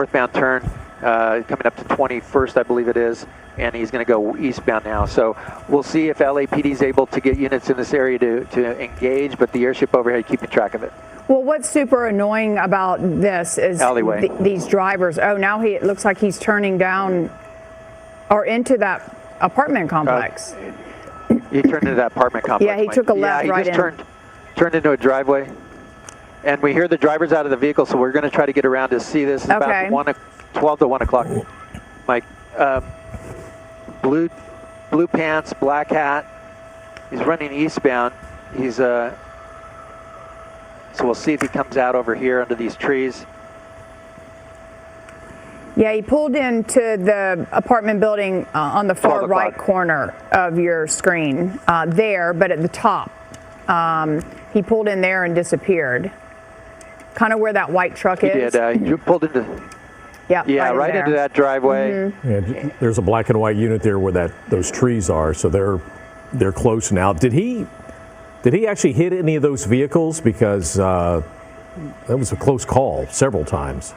northbound turn, coming up to 21st, I believe it is, and he's going to go eastbound now. So we'll see if LAPD is able to get units in this area to engage, but the airship overhead keeping track of it. Well, what's super annoying about this is these drivers. Oh, now it looks like he's turning down or into that apartment complex. He turned into that apartment complex. Yeah, he took a left right in. He just turned into a driveway. And we hear the drivers out of the vehicle, so we're going to try to get around to see this. It's about 12 to 1 o'clock. Mike, blue pants, black hat. He's running eastbound. He's so we'll see if he comes out over here under these trees. Yeah, he pulled into the apartment building on the far right corner of your screen there, but at the top. He pulled in there and disappeared. Kind of where that white truck is. He did. He pulled into. Yeah, right into that driveway. Mm-hmm. Yeah, there's a black and white unit there where those trees are, so they're close now. Did he actually hit any of those vehicles? Because that was a close call several times.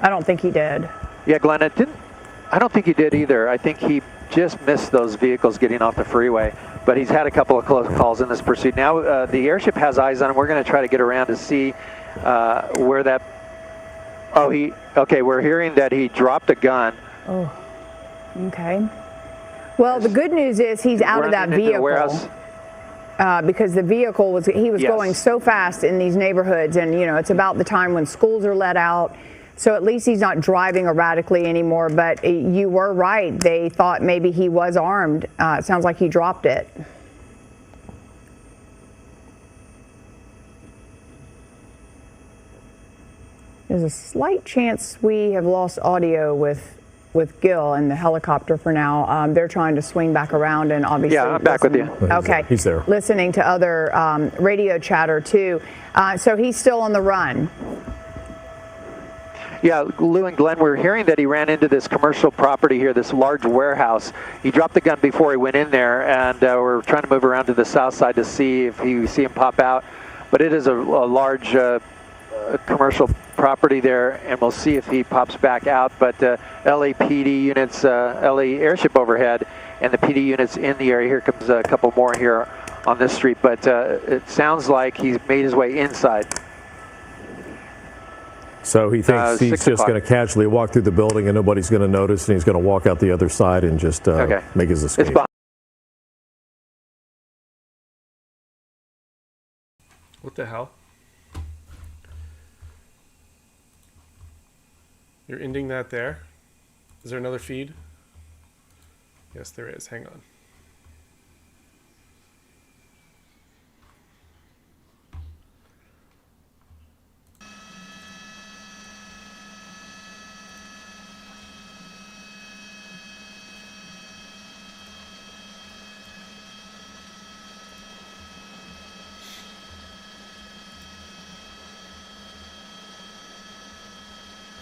I don't think he did. Yeah, Glenn, I don't think he did either. I think he just missed those vehicles getting off the freeway. But he's had a couple of close calls in this pursuit. Now the airship has eyes on him. We're going to try to get around to see where that. Okay, we're hearing that he dropped a gun. Oh, okay. Well, the good news is he's out of that vehicle. Because the vehicle he was going so fast in these neighborhoods, and it's about the time when schools are let out. So at least he's not driving erratically anymore, but you were right. They thought maybe he was armed. It sounds like he dropped it. There's a slight chance we have lost audio with Gil and the helicopter for now. They're trying to swing back around and obviously. Yeah, I'm back with you. Okay. He's there. Listening to other radio chatter too. So he's still on the run. Yeah, Lou and Glenn, we're hearing that he ran into this commercial property here, this large warehouse. He dropped the gun before he went in there, and we're trying to move around to the south side to see if we see him pop out. But it is a large commercial property there, and we'll see if he pops back out. But LAPD units, LA airship overhead, and the PD units in the area. Here comes a couple more here on this street, but it sounds like he's made his way inside. So he thinks he's just going to casually walk through the building and nobody's going to notice, and he's going to walk out the other side and just make his escape. What the hell? You're ending that there? Is there another feed? Yes, there is. Hang on.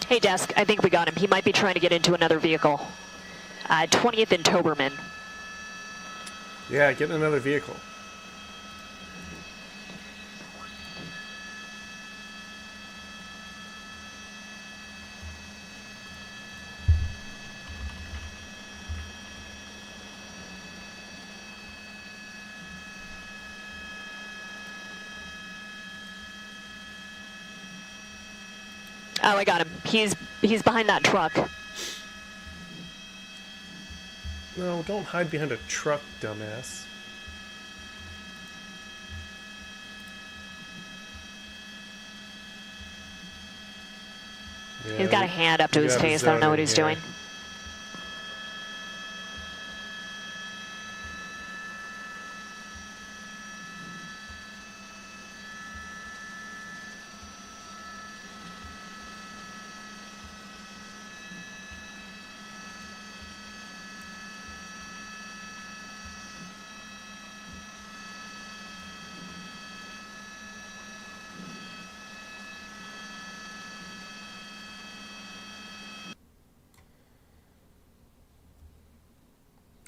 Hey, Desk, I think we got him. He might be trying to get into another vehicle. 20th and Toberman. Yeah, get in another vehicle. Oh, I got him. He's behind that truck. No, don't hide behind a truck, dumbass. Yeah, he's got a hand up to his face. I don't know what he's doing.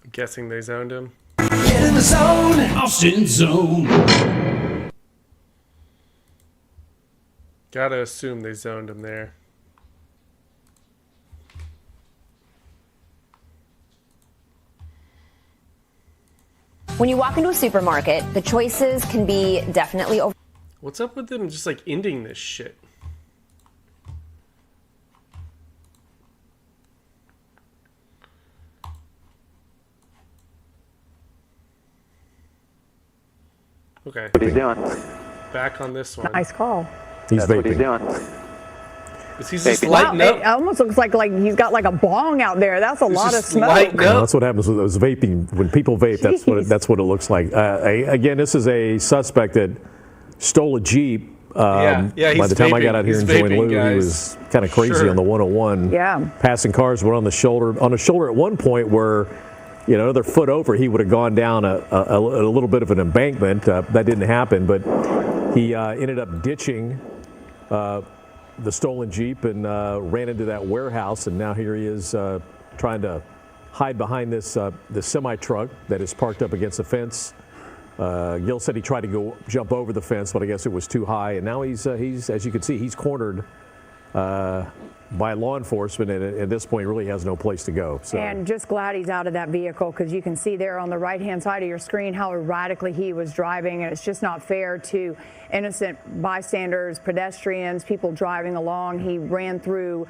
I'm guessing they zoned him. Get in the zone. Austin zone. Gotta assume they zoned him there. When you walk into a supermarket, the choices can be definitely over. What's up with them just like ending this shit? Okay. What are you doing? Back on this one. Nice call. He's That's vaping. what he's doing. Is he just Vaping. lighting Wow, up? it almost looks like he's got like a bong out there. That's a lot of just smoke. lighting No, up. that's what happens with those vaping. When people vape, that's what it looks like. Again, this is a suspect that stole a Jeep. Yeah, he's by the time I got vaping. out here He's and joined vaping, Lou, he guys. was kind of crazy Sure. on the 101. Yeah. Passing cars were on the shoulder. On a shoulder at one point where, another foot over, he would have gone down a little bit of an embankment. That didn't happen, but he ended up ditching the stolen Jeep and ran into that warehouse, and now here he is trying to hide behind this semi-truck that is parked up against the fence. Gil said he tried to jump over the fence, but I guess it was too high, and now he's as you can see, he's cornered by law enforcement, and at this point really has no place to go. So. And just glad he's out of that vehicle, because you can see there on the right-hand side of your screen how erratically he was driving, and it's just not fair to innocent bystanders, pedestrians, people driving along. He ran through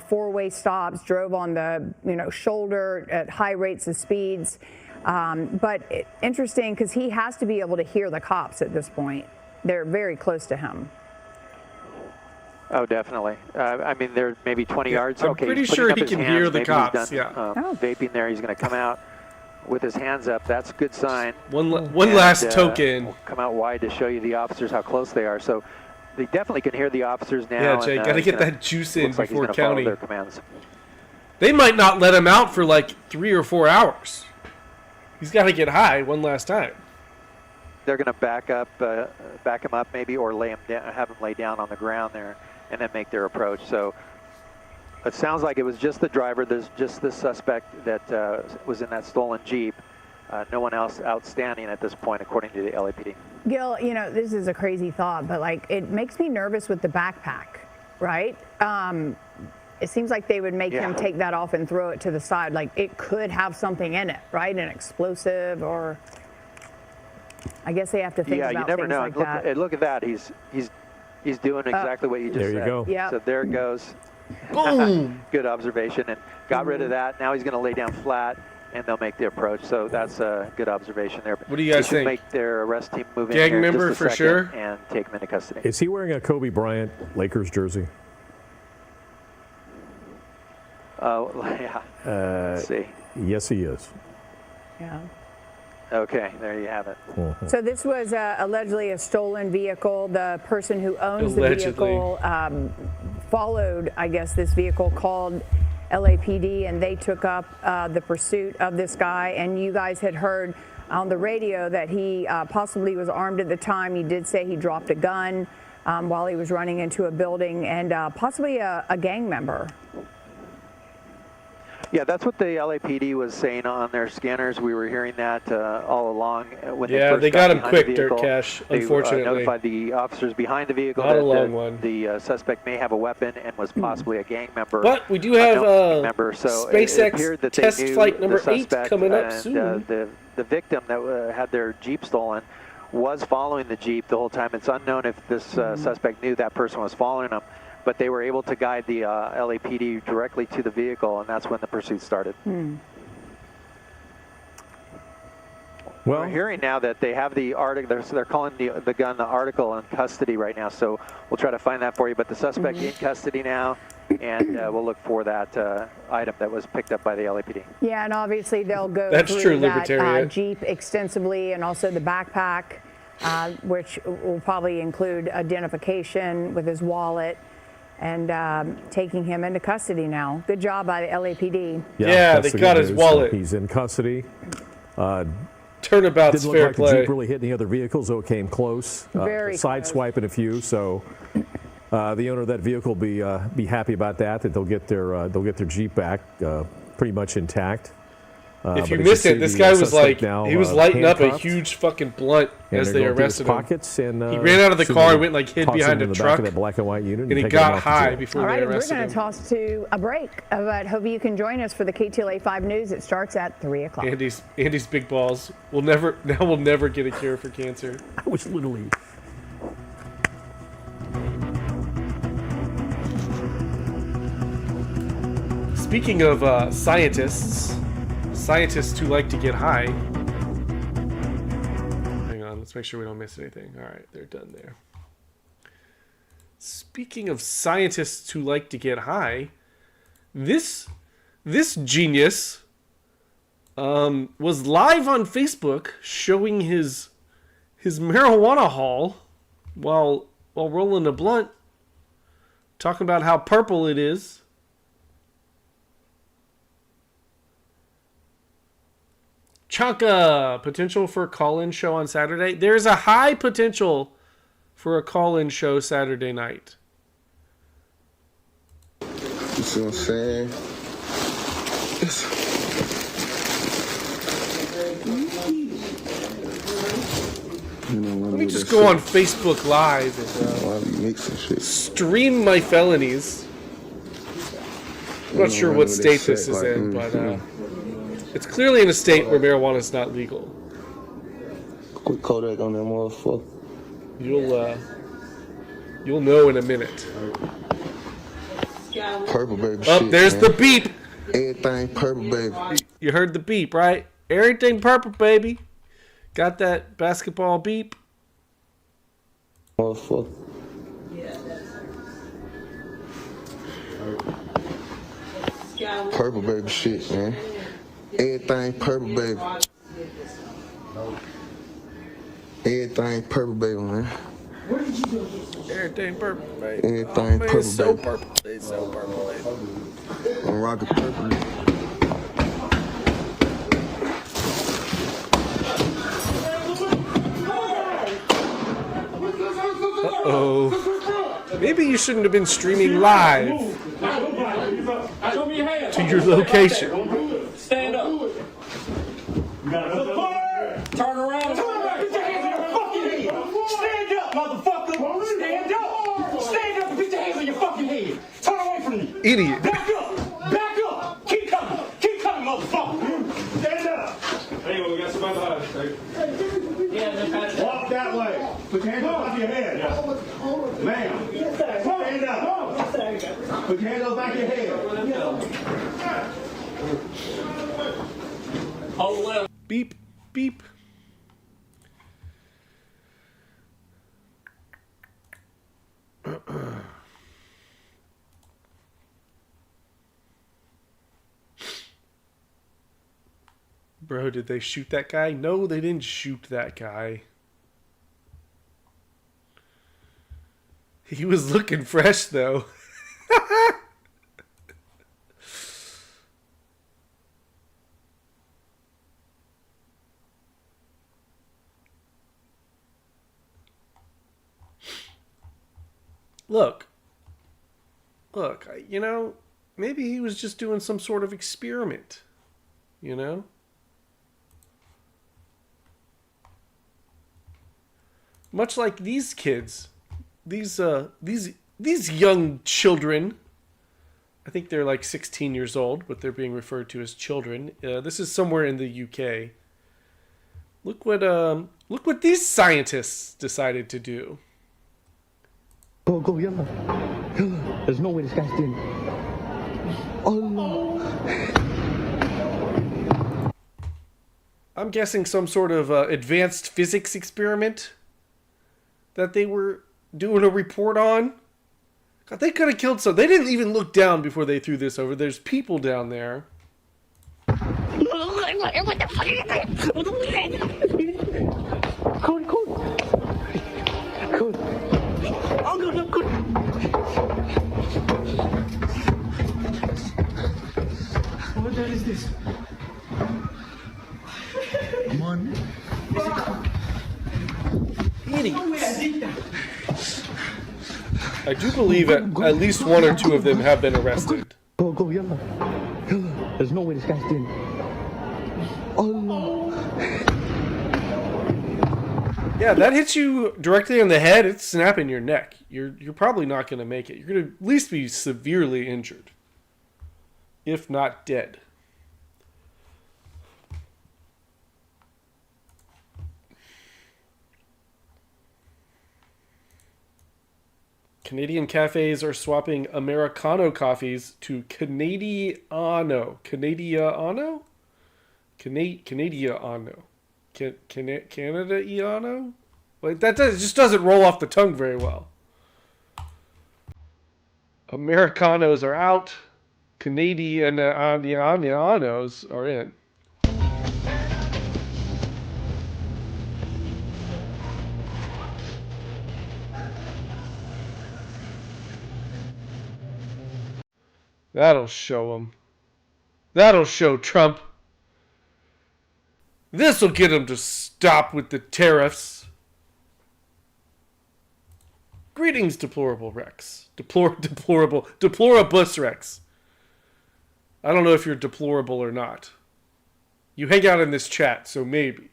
four-way stops, drove on the shoulder at high rates of speeds. But interesting, because he has to be able to hear the cops at this point. They're very close to him. Oh, definitely. I mean, they're maybe 20 yards. I'm Okay, pretty he's putting sure up he his can hands. hear the Maybe cops, he's done, Oh. vaping there. He's going to come out with his hands up. That's a good sign. One And, last token. We'll come out wide to show you the officers how close they are. So they definitely can hear the officers now. Yeah, Jay, and, got to he's get gonna- that juice in looks like he's before gonna follow counting. their commands. They might not let him out for like 3 or 4 hours. He's got to get high one last time. They're going to back him up maybe, or lay him down, have him lay down on the ground there, and then make their approach. So it sounds like it was just the driver. There's just the suspect that was in that stolen Jeep. No one else outstanding at this point, according to the LAPD. Gil, this is a crazy thought, but it makes me nervous with the backpack, right? It seems like they would make him take that off and throw it to the side. Like it could have something in it, right? An explosive, or I guess they have to think about you never things know. like Look, that. look at that. He's doing exactly what you just said. There you go. Yeah. So there it goes. Boom! Good observation, and got rid of that. Now he's going to lay down flat, and they'll make the approach. So that's a good observation there. What do you guys They should think? Make their arrest team move in Gang here in member just a for second sure? and take him into custody. Is he wearing a Kobe Bryant Lakers jersey? Oh, yeah. Let's see. Yes, he is. Yeah. Okay, there you have it. So this was allegedly a stolen vehicle. The person who owns the vehicle followed, I guess, this vehicle, called LAPD, and they took up the pursuit of this guy. And you guys had heard on the radio that he possibly was armed at the time. He did say he dropped a gun while he was running into a building, and possibly a gang member. Yeah, that's what the LAPD was saying on their scanners. We were hearing that all along. When Yeah, they got him behind quick, the vehicle, Dirt Cash, they, unfortunately. notified the officers behind the vehicle Not a long that one. the suspect may have a weapon and was possibly a gang member. But we do have member. So SpaceX it appeared that they test knew flight number the 8 suspect, coming up and, soon. The victim that had their Jeep stolen was following the Jeep the whole time. It's unknown if this suspect knew that person was following him, but they were able to guide the LAPD directly to the vehicle, and that's when the pursuit started. Well, We're hearing now that they have the article. They're calling the gun the article in custody right now. So we'll try to find that for you. But the suspect in custody now, and we'll look for that item that was picked up by the LAPD. Yeah, and obviously they'll go That's through true, that Libertaria. Jeep extensively, and also the backpack, which will probably include identification with his wallet, and taking him into custody now. Good job by the LAPD. Yeah, that's they the got good his news. wallet. So he's in custody. Turnabout's Didn't look fair like play. the Jeep really hit any other vehicles, though it came close. Very Sideswiping a few, so the owner of that vehicle will be happy about that. That they'll get their Jeep back pretty much intact. If you missed it, this guy was like, he was lighting up a huge fucking blunt as they arrested him. He ran out of the car and went like hid behind a truck. Black and white unit and he got high before they arrested him. We're going to toss to a break, but hope you can join us for the KTLA 5 News. It starts at 3 o'clock. Andy's big balls will never get a cure for cancer. I was literally... Speaking of scientists who like to get high. Hang on, let's make sure we don't miss anything. All right, they're done there. Speaking of scientists who like to get high, this genius was live on Facebook showing his marijuana haul while rolling a blunt, talking about how purple it is. Chunka, potential for a call-in show on Saturday. There's a high potential for a call-in show Saturday night. You see what I'm saying? Let me just go on Facebook Live and stream my felonies. I'm not sure what state this is in, but it's clearly in a state where marijuana is not legal. Quick Kodak on that motherfucker. You'll know in a minute. Purple baby. Oh, shit, there's man. the beep. Everything purple baby. You heard the beep, right? Everything purple, baby. Got that basketball beep? Motherfucker. Purple baby shit, man. Everything purple baby. Everything purple baby, man. Everything purple, baby. Everything purple, it's so baby. purple. It's so purple, baby. I'm rocking purple. Uh-oh. Maybe you shouldn't have been streaming live to your location. Stand up. Turn around. Put your hands on your fucking head. Stand up, motherfucker. Stand up. Stand up and put your hands on your fucking head. Turn away from me. Idiot. Back up. Back up. Keep coming. Keep coming, motherfucker. Stand up. Hey, we got somebody behind us. Walk that way. Put your hands above your head. Ma'am. Stand up. Put your hands on the back of your head. Hold left. Beep, beep. Bro, did they shoot that guy? No, they didn't shoot that guy. He was looking fresh, though. Look, you know, maybe he was just doing some sort of experiment, you know? Much like these kids, these young children, I think they're like 16 years old, but they're being referred to as children. This is somewhere in the UK. Look what these scientists decided to do. Go, yalla. Yalla. There's no way this guy's doing. Allah. I'm guessing some sort of advanced physics experiment that they were doing a report on. God, they could have killed some. They didn't even look down before they threw this over. There's people down there. What the fuck is that? Code. Oh, no, good. What the hell is this? Man. I do believe at least one or two of them have been arrested. Go, yalla. There's no way this guy's doing. Allah. Yeah, that hits you directly on the head. It's snapping your neck. You're probably not going to make it. You're going to at least be severely injured, if not dead. Canadian cafes are swapping Americano coffees to Canadiano. Canadiano? Canadiano. Canadiano? Like that just doesn't roll off the tongue very well. Americanos are out. Canadianos are in. That'll show him. That'll show Trump. This'll get him to stop with the tariffs. Greetings, deplorable Rex. Deplorabus Rex. I don't know if you're deplorable or not. You hang out in this chat, so maybe.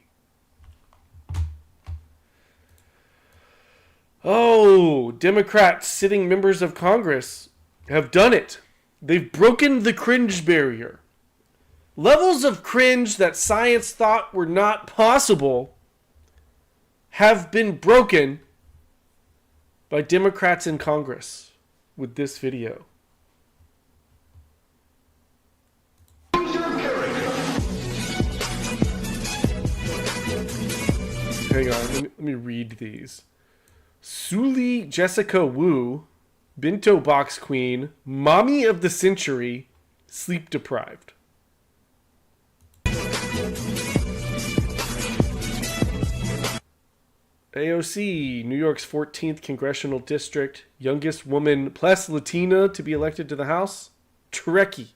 Oh, Democrats sitting members of Congress have done it. They've broken the cringe barrier. Levels of cringe that science thought were not possible have been broken by Democrats in Congress with this video. Hang on, let me read these. Suli Jessica Wu, Bento Box Queen, Mommy of the Century, Sleep Deprived. AOC, New York's 14th Congressional District, youngest woman plus Latina to be elected to the House, Trekkie.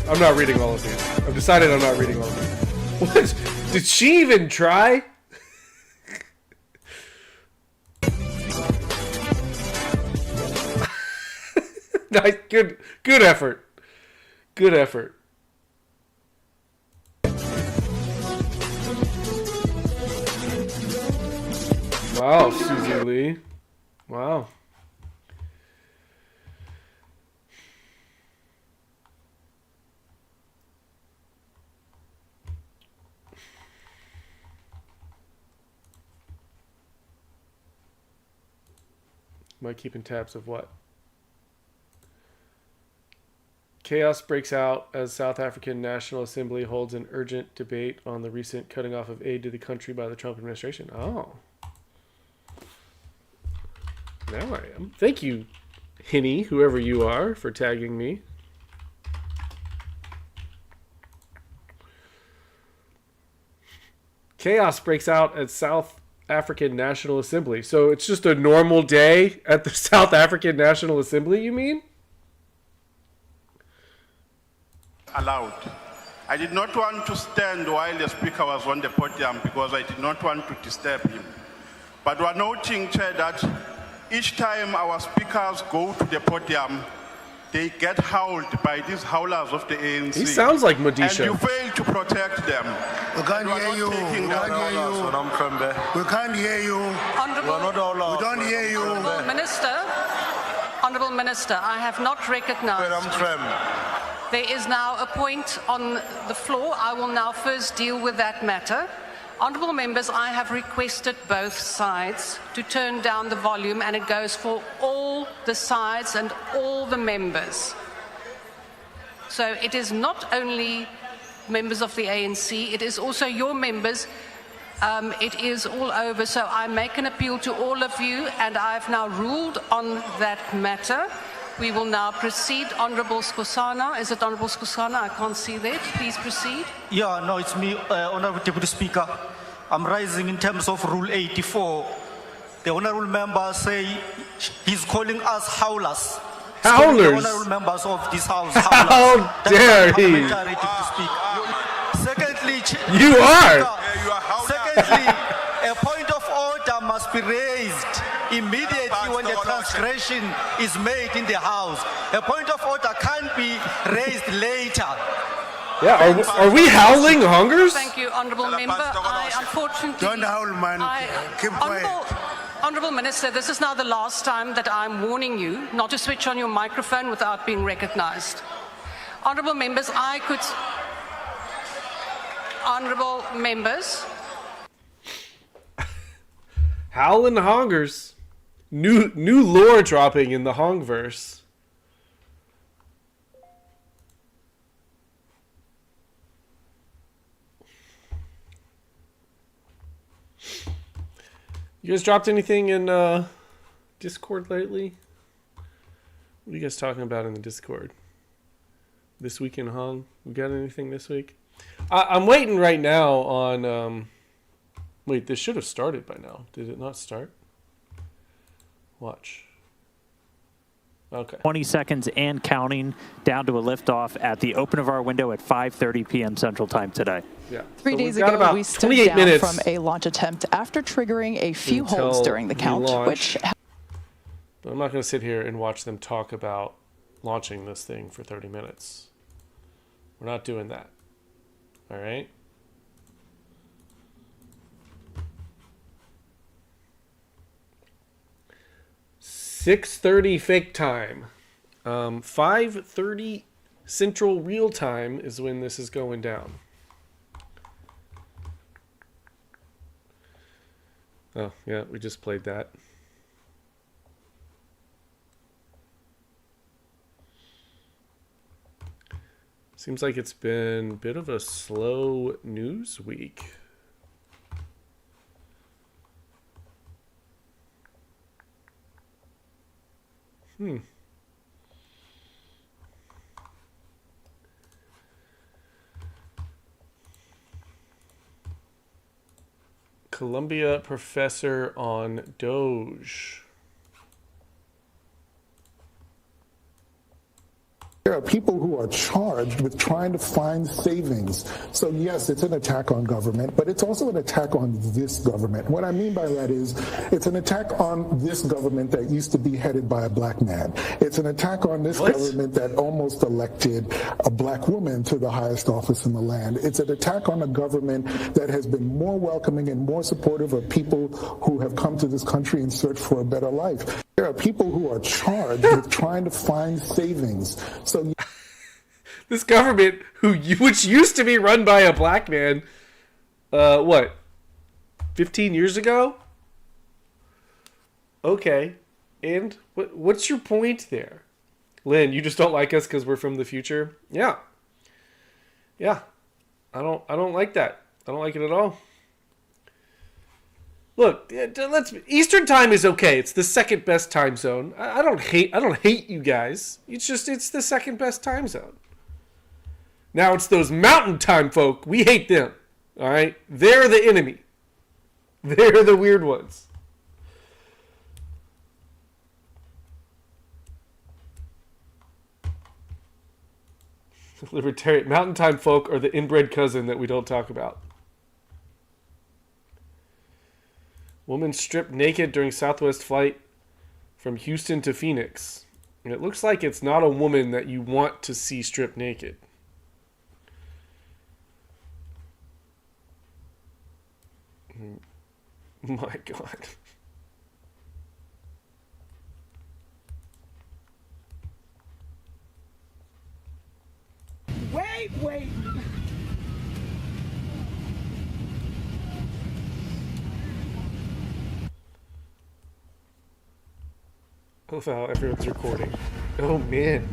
I'm not reading all of these. I've decided I'm not reading all of these. What? Did she even try? Nice, good effort. Good effort. Wow, Susie Lee. Wow. Am I keeping tabs of what? Chaos breaks out as South African National Assembly holds an urgent debate on the recent cutting off of aid to the country by the Trump administration. Oh. Now I am. Thank you, Henny, whoever you are, for tagging me. Chaos breaks out at South African National Assembly. So it's just a normal day at the South African National Assembly, you mean? Allowed. I did not want to stand while the speaker was on the podium because I did not want to disturb him. But we are noting, Chair, that each time our speakers go to the podium, they get howled by these howlers of the ANC. He sounds like Modisha. And you fail to protect them. We can't hear you. We can't hear you. We can't hear you. We don't hear you. Honourable Minister, I have not recognized. There is now a point on the floor. I will now first deal with that matter. Honourable members, I have requested both sides to turn down the volume, and it goes for all the sides and all the members. So it is not only members of the ANC, it is also your members. It is all over. So I make an appeal to all of you, and I've now ruled on that matter. We will now proceed. Honourable Skosana. Is it Honourable Skosana? I can't see that. Please proceed. Yeah, no, it's me, Honourable Deputy Speaker. I'm rising in terms of Rule 84. The Honourable Member say he's calling us howlers. Howlers? The Honourable Members of this House. How dare he? Secondly, you are. Secondly, a point of order must be raised immediately when the transgression is made in the House. A point of order can't be raised later. Yeah, are we howling hungers? Thank you, Honourable Member. I unfortunately... Don't howl, man. Keep quiet. Honourable Minister, this is now the last time that I'm warning you not to switch on your microphone without being recognised. Honourable Members, Honourable Members. Howling hongers. New lore dropping in the Hongverse. You guys dropped anything in Discord lately? What are you guys talking about in the Discord? This week in Hong? We got anything this week? I'm waiting right now on... wait, this should have started by now. Did it not start? Watch. Okay. 20 seconds and counting down to a liftoff at the open of our window at 5:30 p.m. Central Time today. Yeah. 3 days ago, we stood down from a launch attempt after triggering a few holes during the count, which... But I'm not going to sit here and watch them talk about launching this thing for 30 minutes. We're not doing that. All right? $6:30 fake time. 5:30 Central real time is when this is going down. Oh, yeah, we just played that. Seems like it's been a bit of a slow news week. Columbia professor on Doge. There are people who are charged with trying to find savings. So yes, it's an attack on government, but it's also an attack on this government. What I mean by that is it's an attack on this government that used to be headed by a black man. It's an attack on this government that almost elected a black woman to the highest office in the land. It's an attack on a government that has been more welcoming and more supportive of people who have come to this country in search for a better life. There are people who are charged with trying to find savings. So this government, which used to be run by a black man, 15 years ago? Okay, and what's your point there, Lynn? You just don't like us because we're from the future? Yeah. I don't like that. I don't like it at all. Look, Eastern time is okay. It's the second best time zone. I don't hate you guys. It's the second best time zone. Now it's those mountain time folk. We hate them. All right? They're the enemy. They're the weird ones. Libertarian mountain time folk are the inbred cousin that we don't talk about. Woman stripped naked during Southwest flight from Houston to Phoenix. And it looks like it's not a woman that you want to see stripped naked. My God. Wait. I love how everyone's recording. Oh, man.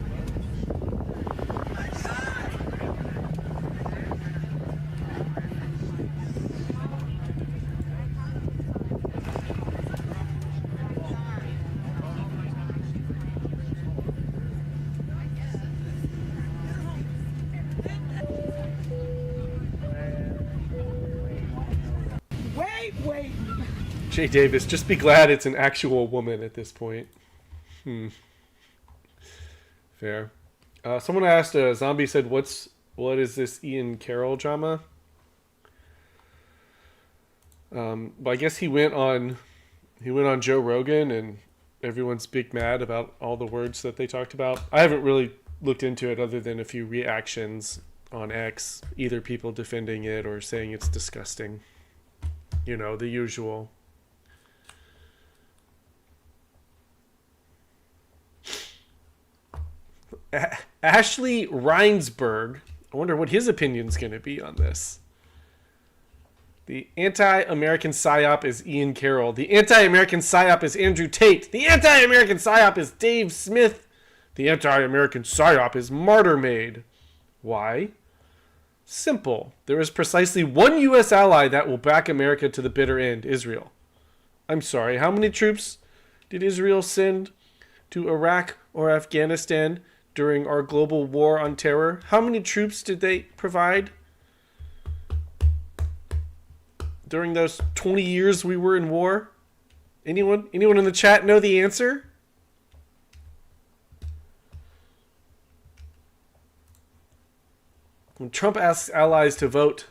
Wait. Jay Davis, just be glad it's an actual woman at this point. Fair. Someone asked, Zombie said, what is this Ian Carroll drama? But I guess he went on He went on Joe Rogan, and everyone's big mad about all the words that they talked about. I haven't really looked into it other than a few reactions on X, either people defending it or saying it's disgusting. You know, the usual. Ashley Reinsberg, I wonder what his opinion's going to be on this. The anti-American PSYOP is Ian Carroll. The anti-American PSYOP is Andrew Tate. The anti-American PSYOP is Dave Smith. The anti-American PSYOP is Martyr Maid. Why? Simple. There is precisely one U.S. ally that will back America to the bitter end, Israel. I'm sorry, how many troops did Israel send to Iraq or Afghanistan during our global war on terror? How many troops did they provide during those 20 years we were in war? Anyone in the chat know the answer? When Trump asks allies to vote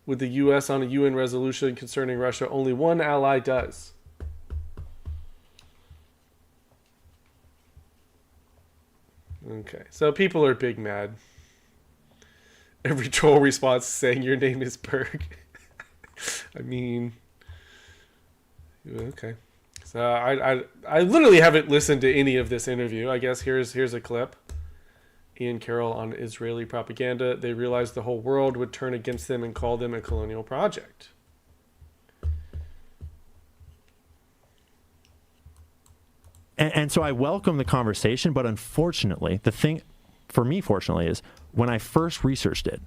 with the U.S. on a UN resolution concerning Russia, only one ally does. Okay, so people are big mad. Every troll response saying your name is Berg. I mean, okay. So I literally haven't listened to any of this interview. I guess here's a clip. Ian Carroll on Israeli propaganda. They realized the whole world would turn against them and call them a colonial project. And so I welcome the conversation, but unfortunately, the thing for me, fortunately, is when I first researched it,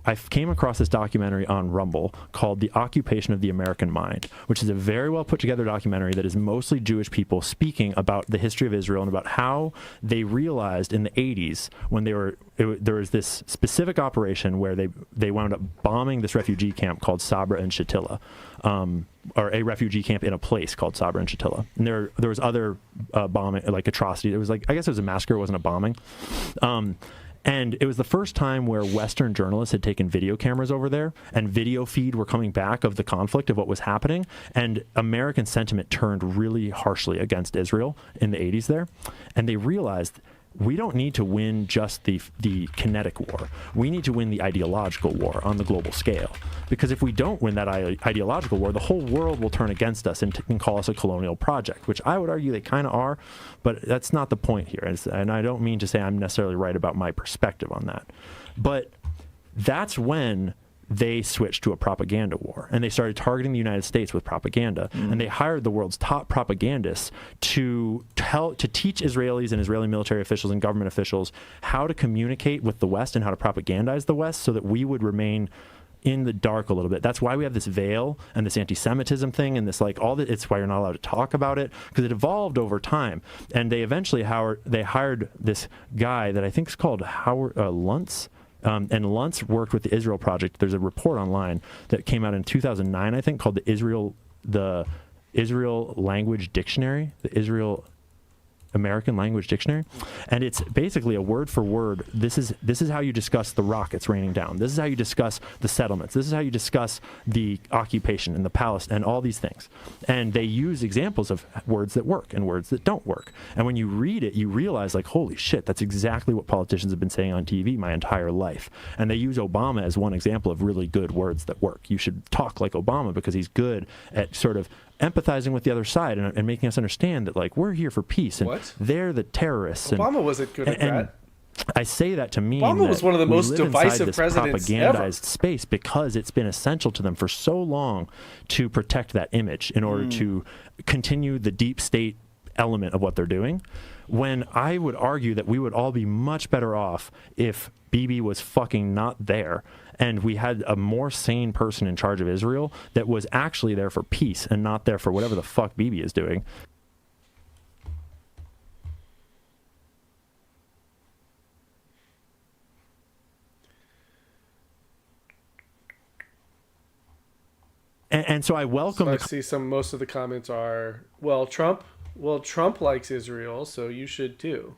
I came across this documentary on Rumble called The Occupation of the American Mind, which is a very well put together documentary that is mostly Jewish people speaking about the history of Israel and about how they realized in the 80s when there was this specific operation where they wound up bombing this refugee camp called Sabra and Shatila, or a refugee camp in a place called Sabra and Shatila. And there was other bombing, like atrocity. It was like, I guess it was a massacre, it wasn't a bombing. And it was the first time where Western journalists had taken video cameras over there and video feed were coming back of the conflict of what was happening. And American sentiment turned really harshly against Israel in the 80s there. And they realized we don't need to win just the kinetic war. We need to win the ideological war on the global scale. Because if we don't win that ideological war, the whole world will turn against us and call us a colonial project, which I would argue they kind of are, but that's not the point here. And I don't mean to say I'm necessarily right about my perspective on that. But that's when they switched to a propaganda war, and they started targeting the United States with propaganda. And they hired the world's top propagandists to teach Israelis and Israeli military officials and government officials how to communicate with the West and how to propagandize the West so that we would remain in the dark a little bit. That's why we have this veil and this anti-Semitism thing and this it's why you're not allowed to talk about it, because it evolved over time. And they eventually hired this guy that I think is called Howard Luntz. And Luntz worked with the Israel Project. There's a report online that came out in 2009, I think, called the Israel Language Dictionary, the Israel American Language Dictionary, and it's basically a word for word. This is how you discuss the rockets raining down. This is how you discuss the settlements. This is how you discuss the occupation and the palace and all these things. And they use examples of words that work and words that don't work. And when you read it, you realize, like, holy shit, that's exactly what politicians have been saying on TV my entire life. And they use Obama as one example of really good words that work. You should talk like Obama because he's good at sort of empathizing with the other side and making us understand that, like, we're here for peace and they're the terrorists. Obama wasn't good at that. I say that to mean Obama was one of the most divisive presidents propagandized space because it's been essential to them for so long to protect that image in order to continue the deep state element of what they're doing. When I would argue that we would all be much better off if Bibi was fucking not there and we had a more sane person in charge of Israel that was actually there for peace and not there for whatever the fuck Bibi is doing. And so I welcome. So I see most of the comments are, Trump likes Israel, so you should too.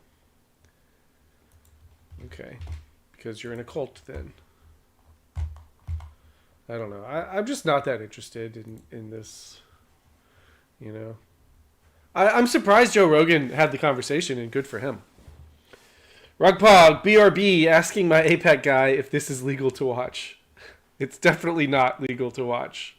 Okay, because you're in a cult then. I don't know. I'm just not that interested in this, I'm surprised Joe Rogan had the conversation, and good for him. Rugpog, BRB, asking my APEC guy if this is legal to watch. It's definitely not legal to watch.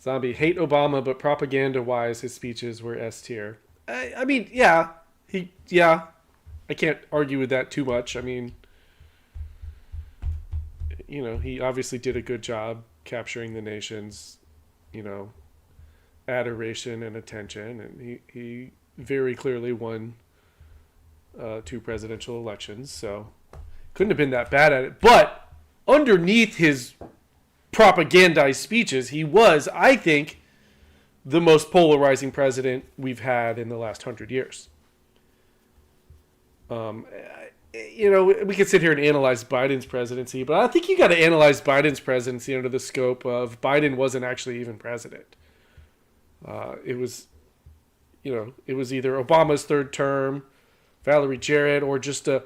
Zombie, hate Obama, but propaganda-wise, his speeches were S tier. I mean, yeah. I can't argue with that too much. I mean, you know, he obviously did a good job capturing the nation's, you know, adoration and attention, and he very clearly won 2 presidential elections, so couldn't have been that bad at it. But underneath his propagandized speeches, he was, I think, the most polarizing president we've had in the last 100 years. You know, we could sit here and analyze Biden's presidency, but I think you got to analyze Biden's presidency under the scope of Biden wasn't actually even president. It was, you know, it was either Obama's 3rd term, Valerie Jarrett, or just a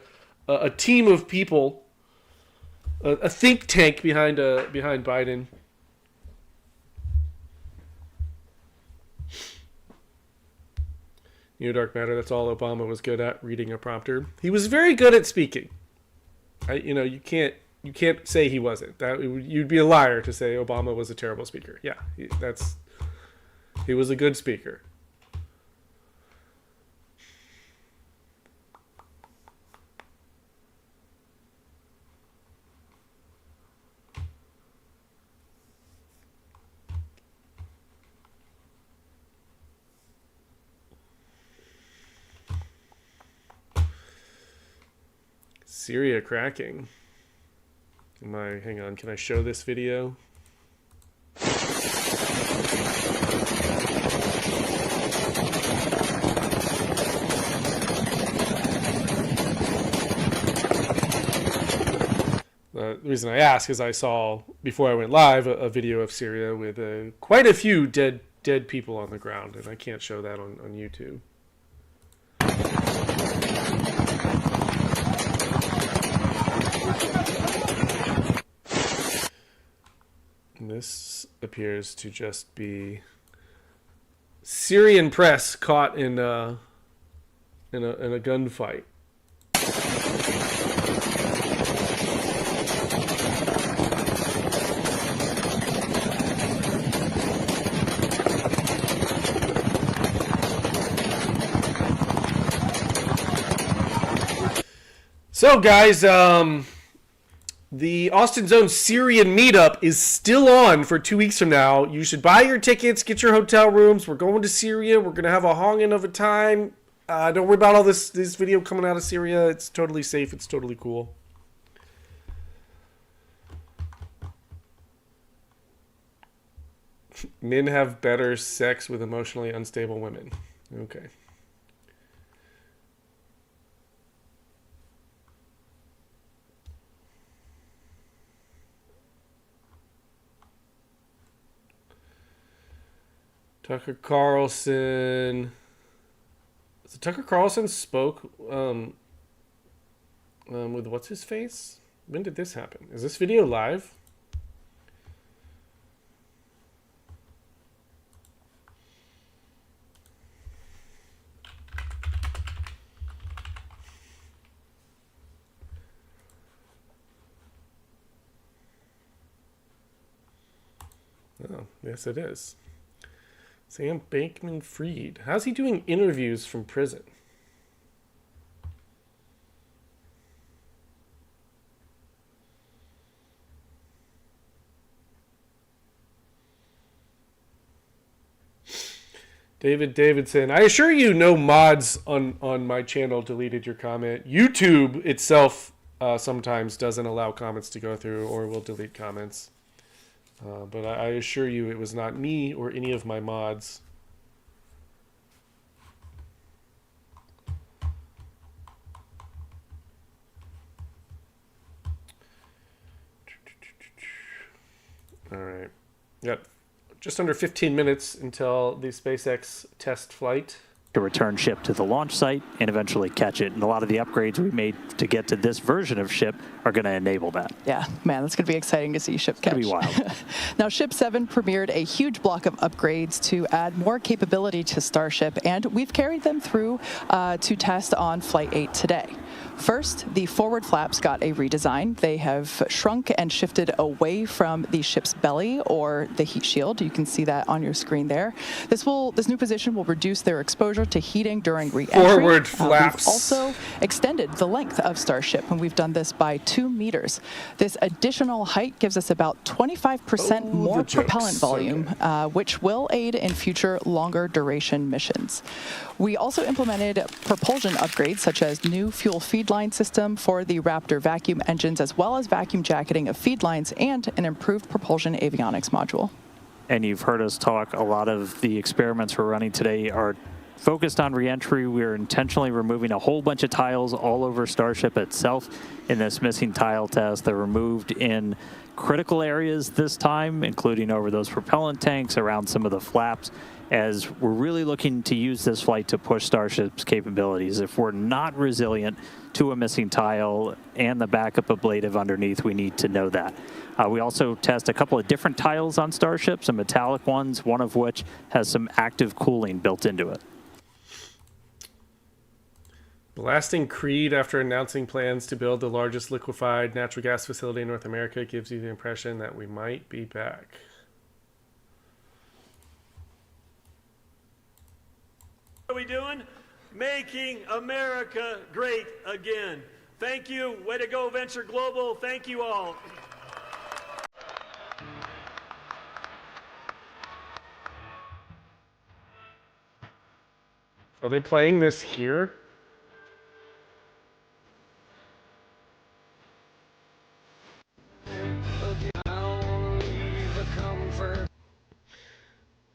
team of people, a think tank behind Biden. You know, Dark Matter, that's all Obama was good at, reading a prompter. He was very good at speaking. You know, you can't say he wasn't. You'd be a liar to say Obama was a terrible speaker. Yeah, he was a good speaker. Syria cracking. Hang on, can I show this video? The reason I ask is I saw, before I went live, a video of Syria with quite a few dead people on the ground, and I can't show that on YouTube. And this appears to just be Syrian press caught in a gunfight. So, guys, the Austin Zone Syrian meetup is still on for 2 weeks from now. You should buy your tickets, get your hotel rooms. We're going to Syria. We're going to have a honging of a time. Don't worry about all this video coming out of Syria. It's totally safe. It's totally cool. Men have better sex with emotionally unstable women. Okay. Tucker Carlson. So Tucker Carlson spoke with what's his face? When did this happen? Is this video live? Oh, yes it is. Sam Bankman-Fried. How's he doing interviews from prison? David Davidson. I assure you no mods on my channel deleted your comment. YouTube itself sometimes doesn't allow comments to go through or will delete comments. But I assure you it was not me or any of my mods. All right. Got just under 15 minutes until the SpaceX test flight. to return ship to the launch site and eventually catch it. And a lot of the upgrades we made to get to this version of ship are going to enable that. Yeah, man, that's going to be exciting to see ship catch. It's going to be wild. Now, Ship 7 premiered a huge block of upgrades to add more capability to Starship, and we've carried them through to test on Flight 8 today. First, the forward flaps got a redesign. They have shrunk and shifted away from the ship's belly or the heat shield. You can see that on your screen there. This new position will reduce their exposure to heating during re-entry. Forward flaps. We've also extended the length of Starship, and we've done this by 2 meters. This additional height gives us about 25% more propellant volume, which will aid in future longer duration missions. We also implemented propulsion upgrades such as new fuel feed line system for the Raptor vacuum engines, as well as vacuum jacketing of feed lines and an improved propulsion avionics module. And you've heard us talk, a lot of the experiments we're running today are focused on reentry. We're intentionally removing a whole bunch of tiles all over Starship itself in this missing tile test. They're removed in critical areas this time, including over those propellant tanks, around some of the flaps, as we're really looking to use this flight to push Starship's capabilities. If we're not resilient to a missing tile and the backup ablative underneath, we need to know that. We also test a couple of different tiles on Starship, some metallic ones, one of which has some active cooling built into it. Blasting Creed after announcing plans to build the largest liquefied natural gas facility in North America gives you the impression that we might be back. What are we doing? Making America great again. Thank you. Way to go, Venture Global. Thank you all. Are they playing this here?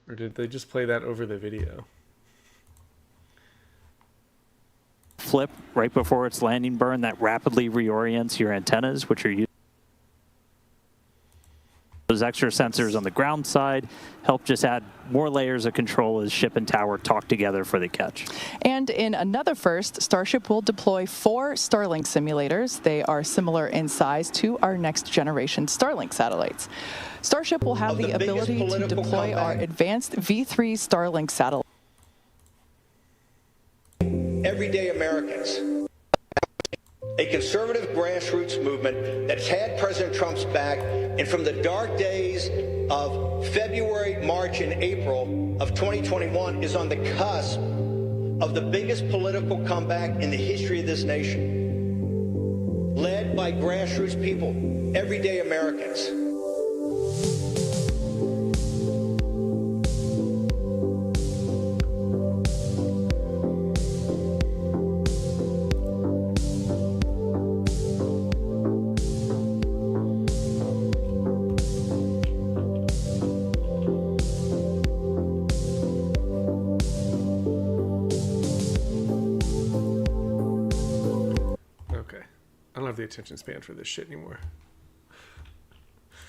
Or did they just play that over the video? Flip right before its landing burn that rapidly reorients your antennas, which are used. Those extra sensors on the ground side help just add more layers of control as ship and tower talk together for the catch. And in another first, Starship will deploy 4 Starlink simulators. They are similar in size to our next generation Starlink satellites. Starship will have the ability to deploy our advanced V3 Starlink satellite. Everyday Americans. A conservative grassroots movement that's had President Trump's back, and from the dark days of February, March, and April of 2021 is on the cusp of the biggest political comeback in the history of this nation. Led by grassroots people, everyday Americans. The attention span for this shit anymore.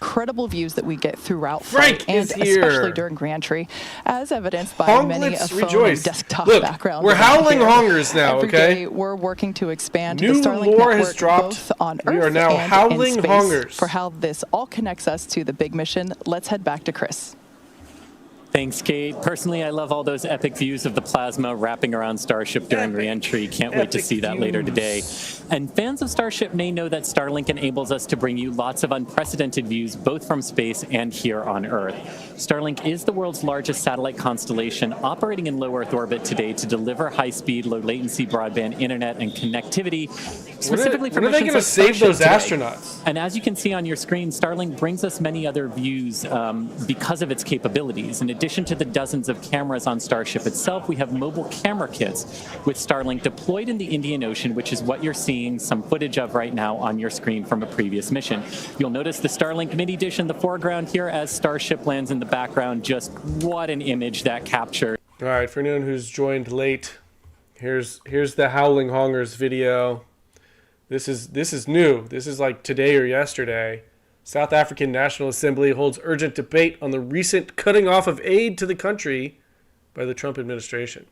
Incredible views that we get throughout Frank flight, and especially during reentry, as evidenced by many a phone and desktop background. We're howling hongers now. Every okay, day we're working to expand new the Starlink lore network has dropped. Both on we Earth are now and howling in space. hongers. For how this all connects us to the big mission, let's head back to Chris. Thanks, Kate. Personally, I love all those epic views of the plasma wrapping around Starship during re-entry. Can't wait to see that later today. And fans of Starship may know that Starlink enables us to bring you lots of unprecedented views, both from space and here on Earth. Starlink is the world's largest satellite constellation, operating in low Earth orbit today to deliver high-speed, low-latency broadband internet and connectivity, specifically for missions like save those astronauts? And as you can see on your screen, Starlink brings us many other views because of its capabilities. In addition to the dozens of cameras on Starship itself, we have mobile camera kits with Starlink deployed in the Indian Ocean, which is what you're seeing some footage of right now on your screen from a previous mission. You'll notice the Starlink mini dish in the foreground here as Starship lands in the background. Just what an image that captured. All right, for anyone who's joined late, here's the Howling Hongers video. This is new. This is like today or yesterday. South African National Assembly holds urgent debate on the recent cutting off of aid to the country by the Trump administration.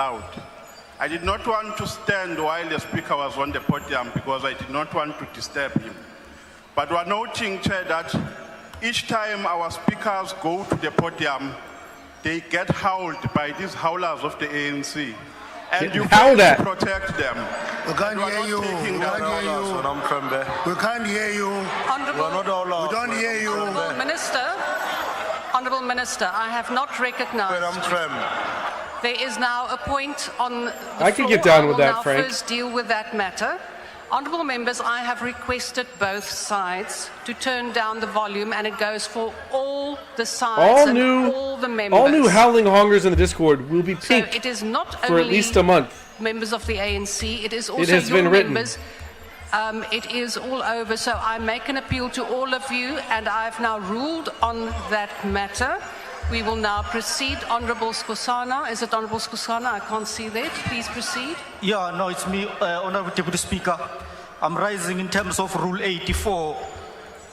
I did not want to stand while the speaker was on the podium because I did not want to disturb him. But we're noting, Chair, that each time our speakers go to the podium, they get howled by these howlers of the ANC. And you howled fail at. to protect them. We can't hear you. We can't hear you. We can't hear you. We don't hear you. Honourable Minister, I have not recognised. There is now a point on the floor. I can get down with that, I will now Frank. first deal with that matter. Honourable members, I have requested both sides to turn down the volume, and it goes for all the sides and all the members. All new howling hongers in the Discord will be pink So it is not for only at least a month. members of the ANC, it is also It has your been written. members. It is all over, so I make an appeal to all of you, and I've now ruled on that matter. We will now proceed. Honourable Skosana. Is it Honourable Skosana? I can't see that. Please proceed. Yeah, no, it's me, Honourable Deputy Speaker. I'm rising in terms of Rule 84.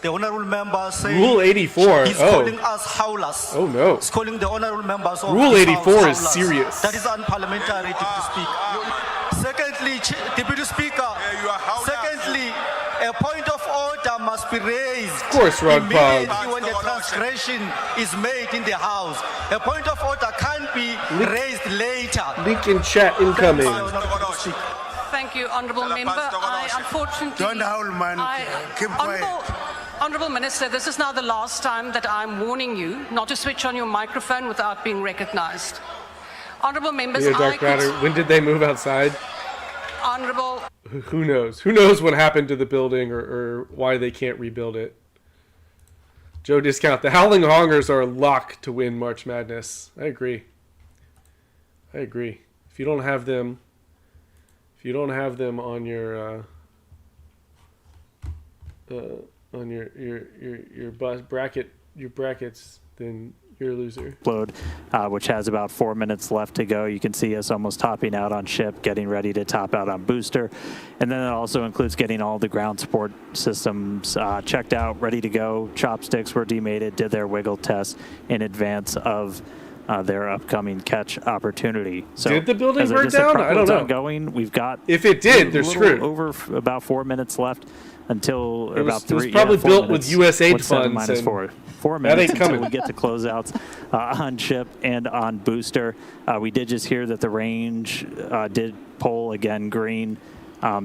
The Honourable Member says Rule 84? He's Oh. calling us howlers. Oh, no. He's calling the Honourable Members of Rule this 84 House is howlers. serious. That is unparliamentary, Deputy Speaker. Secondly, Deputy Speaker, secondly, a point of order must be raised. Of course, Ron Paul. Immediately when the transgression is made in the House. A point of order can't be raised later. Link in chat incoming. Thank you, Honourable Member. I unfortunately... Don't howl, man. Keep quiet. Honourable Minister, this is now the last time that I'm warning you not to switch on your microphone without being recognised. Honourable Members, Yeah, Dark Matter. When did they move outside? Honourable... Who knows? Who knows what happened to the building or why they can't rebuild it? Joe Discount. The Howling Hongers are locked to win March Madness. I agree. I agree. If you don't have them on your brackets, then you're a loser. Load, which has about 4 minutes left to go. You can see us almost topping out on ship, getting ready to top out on booster. And then it also includes getting all the ground support systems checked out, ready to go. Chopsticks were demated, did their wiggle test in advance of their upcoming catch opportunity. So did the building as burn down? I don't know. Ongoing, we've got if it did, they're screwed. Over about 4 minutes left until it was, about 3. It was probably built with USAID funds. Minus 4 minutes until we get to closeouts on ship and on booster. We did just hear that the range did pull again green.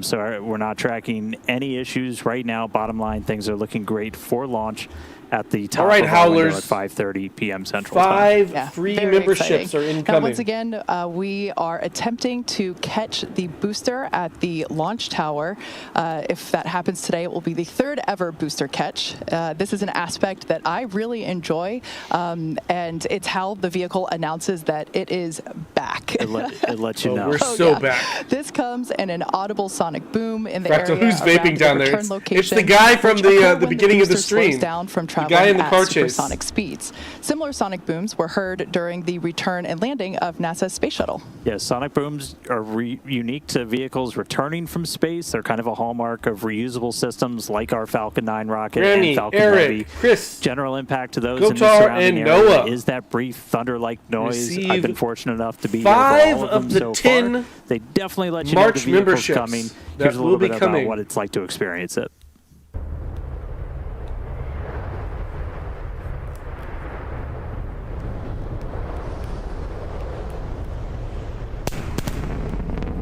So we're not tracking any issues right now. Bottom line, things are looking great for launch at the top. All right, of Howlers. at 5:30 p.m. Central Yeah, Time. very memberships exciting. are incoming. Now, once again, we are attempting to catch the booster at the launch tower. If that happens today, it will be the third ever booster catch. This is an aspect that I really enjoy, and it's how the vehicle announces that it is back. It lets you know. We're so back. This comes in an audible sonic boom in the Fractal, area who's vaping around down the there? return location. It's the guy from which occur the when beginning of the booster slows stream. down from The guy in the car at chase. supersonic speeds. Similar sonic booms were heard during the return and landing of NASA's space shuttle. Yes, sonic booms are unique to vehicles returning from space. They're kind of a hallmark of reusable systems like our Falcon 9 rocket Granny, and Falcon Eric, Heavy. Chris, general impact to those in the Kotar, surrounding and area Noah is that brief thunder-like noise. I've been received fortunate enough to be 5 here for all of them of the so 10 far. They definitely let you March know the vehicle's memberships coming. that Here's a will little be bit coming. about what it's like to experience it.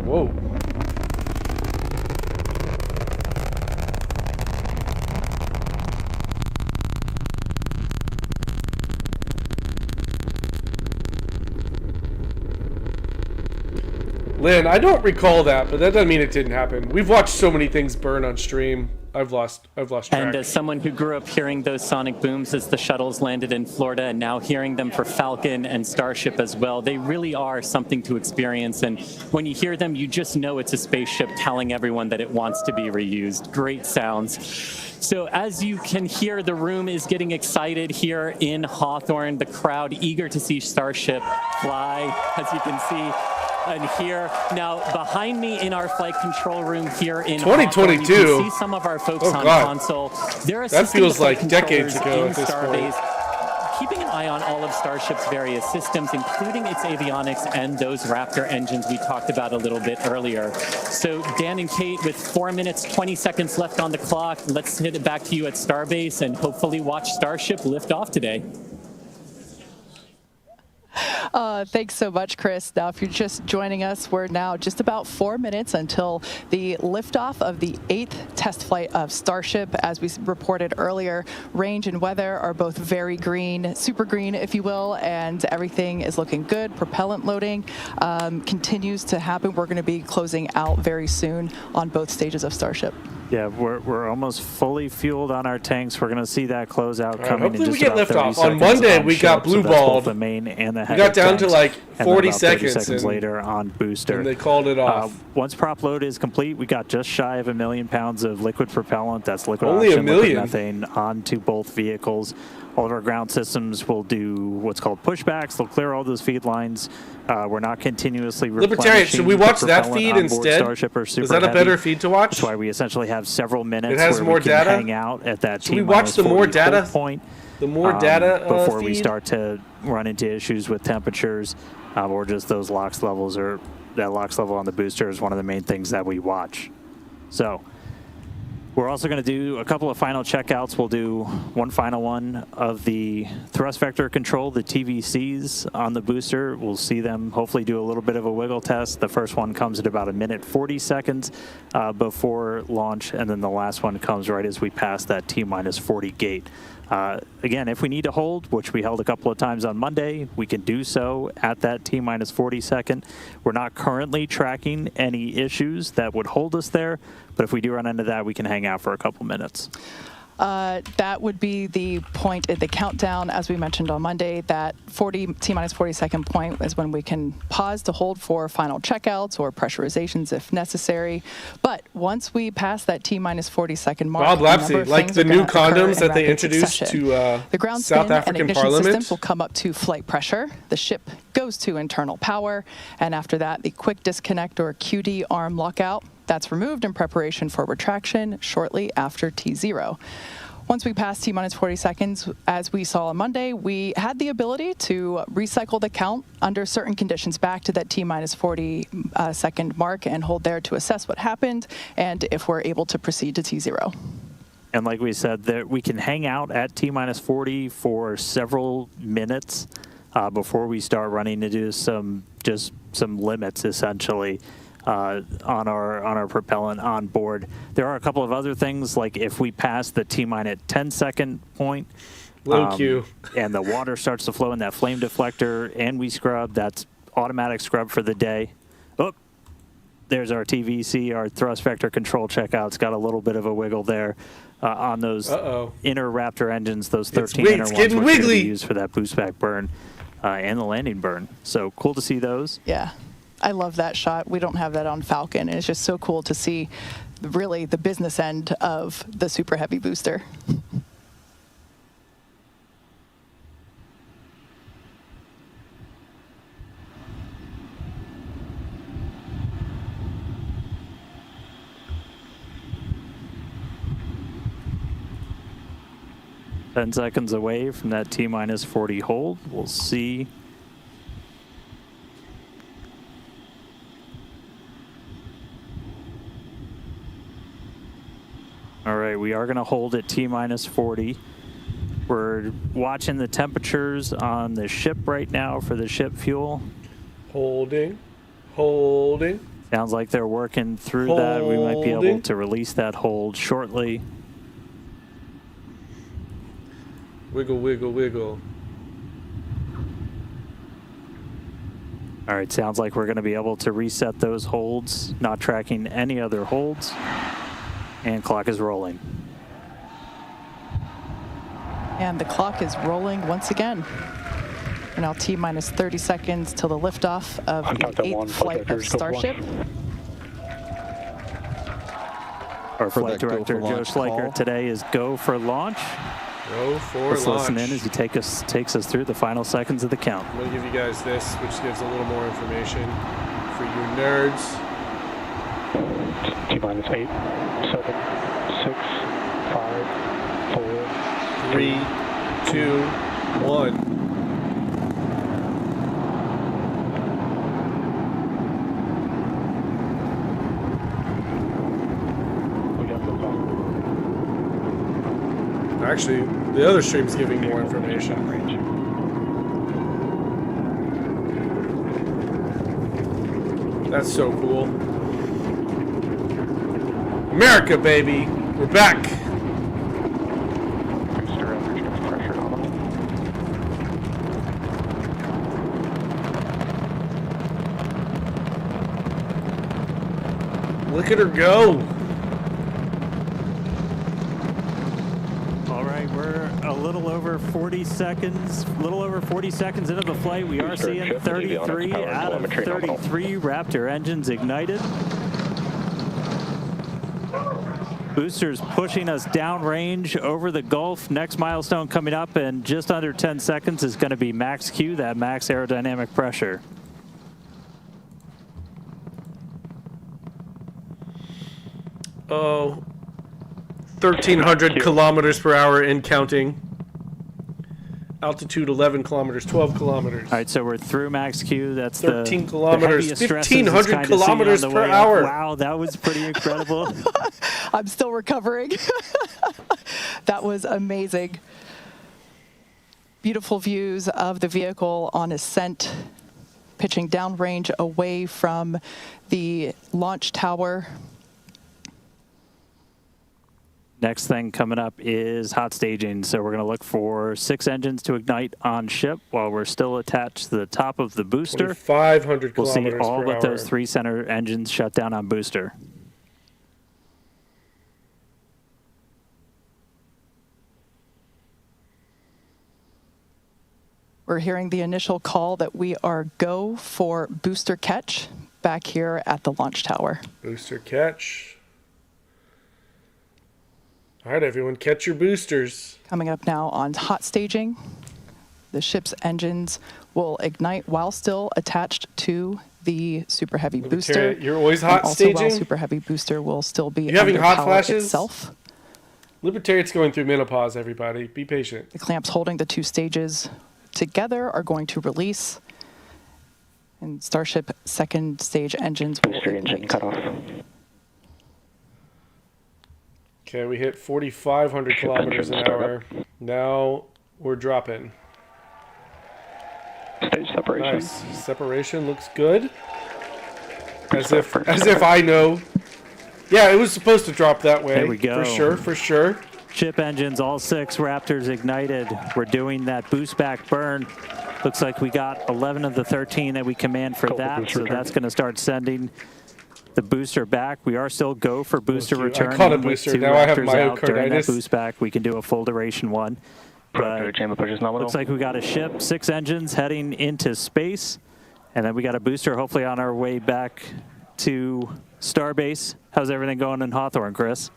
Whoa. Lynn, I don't recall that, but that doesn't mean it didn't happen. We've watched so many things burn on stream. I've lost track. And as someone who grew up hearing those sonic booms as the shuttles landed in Florida and now hearing them for Falcon and Starship as well, they really are something to experience. And when you hear them, you just know it's a spaceship telling everyone that it wants to be reused. Great sounds. So as you can hear, the room is getting excited here in Hawthorne. The crowd eager to see Starship fly, as you can see. And here, now behind me in our flight control room here in 2022. Hawthorne, you can see some of our folks on console. They're that feels the flight like decades controllers ago in at this Starbase, keeping an eye on all of Starship's various systems, including its avionics and those Raptor engines we talked about a little bit earlier. So Dan and Kate, with 4 minutes, 20 seconds left on the clock, let's hit it back to you at Starbase and hopefully watch Starship lift off today. Thanks so much, Chris. Now, if you're just joining us, we're now just about 4 minutes until the liftoff of the 8th test flight of Starship. As we reported earlier, range and weather are both very green, super green, if you will, and everything is looking good. Propellant loading continues to happen. We're going to be closing out very soon on both stages of Starship. Yeah, we're almost fully fueled on our tanks. We're going to see that closeout coming in hopefully just we get about 30 liftoff. On seconds Monday, on we ship, got blue so that's both balled. the main and the We head got of down to tanks, like and then 40 about 30 seconds seconds and- later on booster. and they called it off. Once prop load is complete, we got just shy of 1 million pounds of liquid propellant. That's liquid Only oxygen, 1 million? liquid methane onto both vehicles. All of our ground systems will do what's called pushbacks. They'll clear all those feed lines. We're not continuously Libertarian, should we replenishing watch the that propellant feed on board instead? Starship or Is Super that a Heavy. better feed to watch? That's why we essentially have several minutes It has where more we can data? hang out at that Should we watch the more data? point. The more data before we feed? start to run into issues with temperatures or just those LOX levels, or that LOX level on the booster is one of the main things that we watch. So we're also going to do a couple of final checkouts. We'll do one final one of the thrust vector control, the TVCs on the booster. We'll see them hopefully do a little bit of a wiggle test. The first one comes at about 1 minute 40 seconds before launch, and then the last one comes right as we pass that T-minus 40 gate. Again, if we need to hold, which we held a couple of times on Monday, we can do so at that T-minus 40 second. We're not currently tracking any issues that would hold us there, but if we do run into that, we can hang out for a couple minutes. That would be the point at the countdown, as we mentioned on Monday. That T-minus 40 second point is when we can pause to hold for final checkouts or pressurizations if necessary. But once we pass that T-minus 40 second mark, Bob Lapsey, like the new condoms that they introduced succession. to the ground South spin African and ignition Parliament. systems will come up to flight pressure. The ship goes to internal power, and after that, the quick disconnect or QD arm lockout. That's removed in preparation for retraction shortly after T0. Once we pass T-minus 40 seconds, as we saw on Monday, we had the ability to recycle the count under certain conditions back to that T-minus 40 second mark and hold there to assess what happened and if we're able to proceed to T0. And like we said, that we can hang out at T-minus 40 for several minutes before we start running into some limits, essentially. On our propellant on board. There are a couple of other things, like if we pass the T-minus 10 second point, low Q, and the water starts to flow in that flame deflector, and we scrub, that's automatic scrub for the day. Oh, there's our TVC, our thrust vector control checkout. It's got a little bit of a wiggle there on those inner Raptor engines, those 13 inner ones, getting which are wiggly. gonna be used for that boost back burn and the landing burn. So cool to see those. Yeah. I love that shot. We don't have that on Falcon, and it's just so cool to see really the business end of the Super Heavy booster. Ten seconds away from that T-minus 40 hold. We'll see. All right, we are going to hold at T-minus 40. We're watching the temperatures on the ship right now for the ship fuel. Holding. Sounds like they're working through that. We might be able to release that hold shortly. Wiggle, wiggle, wiggle. All right, sounds like we're going to be able to reset those holds, not tracking any other holds. And clock is rolling. And the clock is rolling once again. We're now T-minus 30 seconds till the liftoff of the 8th flight of Starship. Our flight director, Joe Schleicher, today is go for launch. Go for Let's launch. listen in as he takes us through the final seconds of the count. I'm going to give you guys this, which gives a little more information for you nerds. T-minus 8, 7, 6, 5, 4, 3, 2, 1. Actually, the other stream's giving more information. That's so cool. America, baby! We're back! Look at her go! All right, we're a little over 40 seconds into the flight. We are seeing 33 out of 33 Raptor engines ignited. Boosters pushing us downrange over the Gulf. Next milestone coming up in just under 10 seconds is going to be max Q, that max aerodynamic pressure. Oh, 1,300 kilometers per hour and counting. Altitude 11 kilometers, 12 kilometers. All right, so we're through max Q. That's 13 kilometers, 1,500 kilometers per hour. Wow, that was pretty incredible. I'm still recovering. That was amazing. Beautiful views of the vehicle on ascent, pitching downrange away from the launch tower. Next thing coming up is hot staging. So we're going to look for 6 engines to ignite on ship while we're still attached to the top of the booster. 500 We'll see all per but hour. those 3 center engines shut down on booster. We're hearing the initial call that we are go for booster catch back here at the launch tower. Booster catch. All right, everyone, catch your boosters. Coming up now on hot staging, the ship's engines will ignite while still attached to the Super Heavy booster. You're always hot also staging? while Super Heavy booster will still be You having under hot power flashes? itself. Libertarian's going through menopause, everybody. Be patient. The clamps holding the 2 stages together are going to release, and Starship second stage engines will ignite. Cut off. Okay, we hit 4,500 kilometers an hour. Now we're dropping. Stage separation. Nice. Separation looks good. As if I know. Yeah, it was supposed to drop that way. There we go. For sure, for sure. Ship engines, all 6 Raptors ignited. We're doing that boost back burn. Looks like we got 11 of the 13 that we command for that, so that's going to start sending the booster back. We are still go for booster return. I caught a booster. Now I have myocarditis. During that boost back, we can do a full duration one. But looks like we got a ship, 6 engines heading into space, and then we got a booster hopefully on our way back to Starbase. How's everything going in Hawthorne, Chris?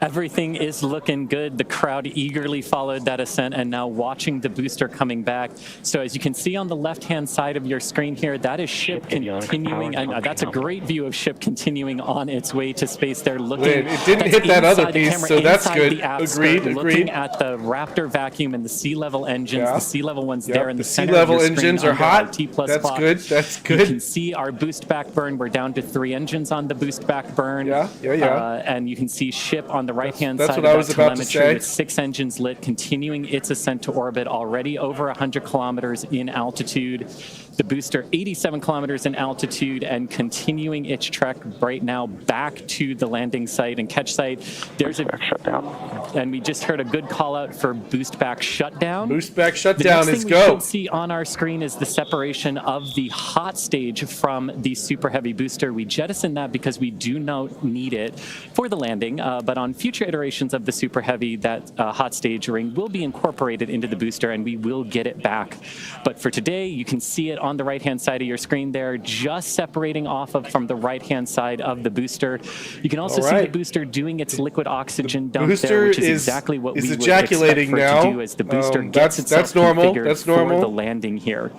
Everything is looking good. The crowd eagerly followed that ascent and now watching the booster coming back. So as you can see on the left-hand side of your screen here, that is ship continuing. And that's a great view of ship continuing on its way to space. They're looking. It didn't hit that other piece, so that's good. Agreed. Looking at the Raptor vacuum and the sea level engines. The sea level ones there in the center. Sea level of your screen engines are hot. That's clock. good. That's good. You can see our boost back burn. We're down to 3 engines on the boost back burn. And you can see ship on the right-hand side of that telemetry with 6 engines lit, continuing its ascent to orbit, already over 100 kilometers in altitude. The booster 87 kilometers in altitude and continuing its trek right now back to the landing site and catch site. There's a shutdown, and we just heard a good call out for boost back shutdown. Boost back shutdown is go. The next thing we should see on our screen is the separation of the hot stage from the Super Heavy booster. We jettisoned that because we do not need it for the landing, but on future iterations of the Super Heavy, that hot stage ring will be incorporated into the booster and we will get it back. But for today, you can see it on the right-hand side of your screen there, just separating off of from the right-hand side of the booster. You can also see the booster doing its liquid oxygen dump there, which is exactly what we would expect for it to do as the booster gets itself configured for the landing here.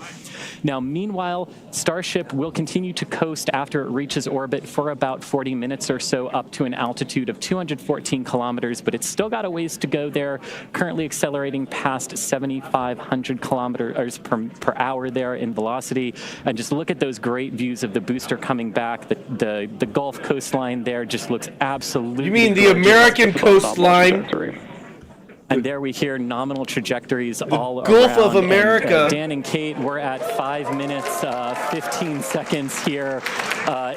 Now, meanwhile, Starship will continue to coast after it reaches orbit for about 40 minutes or so up to an altitude of 214 kilometers, but it's still got a ways to go there, currently accelerating past 7,500 kilometers per hour there in velocity. And just look at those great views of the booster coming back. The Gulf coastline there just looks absolutely You mean the gorgeous. American coastline? And there we hear nominal trajectories all Gulf around. of America. And, Dan and Kate, we're at 5 minutes, 15 seconds here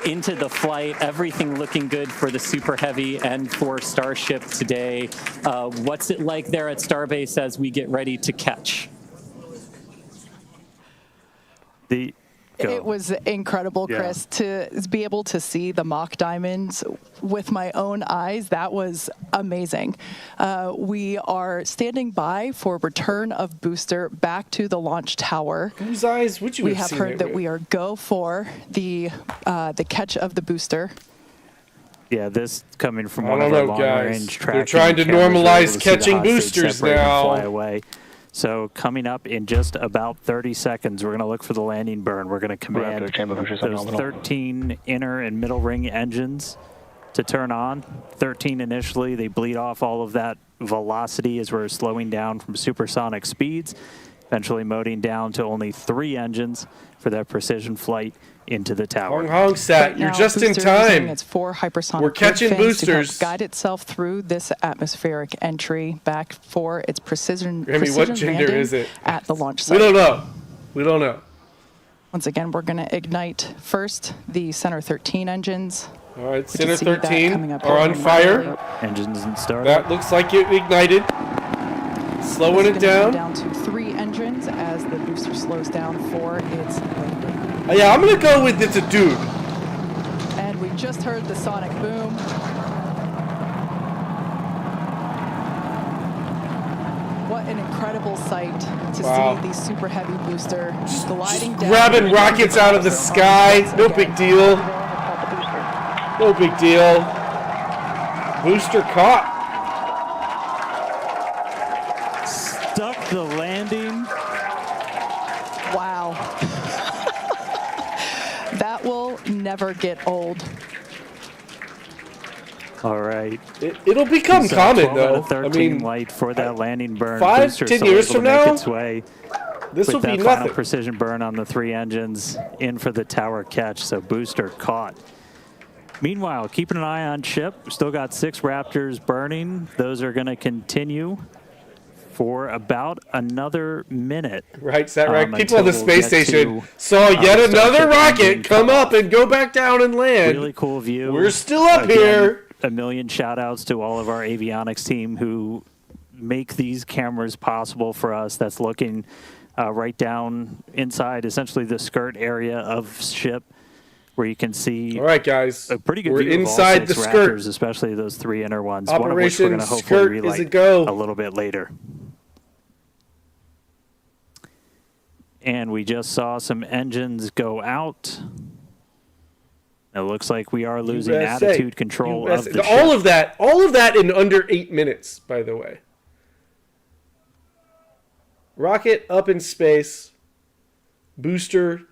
into the flight. Everything looking good for the Super Heavy and for Starship today. What's it like there at Starbase as we get ready to catch? It was incredible, Chris, to be able to see the mock diamonds with my own eyes. That was amazing. We are standing by for return of booster back to the launch tower. Whose eyes would you We have have seen heard it that with? we are go for the catch of the booster. Yeah, this coming from I one don't of our know, long-range guys. tracking They're trying to cameras. We're normalize able to see the catching hostage boosters separate and now. Fly away. So coming up in just about 30 seconds, we're going to look for the landing burn. We're going to command those 13 inner and middle ring engines to turn on. 13 initially, they bleed off all of that velocity as we're slowing down from supersonic speeds, eventually moding down to only 3 engines for that precision flight into the tower. Hong Hong sat, Right you're now, just in booster time. using its 4 hypersonic We're catching grid fins to help boosters. guide itself through this atmospheric entry back for its precision Grammy, what gender landing is it? at the launch site. We don't know. We don't know. Once again, we're going to ignite first the center 13 engines. All right, We center can see that 13 coming up are on here. fire. Engines and start. That looks like it ignited. Slowing it down. Down to 3 engines as the booster slows down for its landing. Yeah, I'm gonna go with it's a dude. And we just heard the sonic boom. What an incredible sight to Wow. see the super heavy booster gliding down. Grabbing rockets out of the sky. No big deal. No big deal. Booster caught. Stuck the landing. Wow. That will never get old. All right. It'll become So common 12 out though. of 13 I mean, light for that landing burn. 5, Booster 10 still years able from to make now, its way this with will be that final nothing. precision burn on the 3 engines in for the tower catch. So booster caught. Meanwhile, keeping an eye on ship. Still got 6 Raptors burning. Those are going to continue for about another minute. Right, is that right? People until on the we'll space get station to, saw yet Starship another rocket engine come up and go back down and land. Really cool view. We're still up Again, here. A million shout outs to all of our avionics team who make these cameras possible for us. That's looking right down inside essentially the skirt area of ship where you can see All right, guys. a pretty good We're view inside of all 6 the skirt. Raptors, especially those 3 inner ones, one of which we're Operation going to hopefully Skirt is relight a go. a little bit later. And we just saw some engines go out. It looks like we are losing USA. attitude control of the all ship. all of that in under 8 minutes, by the way. Rocket up in space, booster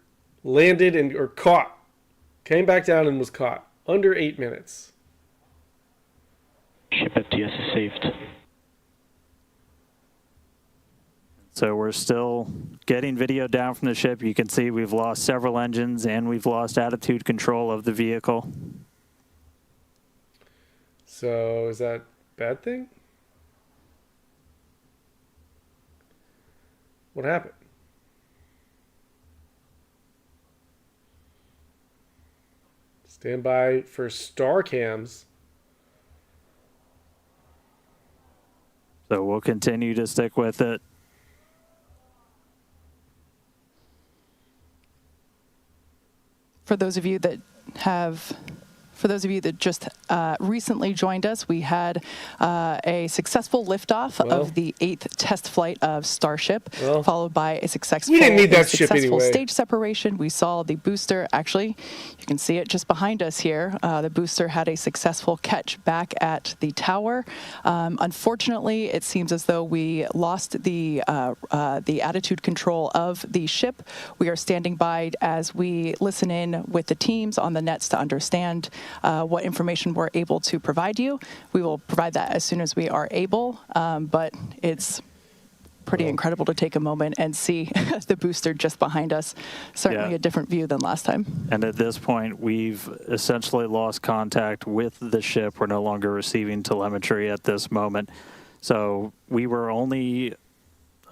landed and or caught, came back down and was caught under 8 minutes. Ship FTS is saved. So we're still getting video down from the ship. You can see we've lost several engines and we've lost attitude control of the vehicle. So is that a bad thing? What happened? Stand by for star cams. So we'll continue to stick with it. For those of you that just recently joined us, we had a successful liftoff of the 8th test flight of Starship, followed by a successful stage separation. We saw the booster, actually, you can see it just behind us here. The booster had a successful catch back at the tower. Unfortunately, it seems as though we lost the attitude control of the ship. We are standing by as we listen in with the teams on the nets to understand what information we're able to provide you. We will provide that as soon as we are able, but it's pretty incredible to take a moment and see the booster just behind us. Certainly a different view than last time. And at this point, we've essentially lost contact with the ship. We're no longer receiving telemetry at this moment. So we were only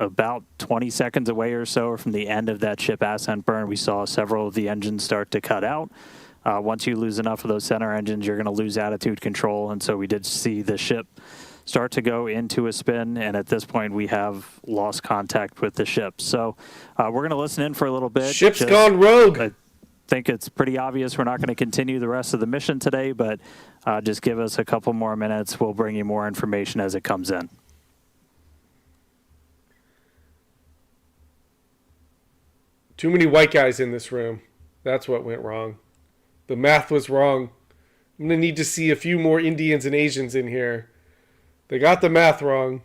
about 20 seconds away or so from the end of that ship ascent burn. We saw several of the engines start to cut out. Once you lose enough of those center engines, you're going to lose attitude control. And so we did see the ship start to go into a spin. And at this point, we have lost contact with the ship. So we're going to listen in for a little bit. Ship's gone rogue. I think it's pretty obvious we're not going to continue the rest of the mission today, but just give us a couple more minutes. We'll bring you more information as it comes in. Too many white guys in this room. That's what went wrong. The math was wrong. I'm going to need to see a few more Indians and Asians in here. They got the math wrong.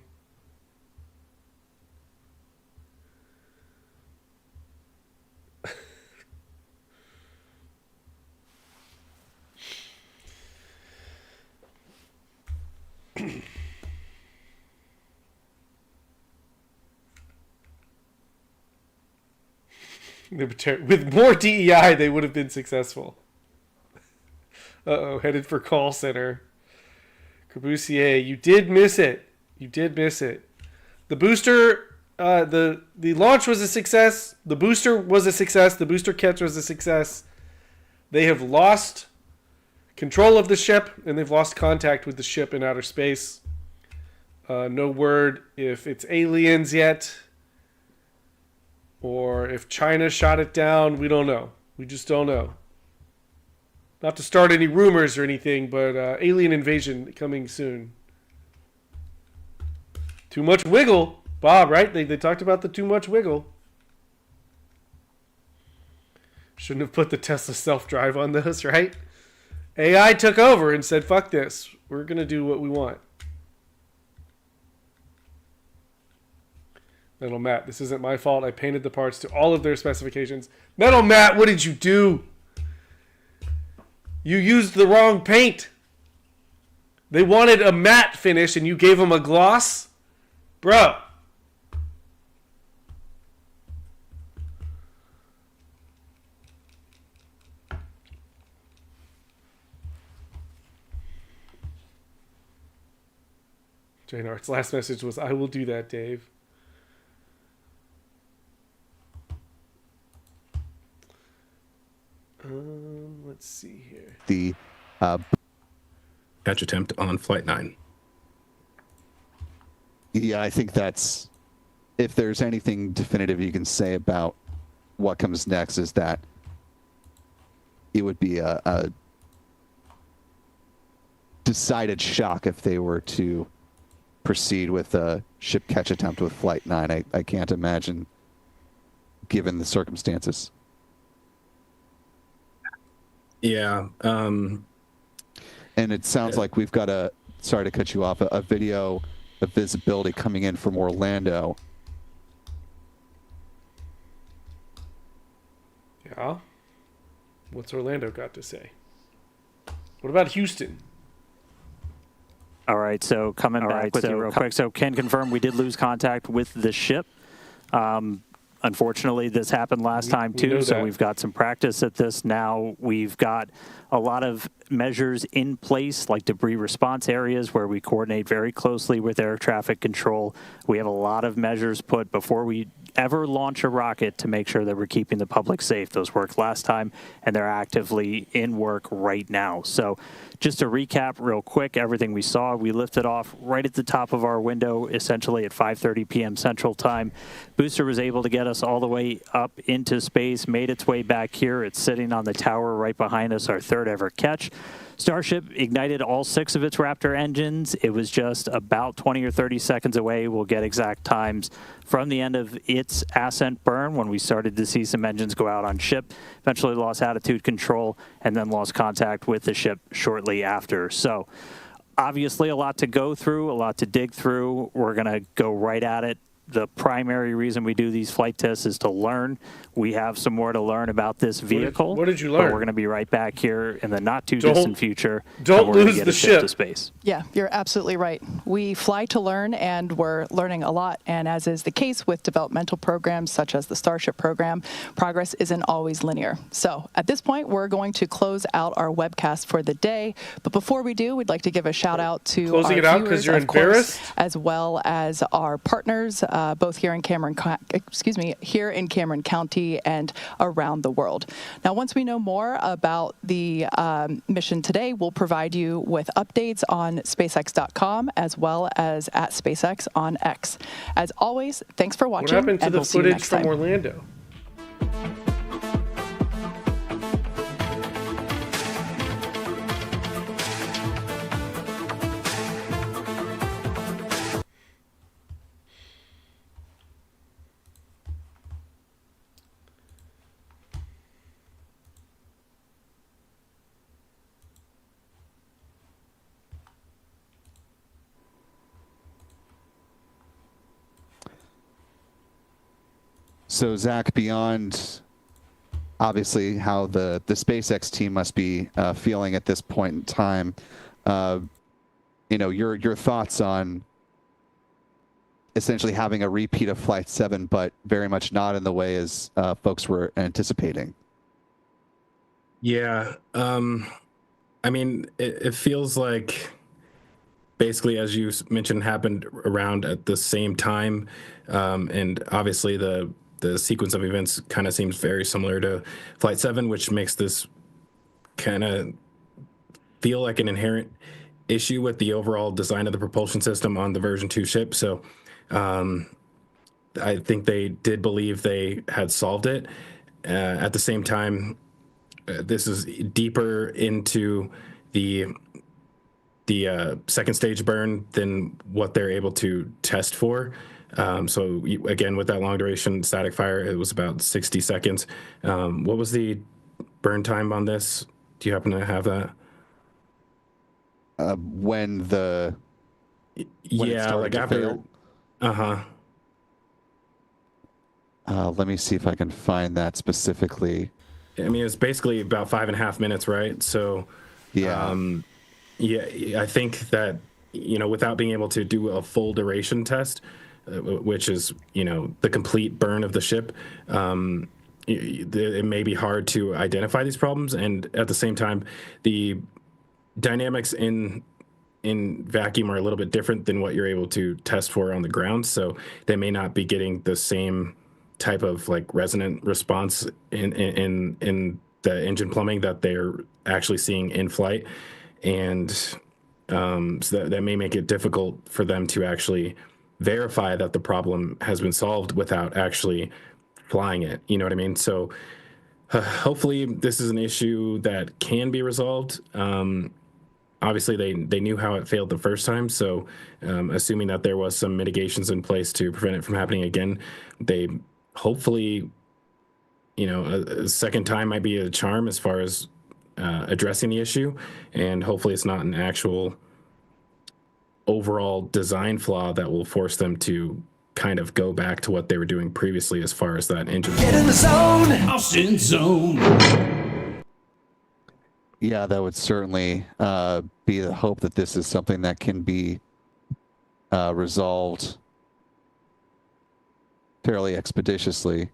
With more DEI, they would have been successful. Uh-oh, headed for call center. Corbusier, you did miss it. You did miss it. The booster, the launch was a success. The booster was a success. The booster catch was a success. They have lost control of the ship, and they've lost contact with the ship in outer space. No word if it's aliens yet, or if China shot it down. We don't know. We just don't know. Not to start any rumors or anything, but alien invasion coming soon. Too much wiggle, Bob, right? They talked about the too much wiggle. Shouldn't have put the Tesla self-drive on those, right? AI took over and said, fuck this. We're going to do what we want. Metal Matt, this isn't my fault. I painted the parts to all of their specifications. Metal Matt, what did you do? You used the wrong paint. They wanted a matte finish and you gave them a gloss? Bro. Jane Art's last message was, I will do that, Dave. Let's see here. The catch attempt on Flight 9. Yeah, I think that's, if there's anything definitive you can say about what comes next, is that it would be a decided shock if they were to proceed with a ship catch attempt with Flight 9. I can't imagine, given the circumstances. Yeah. And it sounds like we've got sorry to cut you off, a video of visibility coming in from Orlando. Yeah. What's Orlando got to say? What about Houston? All right, so coming back with you real quick. So can confirm we did lose contact with the ship. Unfortunately, this happened last time too, so we've got some practice at this now. We've got a lot of measures in place, like debris response areas where we coordinate very closely with air traffic control. We have a lot of measures put before we ever launch a rocket to make sure that we're keeping the public safe. Those worked last time, and they're actively in work right now. So just to recap real quick, everything we saw, we lifted off right at the top of our window, essentially at 5:30 p.m. Central Time. Booster was able to get us all the way up into space, made its way back here. It's sitting on the tower right behind us, our third ever catch. Starship ignited all 6 of its Raptor engines. It was just about 20 or 30 seconds away. We'll get exact times from the end of its ascent burn when we started to see some engines go out on ship, eventually lost attitude control, and then lost contact with the ship shortly after. So obviously a lot to go through, a lot to dig through. We're going to go right at it. The primary reason we do these flight tests is to learn. We have some more to learn about this vehicle. What did you learn? But we're going to be right back here in the not too distant future. Don't lose the ship to space. Yeah, you're absolutely right. We fly to learn, and we're learning a lot. And as is the case with developmental programs such as the Starship program, progress isn't always linear. So at this point, we're going to close out our webcast for the day. But before we do, we'd like to give a shout out to our viewers, you're of course, embarrassed? as well as our partners, both here in Cameron County and around the world. Now, once we know more about the mission today, we'll provide you with updates on SpaceX.com as well as at SpaceX on X. As always, thanks for watching. What happened to and the we'll see you footage next from time. Orlando? So, Zach, beyond obviously how the SpaceX team must be feeling at this point in time, your thoughts on essentially having a repeat of Flight 7, but very much not in the way as folks were anticipating. Yeah. I mean, it feels like basically, as you mentioned, happened around at the same time. And obviously the sequence of events kind of seems very similar to Flight 7, which makes this kind of feel like an inherent issue with the overall design of the propulsion system on the version 2 ship. So I think they did believe they had solved it. At the same time, this is deeper into the second stage burn than what they're able to test for. So again, with that long duration static fire, it was about 60 seconds. What was the burn time on this? Do you happen to have that? When it started to after. fail? Uh-huh. Let me see if I can find that specifically. I mean, it's basically about 5.5 minutes, right? So, yeah. I think that, without being able to do a full duration test, which is, the complete burn of the ship, it may be hard to identify these problems. And at the same time, the dynamics in vacuum are a little bit different than what you're able to test for on the ground. So they may not be getting the same type of resonant response in the engine plumbing that they're actually seeing in flight. And so that may make it difficult for them to actually verify that the problem has been solved without actually flying it. You know what I mean? So hopefully this is an issue that can be resolved. Obviously, they knew how it failed the first time, so assuming that there was some mitigations in place to prevent it from happening again, they hopefully, a second time might be a charm as far as addressing the issue, and hopefully it's not an actual overall design flaw that will force them to kind of go back to what they were doing previously as far as that engine. Get in the zone, Austin zone. Yeah, that would certainly be the hope that this is something that can be resolved fairly expeditiously.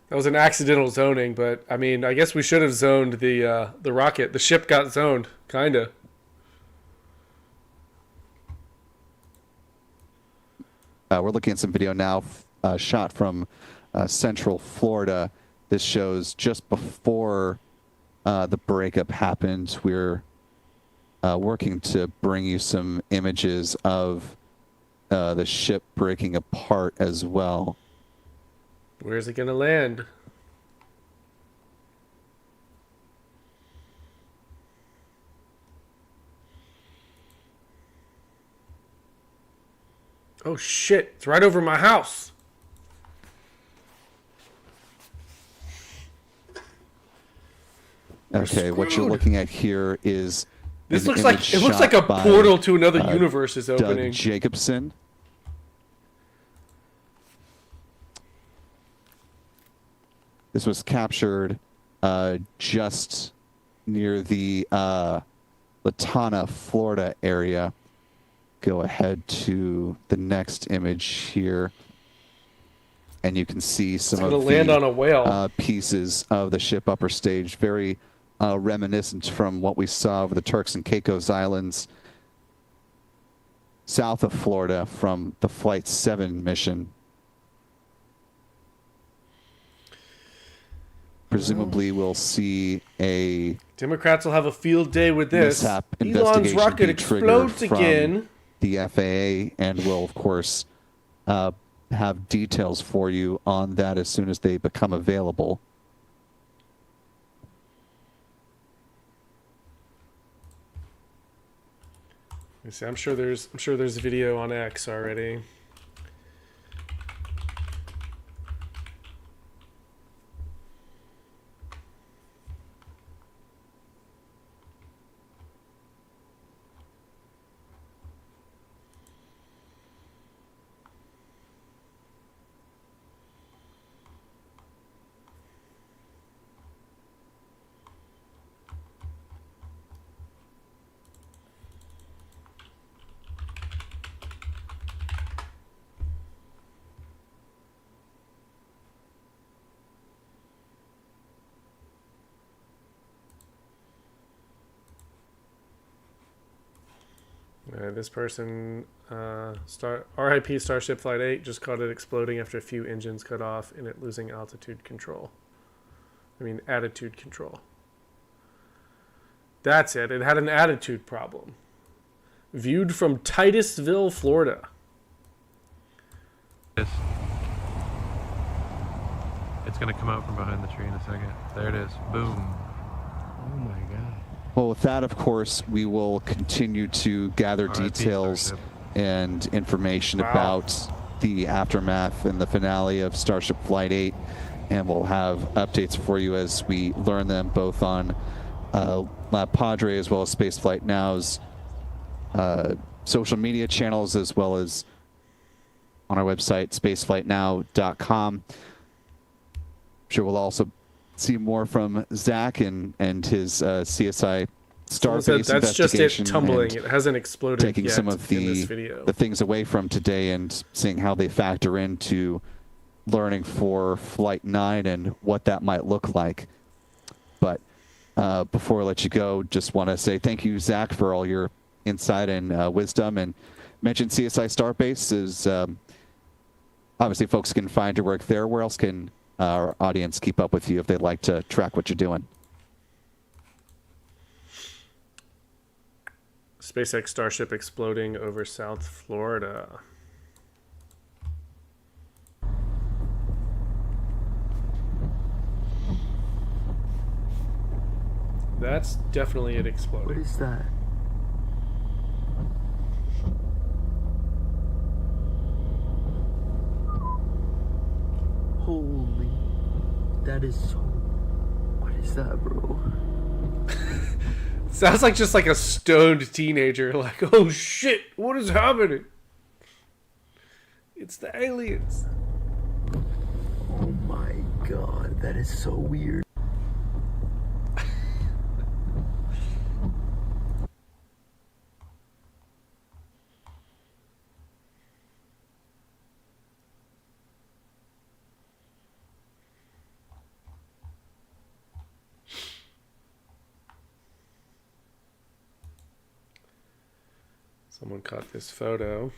That was an accidental zoning, but I mean, I guess we should have zoned the rocket. The ship got zoned, kinda. We're looking at some video now, shot from Central Florida. This shows just before the breakup happened. We're working to bring you some images of the ship breaking apart as well. Where's it gonna land? Oh shit, it's right over my house. Okay, what you're looking at here is this looks like a portal to another universe is opening. Doug Jacobson. This was captured just near the Latana, Florida area. go ahead to the next image here. And you can see some of land on a whale. the pieces of the ship upper stage, very reminiscent from what we saw over the Turks and Caicos Islands south of Florida from the Flight 7 mission. Presumably we'll see a Democrats will have a field day with this. mishap Elon's investigation rocket be explodes triggered from again. the FAA, and we'll of course have details for you on that as soon as they become available. I'm sure there's a video on X already. This person, RIP Starship Flight 8, just caught it exploding after a few engines cut off and it losing altitude control. Attitude control. That's it. It had an attitude problem. Viewed from Titusville, Florida. It's going to come out from behind the tree in a second. There it is. Boom. Oh my god. Well, with that, of course, we will continue to gather details and information about the aftermath and the finale of Starship Flight 8, and we'll have updates for you as we learn them both on Lab Padre as well as Spaceflight Now's social media channels, as well as on our website, spaceflightnow.com. I'm sure we'll also see more from Zach and his CSI Starbase That's just it investigation. tumbling. It hasn't exploded Taking yet some of in this video. the things away from today and seeing how they factor into learning for Flight 9 and what that might look like. But before I let you go, just want to say thank you, Zach, for all your insight and wisdom. And mention CSI Starbase is obviously folks can find your work there. Where else can our audience keep up with you if they'd like to track what you're doing? SpaceX Starship exploding over South Florida. That's definitely it exploding. What is that? Holy, that is so. What is that, bro? Sounds like just like a stoned teenager, like, oh shit, what is happening? It's the aliens. Oh my god, that is so weird. Someone caught this photo.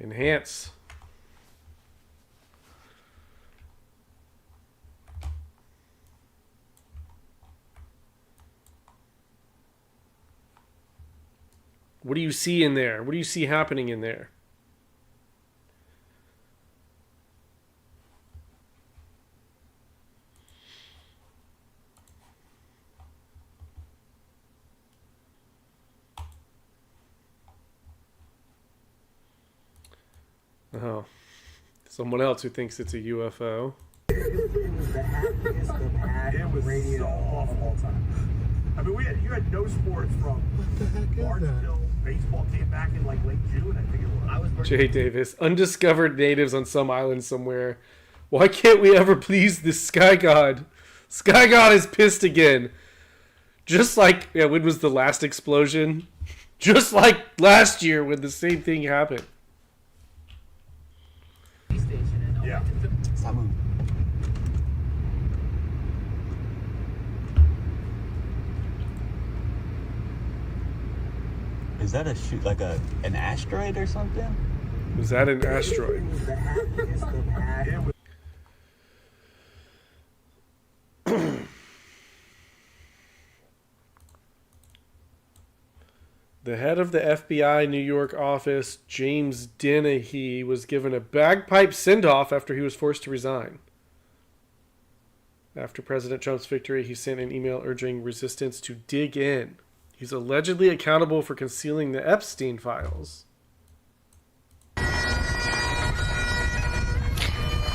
Enhance. What do you see in there? What do you see happening in there? Oh, someone else who thinks it's a UFO. It was so awful all the time. I mean, you had no sports from March till baseball came back in like late June. I think it was. Jay Davis, undiscovered natives on some island somewhere Why can't we ever please this Sky God? Sky God is pissed again. Just like, yeah, when was the last explosion? Just like last year when the same thing happened. Yeah. Stop moving. Is that a shoot like an asteroid or something? Was that an asteroid? The head of the FBI New York office, James Dennehy, was given a bagpipe send-off after he was forced to resign. After President Trump's victory, he sent an email urging resistance to dig in. He's allegedly accountable for concealing the Epstein files.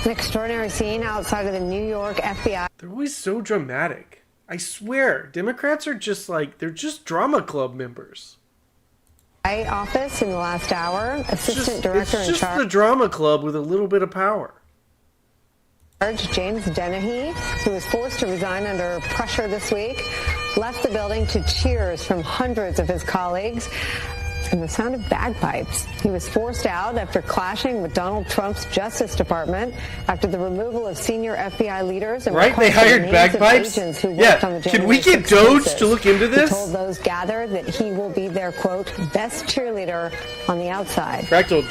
An extraordinary scene outside of the New York FBI. They're always so dramatic. I swear, Democrats are just like, they're just drama club members. Office in the last hour, assistant director in It's just charge. the drama club with a little bit of power. James Dennehy, who was forced to resign under pressure this week, left the building to cheers from hundreds of his colleagues and the sound of bagpipes. He was forced out after clashing with Donald Trump's Justice Department after the removal of senior FBI leaders. And Right? They hired bagpipes? Who worked Yeah. on the Can we January get 6th Doge census. to look into this? He told those gathered that he will be their, quote, best cheerleader on the outside. Fractal We'll be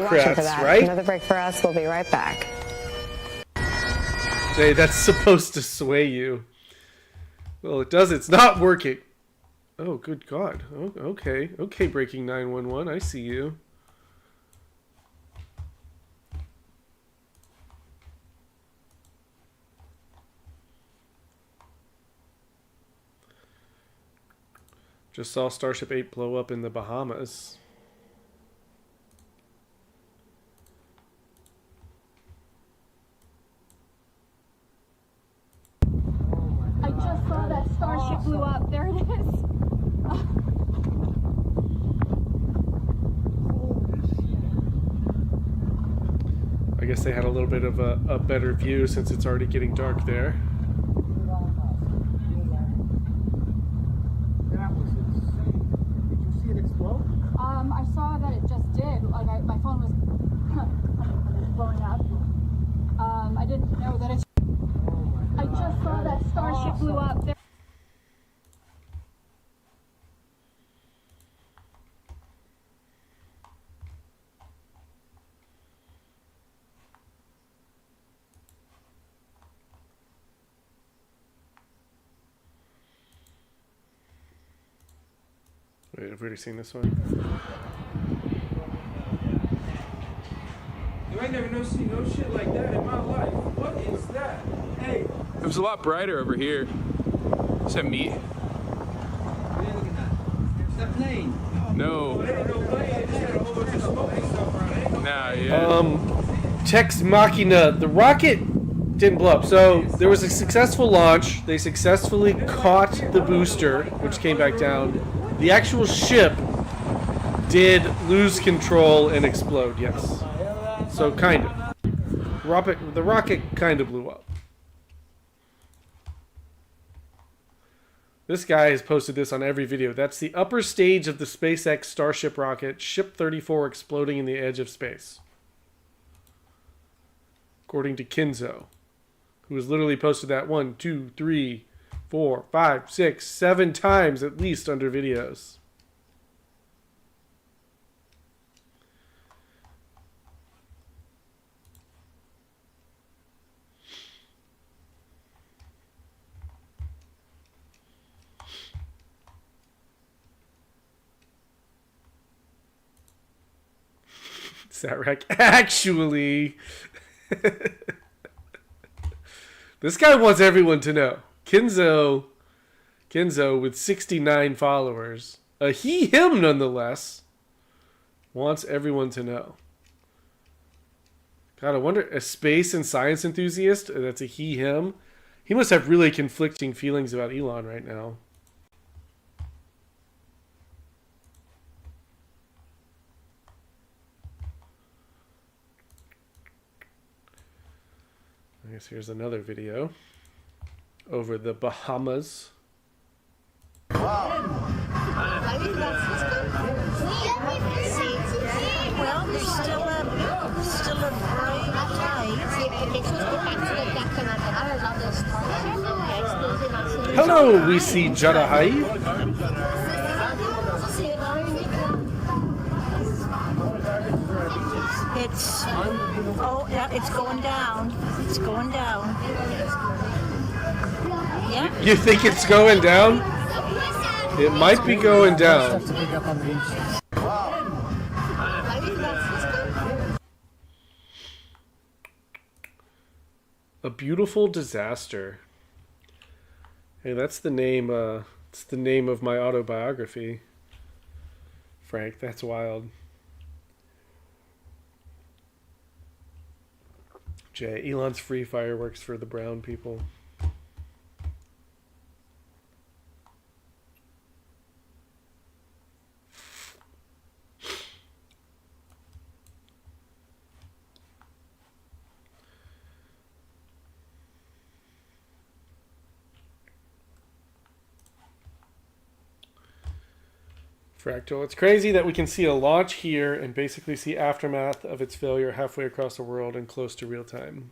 watching Dramacrats, for that. right? Another break for us. We'll be right back. Jay, that's supposed to sway you. Well, it does. It's not working. Oh, good God. Oh, okay. Okay, breaking 911. I see you. Just saw Starship 8 blow up in the Bahamas. I just saw that Starship blew up. There it is. I guess they had a little bit of a better view since it's already getting dark there. That was insane. Did you see it explode? I saw that it just did. Like my phone was blowing up. I didn't know that it. I just saw that Starship blew up. There. Wait, I've already seen this one. You ain't never seen no shit like that in my life. What is that? Hey. It was a lot brighter over here. Is that meat? Is that plane? No. Nah, yeah. Tex Machina. The rocket didn't blow up. So there was a successful launch. They successfully caught the booster, which came back down. The actual ship did lose control and explode, yes. So kind of. The rocket kind of blew up. This guy has posted this on every video. That's the upper stage of the SpaceX Starship rocket, Ship 34 exploding in the edge of space. According to Kinzo, who has literally posted that 1, 2, 3, 4, 5, 6, 7 times at least under videos. Sarek, actually, this guy wants everyone to know. Kinzo with 69 followers, a him nonetheless, wants everyone to know. God, I wonder, a space and science enthusiast, that's a him. He must have really conflicting feelings about Elon right now. guess here's another video over the Bahamas. Well, there's still a bright light. Hello, we see Jadahai. It's going down. It's going down. Yeah. You think it's going down? It might be going down. A beautiful disaster. Hey, that's the name. It's the name of my autobiography. Frank, that's wild. Jay, Elon's free fireworks for the brown people. Fractal. It's crazy that we can see a launch here and basically see aftermath of its failure halfway across the world and close to real time.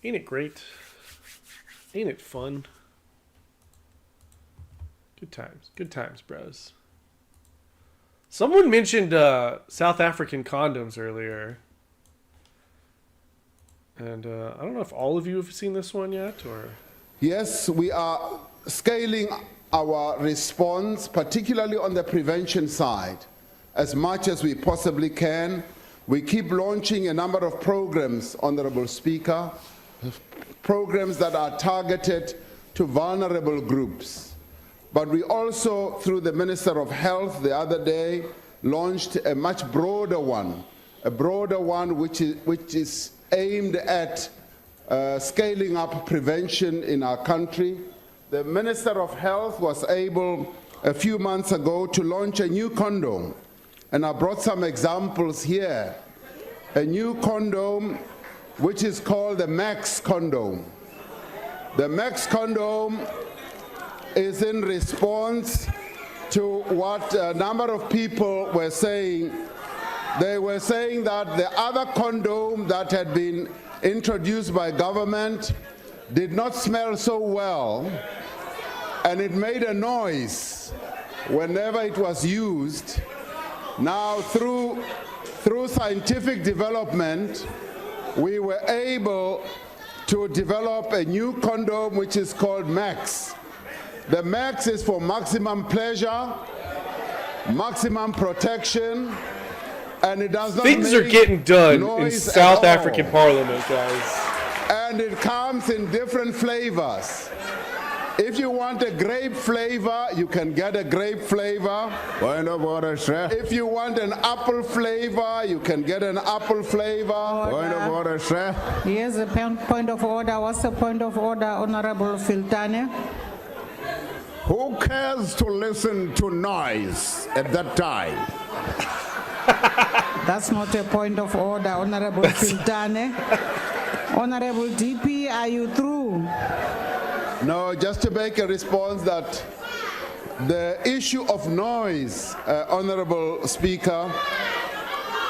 Ain't it great? Ain't it fun? Good times, bros. Someone mentioned South African condoms earlier. And I don't know if all of you have seen this one yet, or... Yes, we are scaling our response, particularly on the prevention side, as much as we possibly can. We keep launching a number of programs, Honorable Speaker, programs that are targeted to vulnerable groups. But we also, through the Minister of Health the other day, launched a much broader one, which is aimed at scaling up prevention in our country. The Minister of Health was able a few months ago to launch a new condom, and I brought some examples here. A new condom which is called the Max condom. The Max condom is in response to what a number of people were saying. They were saying that the other condom that had been introduced by government did not smell so well, and it made a noise whenever it was used. Now, through scientific development, we were able to develop a new condom which is called Max. The Max is for maximum pleasure, maximum protection, and it does not Things make are getting done in noise South at African all. Parliament, guys. And it comes in different flavors. If you want a grape flavor, you can get a grape flavor. If you want an apple flavor, you can get an apple flavor. Here's a point of order. What's the point of order, Honorable Filtane? Who cares to listen to noise at that time? That's not a point of order, Honorable Filtane. Honorable DP, are you through? No, just to make a response that the issue of noise, Honorable Speaker,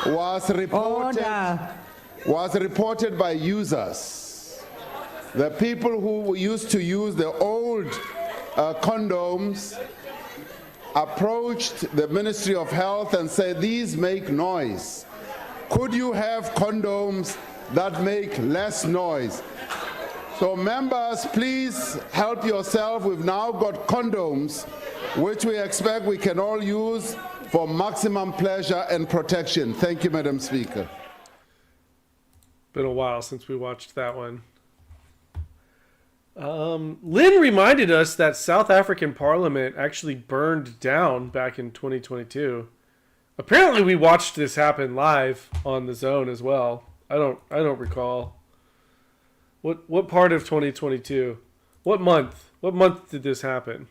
was reported by users. The people who used to use the old condoms approached the Ministry of Health and said, these make noise. Could you have condoms that make less noise? So members, please help yourself. We've now got condoms, which we expect we can all use for maximum pleasure and protection. Thank you, Madam Speaker. Been a while since we watched that one. Lynn reminded us that South African Parliament actually burned down back in 2022. Apparently we watched this happen live on the Zone as well. I don't recall. What part of 2022? What month? What month did this happen?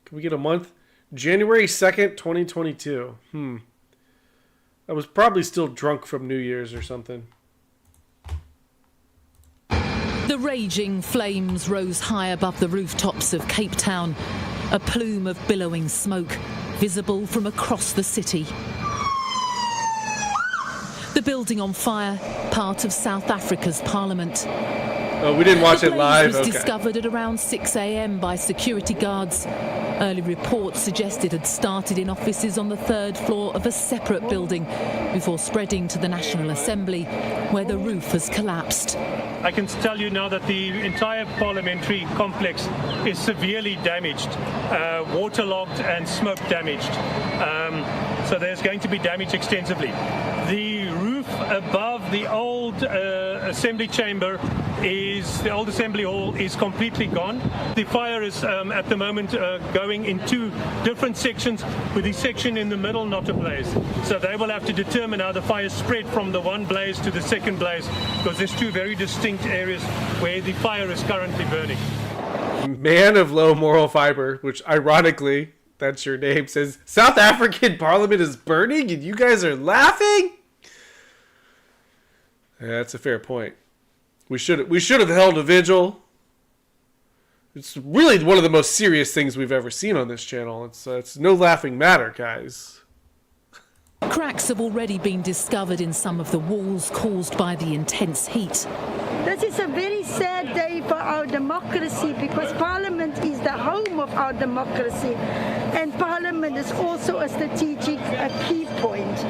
Can we get a month? January 2nd, 2022. I was probably still drunk from New Year's or something. The raging flames rose high above the rooftops of Cape Town, a plume of billowing smoke visible from across the city. The building on fire, part of South Africa's parliament. Oh, we didn't watch it live. The blaze was Okay. discovered at around 6 a.m. by security guards. Early reports suggested it had started in offices on the third floor of a separate building before spreading to the National Assembly, where the roof has collapsed. I can tell you now that the entire parliamentary complex is severely damaged, waterlogged and smoke damaged. So there's going to be damage extensively. The roof above the old assembly chamber the old assembly hall is completely gone. The fire is at the moment going in two different sections, with the section in the middle not ablaze. So they will have to determine how the fire spread from the one blaze to the second blaze, because there's two very distinct areas where the fire is currently burning. Man of low moral fiber, which ironically, that's your name, says South African Parliament is burning and you guys are laughing? Yeah, that's a fair point. We should have held a vigil. It's really one of the most serious things we've ever seen on this channel. It's no laughing matter, guys. Cracks have already been discovered in some of the walls caused by the intense heat. This is a very sad day for our democracy, because Parliament is the home of our democracy, and Parliament is also a strategic key point.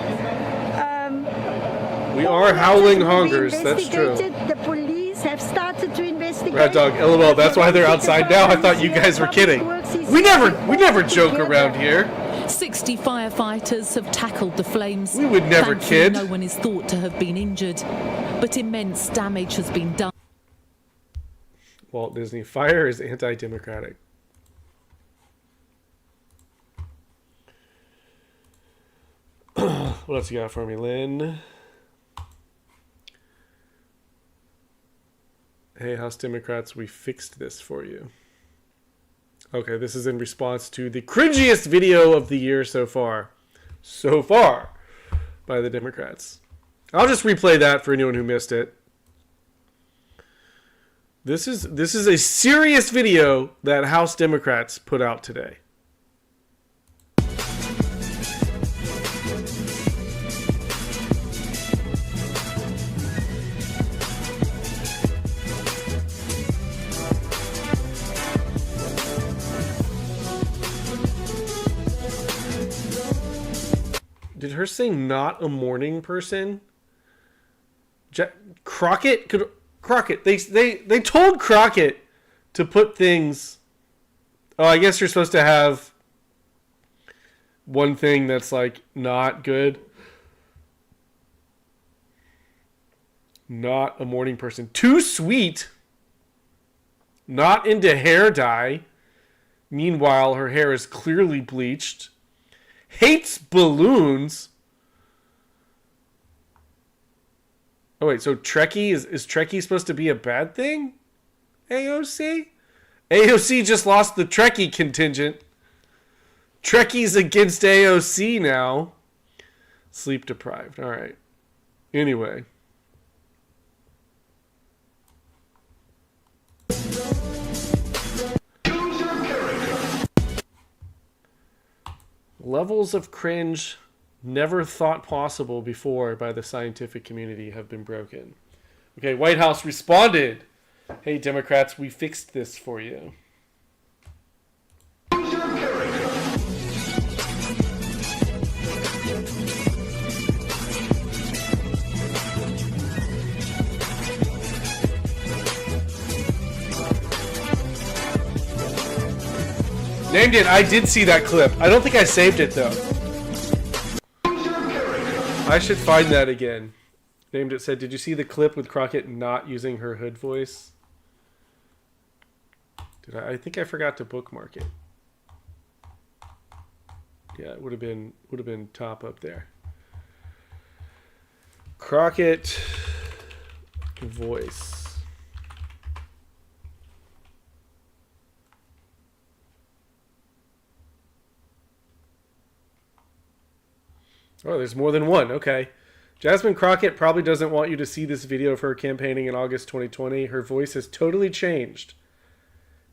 We are howling hongers, that's true. The police have started to investigate. Rat Dog, LOL, that's why they're outside now. I thought you guys were kidding. We never joke around here. 60 firefighters have tackled the flames. We would never Thankfully, kid. No one is thought to have been injured, but immense damage has been done. Walt Disney, fire is anti-democratic. What else you got for me, Lynn? Hey, House Democrats, we fixed this for you. Okay, this is in response to the cringiest video of the year so far. So far, by the Democrats. I'll just replay that for anyone who missed it. This is a serious video that House Democrats put out today. Did her say not a morning person? Crockett could... Crockett, they told Crockett to put things... Oh, I guess you're supposed to have one thing that's like not good. Not a morning person. Too sweet. Not into hair dye. Meanwhile, her hair is clearly bleached. Hates balloons. Oh wait, so Trekkie is Trekkie supposed to be a bad thing? AOC? AOC just lost the Trekkie contingent. Trekkie's against AOC now. Sleep deprived. All right. Anyway. Levels of cringe never thought possible before by the scientific community have been broken. Okay, White House responded. Hey, Democrats, we fixed this for you. Named it. I did see that clip. I don't think I saved it though. I should find that again. Named it said, did you see the clip with Crockett not using her hood voice? Did I think I forgot to bookmark it. Yeah, it would have been top up there. Crockett voice. Oh, there's more than one. Okay. Jasmine Crockett probably doesn't want you to see this video of her campaigning in August 2020. Her voice has totally changed.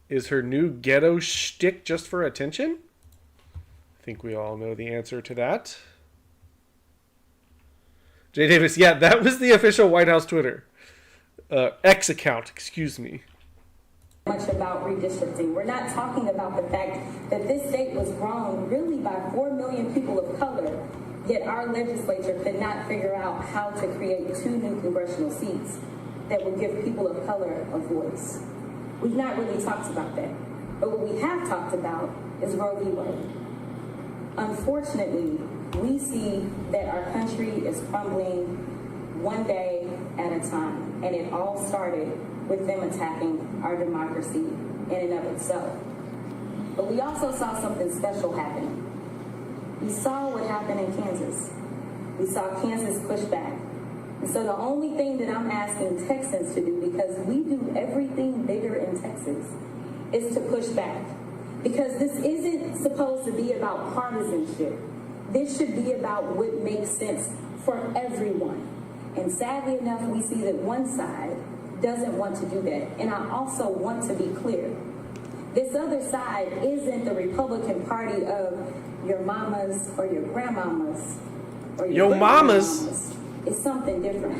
Is her new ghetto shtick just for attention? I think we all know the answer to that. Jay Davis, yeah, that was the official White House Twitter. X account, excuse me. Much about redistricting. We're not talking about the fact that this state was grown really by 4 million people of color, yet our legislature could not figure out how to create 2 new congressional seats that would give people of color a voice. We've not really talked about that. But what we have talked about is Roe v. Wade. Unfortunately, we see that our country is crumbling one day at a time, and it all started with them attacking our democracy in and of itself. But we also saw something special happen. We saw what happened in Kansas. We saw Kansas push back. And so the only thing that I'm asking Texans to do, because we do everything bigger in Texas, is to push back. Because this isn't supposed to be about partisanship. This should be about what makes sense for everyone. And sadly enough, we see that one side doesn't want to do that. And I also want to be clear. This other side isn't the Republican Party of your mamas or your grandmamas or your mamas. It's something different.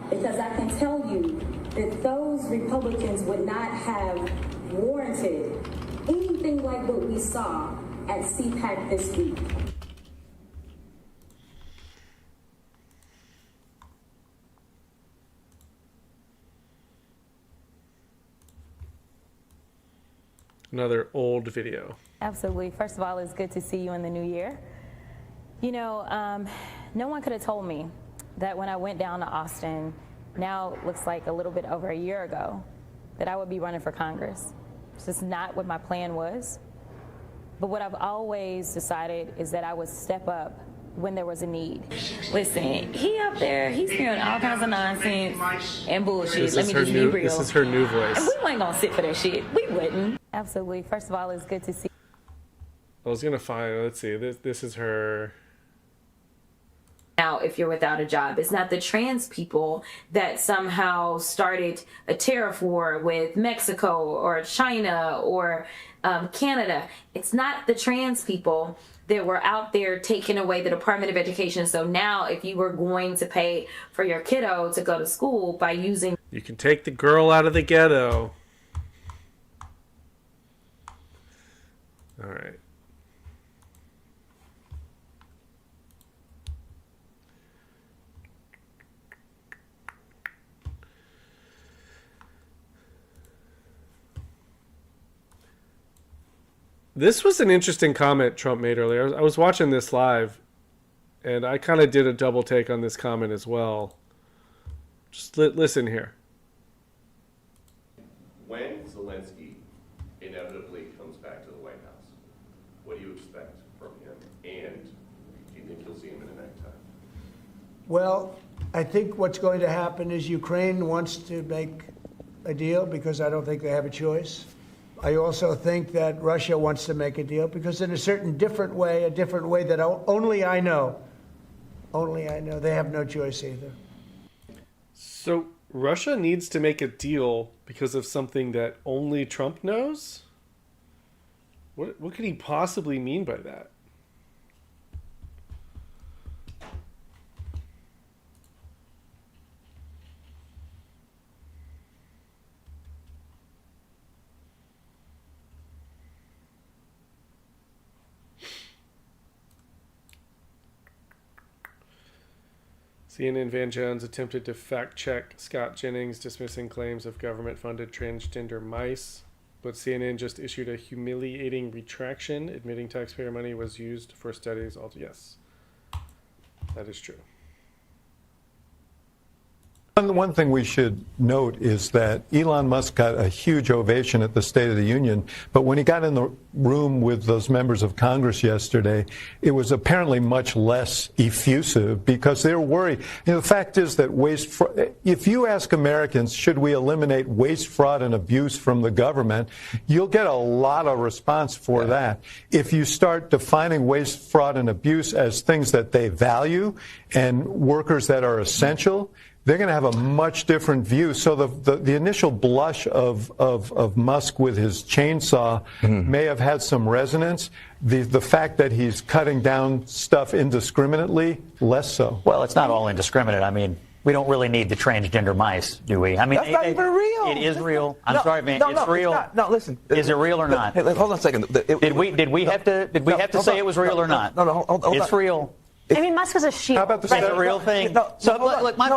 Because I can tell you that those Republicans would not have warranted anything like what we saw at CPAC this week. Another old video. Absolutely. First of all, it's good to see you in the new year. You know, no one could have told me that when I went down to Austin, now it looks like a little bit over a year ago, that I would be running for Congress. This is not what my plan was. But what I've always decided is that I would step up when there was a need. Listen, he up there, he's hearing all kinds of nonsense and bullshit. Let me just be real. This is her new voice. And we weren't gonna sit for that shit. We wouldn't. Absolutely. First of all, it's good to see. I was gonna find. Let's see. This is her. Now, if you're without a job, it's not the trans people that somehow started a tariff war with Mexico or China or Canada. It's not the trans people that were out there taking away the Department of Education. So now if you were going to pay for your kiddo to go to school by using... You can take the girl out of the ghetto. All right. This was an interesting comment Trump made earlier. I was watching this live, and I kind of did a double take on this comment as well. Just listen here. When Zelensky inevitably comes back to the White House, what do you expect from him? And do you think you'll see him in a necktie? Well, I think what's going to happen is Ukraine wants to make a deal because I don't think they have a choice. I also think that Russia wants to make a deal because in a different way that only I know. Only I know. They have no choice either. So Russia needs to make a deal because of something that only Trump knows? What could he possibly mean by that? CNN Van Jones attempted to fact-check Scott Jennings dismissing claims of government-funded transgender mice, but CNN just issued a humiliating retraction admitting taxpayer money was used for studies. Yes, that is true. One thing we should note is that Elon Musk got a huge ovation at the State of the Union, but when he got in the room with those members of Congress yesterday, it was apparently much less effusive because they were worried. The fact is that if you ask Americans, should we eliminate waste, fraud, and abuse from the government, you'll get a lot of response for that. If you start defining waste, fraud, and abuse as things that they value and workers that are essential, they're going to have a much different view. So the initial blush of Musk with his chainsaw may have had some resonance. The fact that he's cutting down stuff indiscriminately, less so. Well, it's not all indiscriminate. I mean, we don't really need the transgender mice, do we? I mean, that's not even real. It is real. I'm sorry, man. It's real. No, listen. Is it real or not? Hey, hold on a second. Did we have to say it was real or not? No, hold on. It's real. I mean, Musk was a shield. How about the That's a real thing. Look, my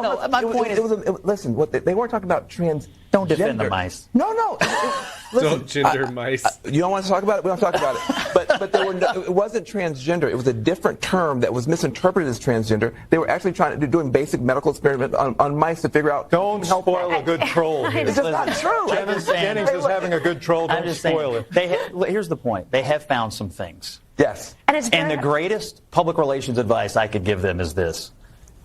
point is, listen. They weren't talking about trans. Don't defend the mice. No. Listen, don't gender mice. You don't want to talk about it? We don't talk about it. But it wasn't transgender. It was a different term that was misinterpreted as transgender. They were actually doing basic medical experiments on mice to figure out. Don't spoil a good troll. It's just not true. Jennings is having a good troll. Don't spoil it. Here's the point. They have found some things. Yes. And the greatest public relations advice I could give them is this.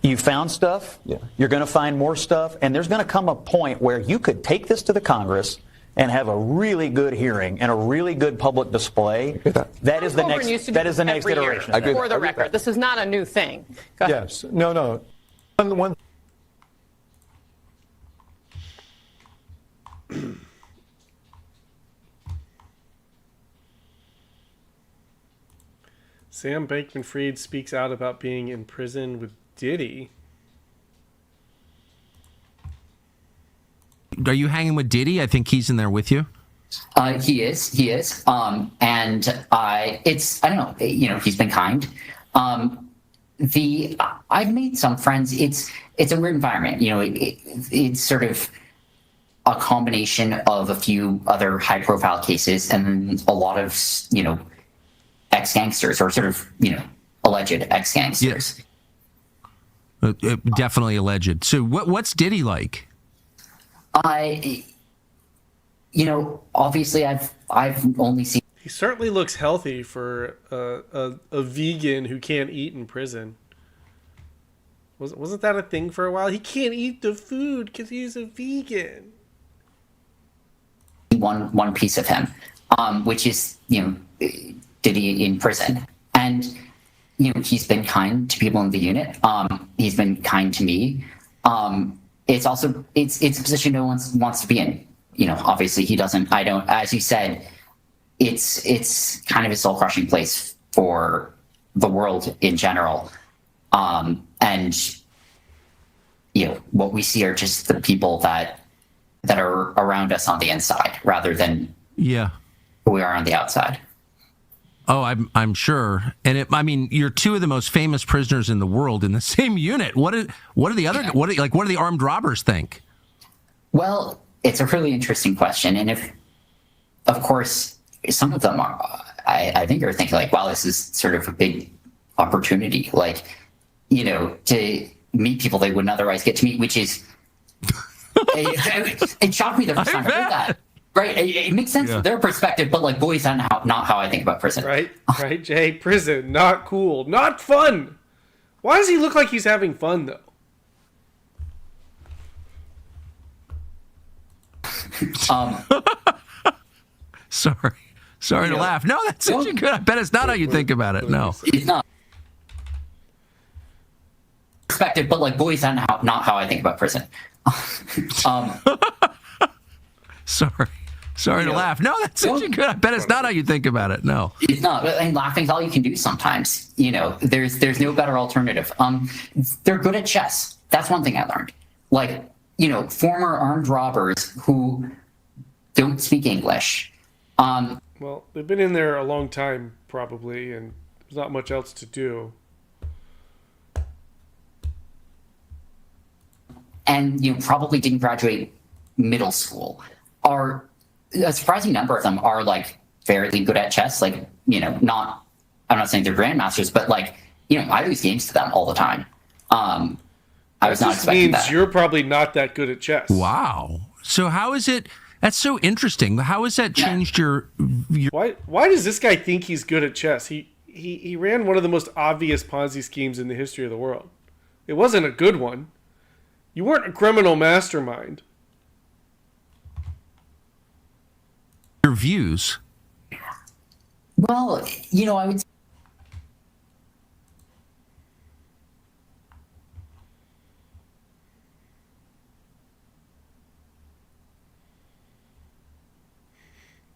You found stuff, you're going to find more stuff, and there's going to come a point where you could take this to the Congress and have a really good hearing and a really good public display. That is the next iteration. For the record, this is not a new thing. Yes. No. One. Sam Bankman-Fried speaks out about being in prison with Diddy. Are you hanging with Diddy? I think he's in there with you. He is. And I don't know. He's been kind. I've made some friends. It's a weird environment. It's sort of a combination of a few other high-profile cases and a lot of ex-gangsters or sort of alleged ex-gangsters. Yes. Definitely alleged. So what's Diddy like? Obviously I've only seen. He certainly looks healthy for a vegan who can't eat in prison. Wasn't that a thing for a while? He can't eat the food because he's a vegan. One piece of him, which is Diddy in prison, and he's been kind to people in the unit. He's been kind to me. It's a position no one wants to be in. Obviously he doesn't. I don't. As you said, it's kind of a soul crushing place for the world in general. And what we see are just the people that are around us on the inside, rather than who we are on the outside. Oh, I'm sure. And you're two of the most famous prisoners in the world in the same unit. What do the armed robbers think? Well, it's a really interesting question. And of course, some of them I think are thinking like, wow, this is sort of a big opportunity, to meet people they wouldn't otherwise get to meet, which is, it shocked me the first time I heard that. Right, it makes sense from their perspective, but boys, not how I think about prison. Right, Jay. Prison, not cool, not fun. Why does he look like he's having fun though? Sorry to laugh. No, that's such a good. I bet it's not how you think about it. No, it's not. Perspective, but boys, not how I think about prison. Sorry to laugh. No, that's such a good. I bet it's not how you think about it. No, it's not. And laughing's all you can do sometimes. There's no better alternative. They're good at chess. That's one thing I learned. Former armed robbers who don't speak English. Well, they've been in there a long time, probably, and there's not much else to do. And probably didn't graduate middle school. A surprising number of them are fairly good at chess. I'm not saying they're grandmasters, but I lose games to them all the time. I was not expecting means that. you're probably not that good at chess. Wow. So how is it? That's so interesting. How has that changed your? Why does this guy think he's good at chess? He ran one of the most obvious Ponzi schemes in the history of the world. It wasn't a good one. You weren't a criminal mastermind. Your views. Well, I would.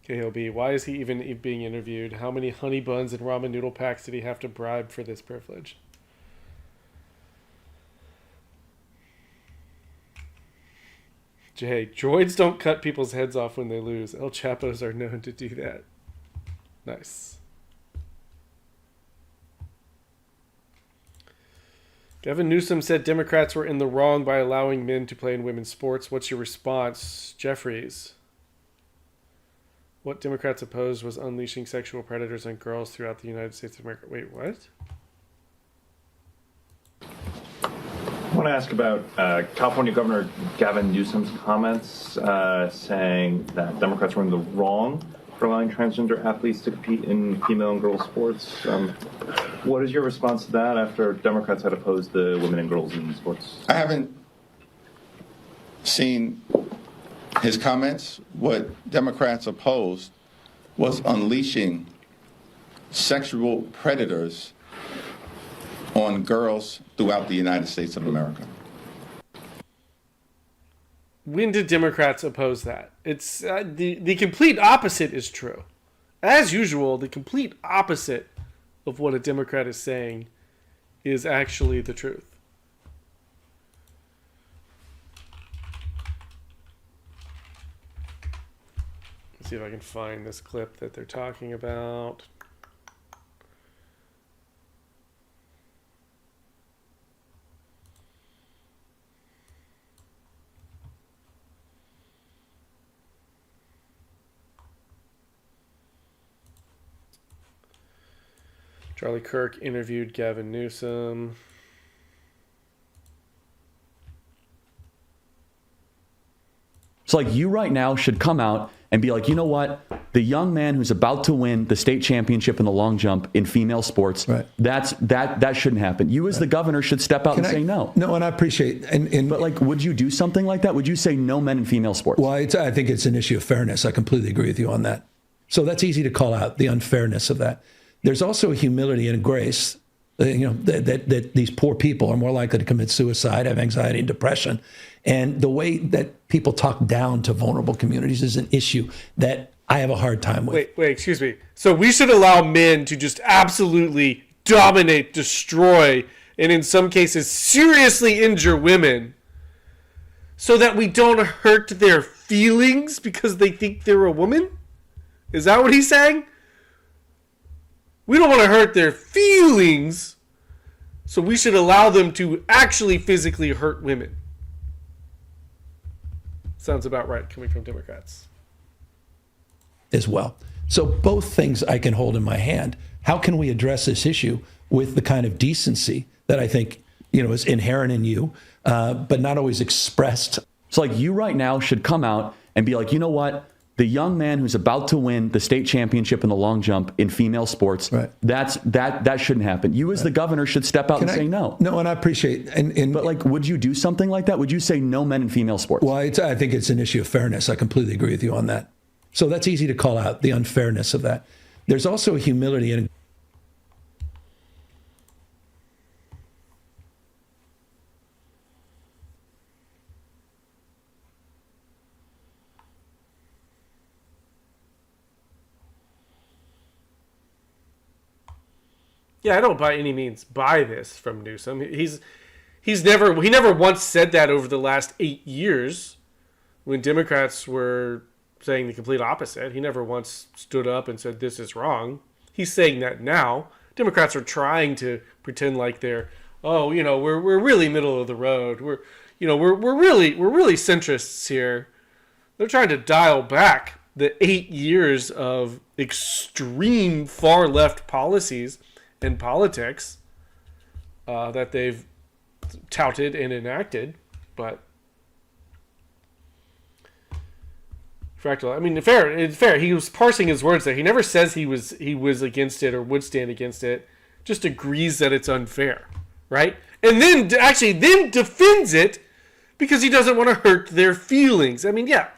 KOB, why is he even being interviewed? How many honey buns and ramen noodle packs did he have to bribe for this privilege? Jay, droids don't cut people's heads off when they lose. El Chapos are known to do that. Nice. Gavin Newsom said Democrats were in the wrong by allowing men to play in women's sports. What's your response, Jeffries? What Democrats opposed was unleashing sexual predators on girls throughout the United States of America. Wait, what? I want to ask about California Governor Gavin Newsom's comments saying that Democrats were in the wrong for allowing transgender athletes to compete in female and girls sports. What is your response to that after Democrats had opposed the women and girls in sports? I haven't seen his comments. What Democrats opposed was unleashing sexual predators on girls throughout the United States of America. When did Democrats oppose that? It's the complete opposite is true. As usual, the complete opposite of what a Democrat is saying is actually the truth. Let's see if I can find this clip that they're talking about. Charlie Kirk interviewed Gavin Newsom. It's like you right now should come out and be like, you know what? The young man who's about to win the state championship in the long jump in female sports, that shouldn't happen. You as the governor should step out and say no. No, and I appreciate but like, would you do something like that? Would you say no men in female sports? Well, I think it's an issue of fairness. I completely agree with you on that. So that's easy to call out, the unfairness of that. There's also a humility and a grace, that these poor people are more likely to commit suicide, have anxiety and depression. And the way that people talk down to vulnerable communities is an issue that I have a hard time with. Wait, excuse me. So we should allow men to just absolutely dominate, destroy, and in some cases seriously injure women so that we don't hurt their feelings because they think they're a woman? Is that what he's saying? We don't want to hurt their feelings, so we should allow them to actually physically hurt women. Sounds about right coming from Democrats. As well. So both things I can hold in my hand. How can we address this issue with the kind of decency that I think, is inherent in you, but not always expressed? It's like you right now should come out and be like, you know what? The young man who's about to win the state championship in the long jump in female sports, that shouldn't happen. You as the governor should step out and say no. No, and I appreciate but like, would you do something like that? Would you say no men in female sports? Well, I think it's an issue of fairness. I completely agree with you on that. So that's easy to call out, the unfairness of that. There's also a humility and Yeah, I don't by any means buy this from Newsom. He never once said that over the last 8 years when Democrats were saying the complete opposite. He never once stood up and said this is wrong. He's saying that now. Democrats are trying to pretend like they're, we're really middle of the road. We're really centrists here. They're trying to dial back the 8 years of extreme far left policies in politics that they've touted and enacted, but Fractal, I mean, it's fair. He was parsing his words there. He never says he was against it or would stand against it. Just agrees that it's unfair, right? And then defends it because he doesn't want to hurt their feelings. I mean, yeah,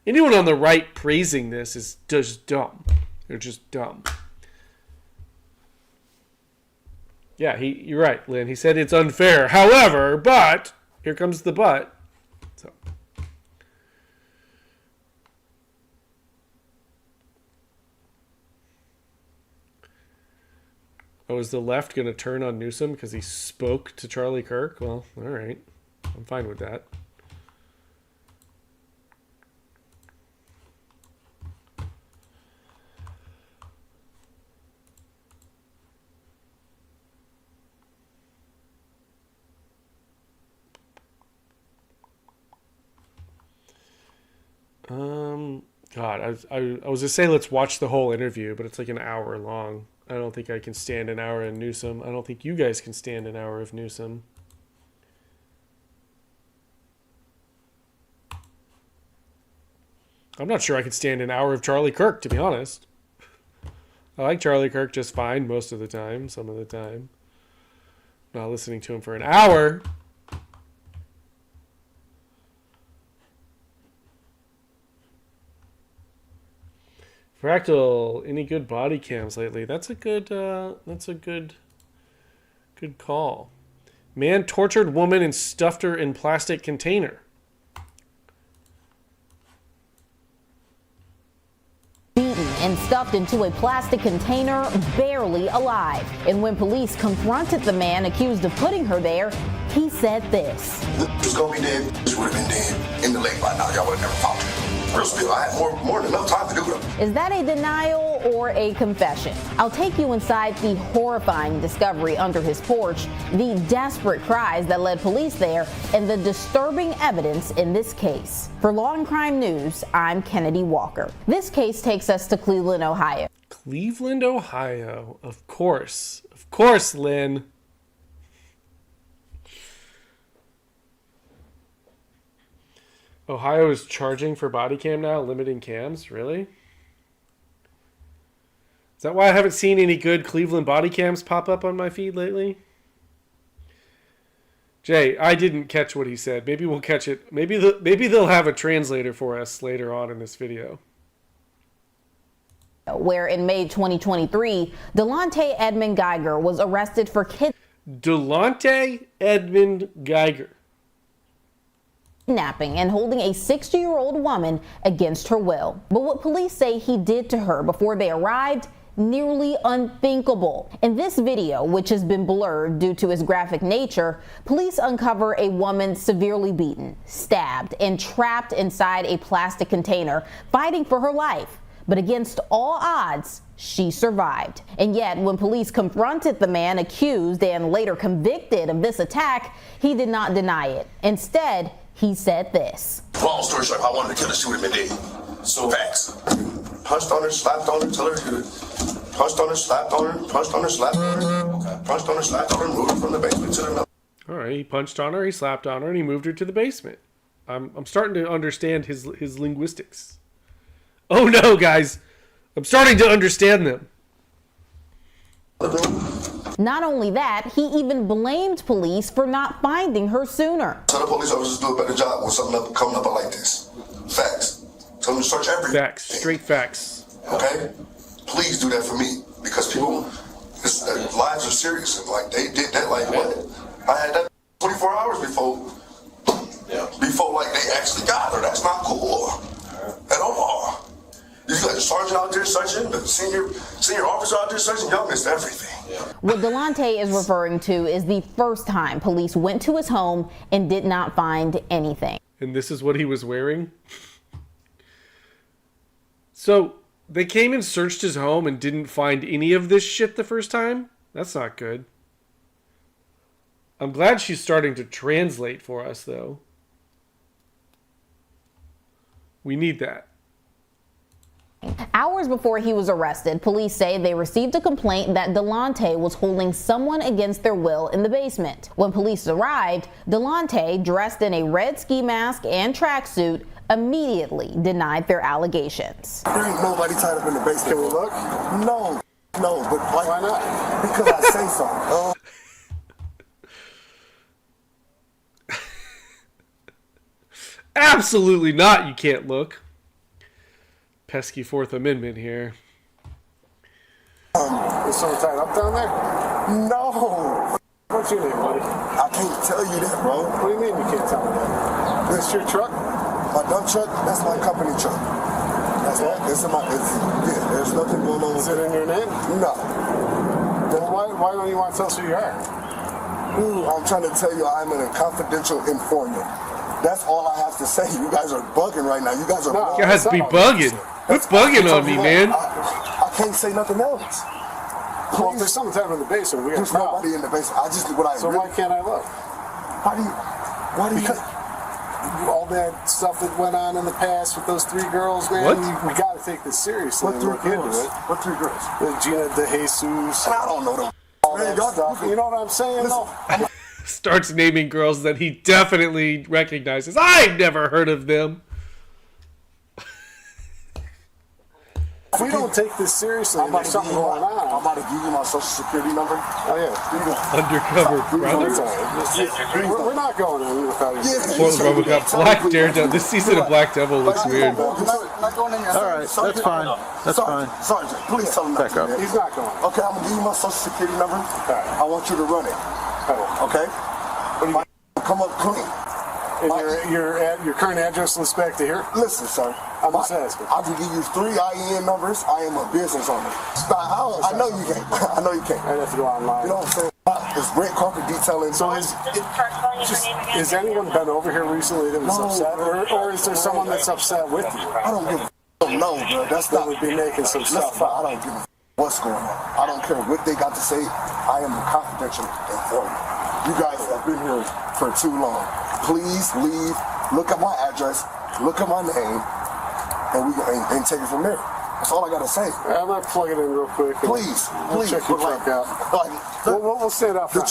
anyone on the right praising this is just dumb. They're just dumb. Yeah, you're right, Lynn. He said it's unfair. However, but, here comes the but. So. Oh, is the left going to turn on Newsom because he spoke to Charlie Kirk? Well, all right. I'm fine with that. God, I was going to say let's watch the whole interview, but it's like an hour long. I don't think I can stand an hour of Newsom. I don't think you guys can stand an hour of Newsom. I'm not sure I could stand an hour of Charlie Kirk, to be honest. I like Charlie Kirk just fine most of the time, some of the time. Not listening to him for an hour. Fractal, any good body cams lately? That's a good call. Man tortured woman and stuffed her in plastic container. Beaten and stuffed into a plastic container, barely alive. And when police confronted the man accused of putting her there, he said this. She's gonna be dead. She would have been dead in the lake by now. Y'all would have never found her. Real spill. I had more than enough time to do it. Is that a denial or a confession? I'll take you inside the horrifying discovery under his porch, the desperate cries that led police there, and the disturbing evidence in this case. For Law and Crime News, I'm Kennedy Walker. This case takes us to Cleveland, Ohio. Cleveland, Ohio. Of course. Of course, Lynn. Ohio is charging for body cam now, limiting cams? Really? Is that why I haven't seen any good Cleveland body cams pop up on my feed lately? Jay, I didn't catch what he said. Maybe we'll catch it. Maybe they'll have a translator for us later on in this video. Where in May 2023, Delonte Edmond Geiger was arrested for Delonte Edmond Geiger. Kidnapping and holding a 60-year-old woman against her will. But what police say he did to her before they arrived, nearly unthinkable. In this video, which has been blurred due to its graphic nature, police uncover a woman severely beaten, stabbed, and trapped inside a plastic container, fighting for her life. But against all odds, she survived. And yet, when police confronted the man accused and later convicted of this attack, he did not deny it. Instead, he said this. Long story short, if I wanted to kill her, she would have been dead. So facts. Punched on her, slapped on her, till her good. Punched on her, slapped on her, punched on her, slapped on her. Okay. Punched on her, slapped on her, moved her from the basement to the... All right, he punched on her, he slapped on her, and he moved her to the basement. I'm starting to understand his linguistics. Oh no, guys. I'm starting to understand them. Not only that, he even blamed police for not finding her sooner. Tell the police officers do a better job when something coming up like this. Facts. Tell them to search everything. Facts. Straight facts. Okay? Please do that for me. Because people, lives are serious. And like, they did that like what? I had that 24 hours before like they actually got her. That's not cool at all. You got the sergeant out there searching, the senior officer out there searching, y'all missed everything. What Delonte is referring to is the first time police went to his home and did not find anything. And this is what he was wearing? So, they came and searched his home and didn't find any of this shit the first time? That's not good. I'm glad she's starting to translate for us, though. We need that. Hours before he was arrested, police say they received a complaint that Delonte was holding someone against their will in the basement. When police arrived, Delonte, dressed in a red ski mask and tracksuit, immediately denied their allegations. There ain't nobody tied up in the basement. Can we look? No, but why not? Because I say so. Absolutely not. You can't look. Pesky Fourth Amendment here. Is someone tied up down there? No. What's your name, buddy? I can't tell you that, bro. What do you mean you can't tell me that? This your truck? My dump truck? That's my company truck. That's what? It's in my. Yeah. There's nothing going on. Is it in your name? No. Then why don't you want to tell us who you are? I'm trying to tell you, I'm a confidential informant. That's all I have to say. You guys are bugging right now. You guys are. You guys be bugging. What's bugging on me, man? I can't say nothing else. Well, if there's someone tied in the basement, we got There's nobody in the basement. I just So why can't I look? Why do you? Because all that stuff that went on in the past with those three girls, man. What? We got to take this seriously. What three girls? What three girls? Gina De Jesus. I don't know them. All that stuff. You know what I'm saying? Listen, Starts naming girls that he definitely recognizes. I've never heard of them. If we don't take this seriously, there's something going on. I'm about to give you my social security number. Oh, yeah. Undercover brother. We're not going in without you. Portland Robocop. Black Daredevil. This season of Black Devil looks weird. Not going in. All right, that's fine. That's fine. Sergeant, please tell him not to. He's not going. Okay, I'm going to give you my social security number. I want you to run it. Okay? Come up clean. And your current address lists back to here? Listen, sir. I'm just asking. I can give you 3 IEN numbers. I am a business owner. I know you can't. I know you can't. I have to go online. You know what I'm saying? It's red carpet detailing. So has anyone been over here recently that was upset? Or is there someone that's upset with you? I don't give a no, bro. That's not would be making some stuff up. I don't give a what's going on. I don't care what they got to say. I am a confidential informant. You guys have been here for too long. Please leave. Look at my address. Look at my name, and take it from there. That's all I gotta say. I'm gonna plug it in real quick. Please, check your truck out. We'll stand up. The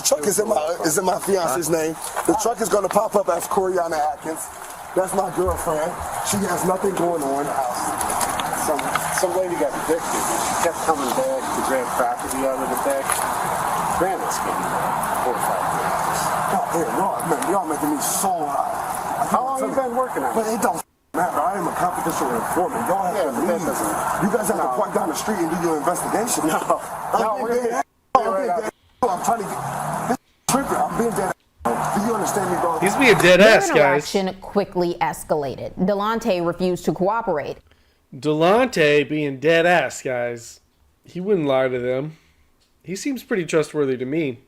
truck is in my fiance's name. The truck is gonna pop up as Coriana Atkins. That's my girlfriend. She has nothing going on. Some lady got evicted. She kept coming back to grab property out of the back. Grandma's getting 4 or 5 days. Y'all making me so high. How long have you been working on it? But it don't matter. I am a confidential informant. Y'all have to leave. You guys have to park down the street and do your investigation. No, I'm trying to get tripping. I'm being dead. Do you understand me, bro? He's being dead ass, guys. The interaction quickly escalated. Delonte refused to cooperate. Delonte being dead ass, guys. He wouldn't lie to them. He seems pretty trustworthy to me.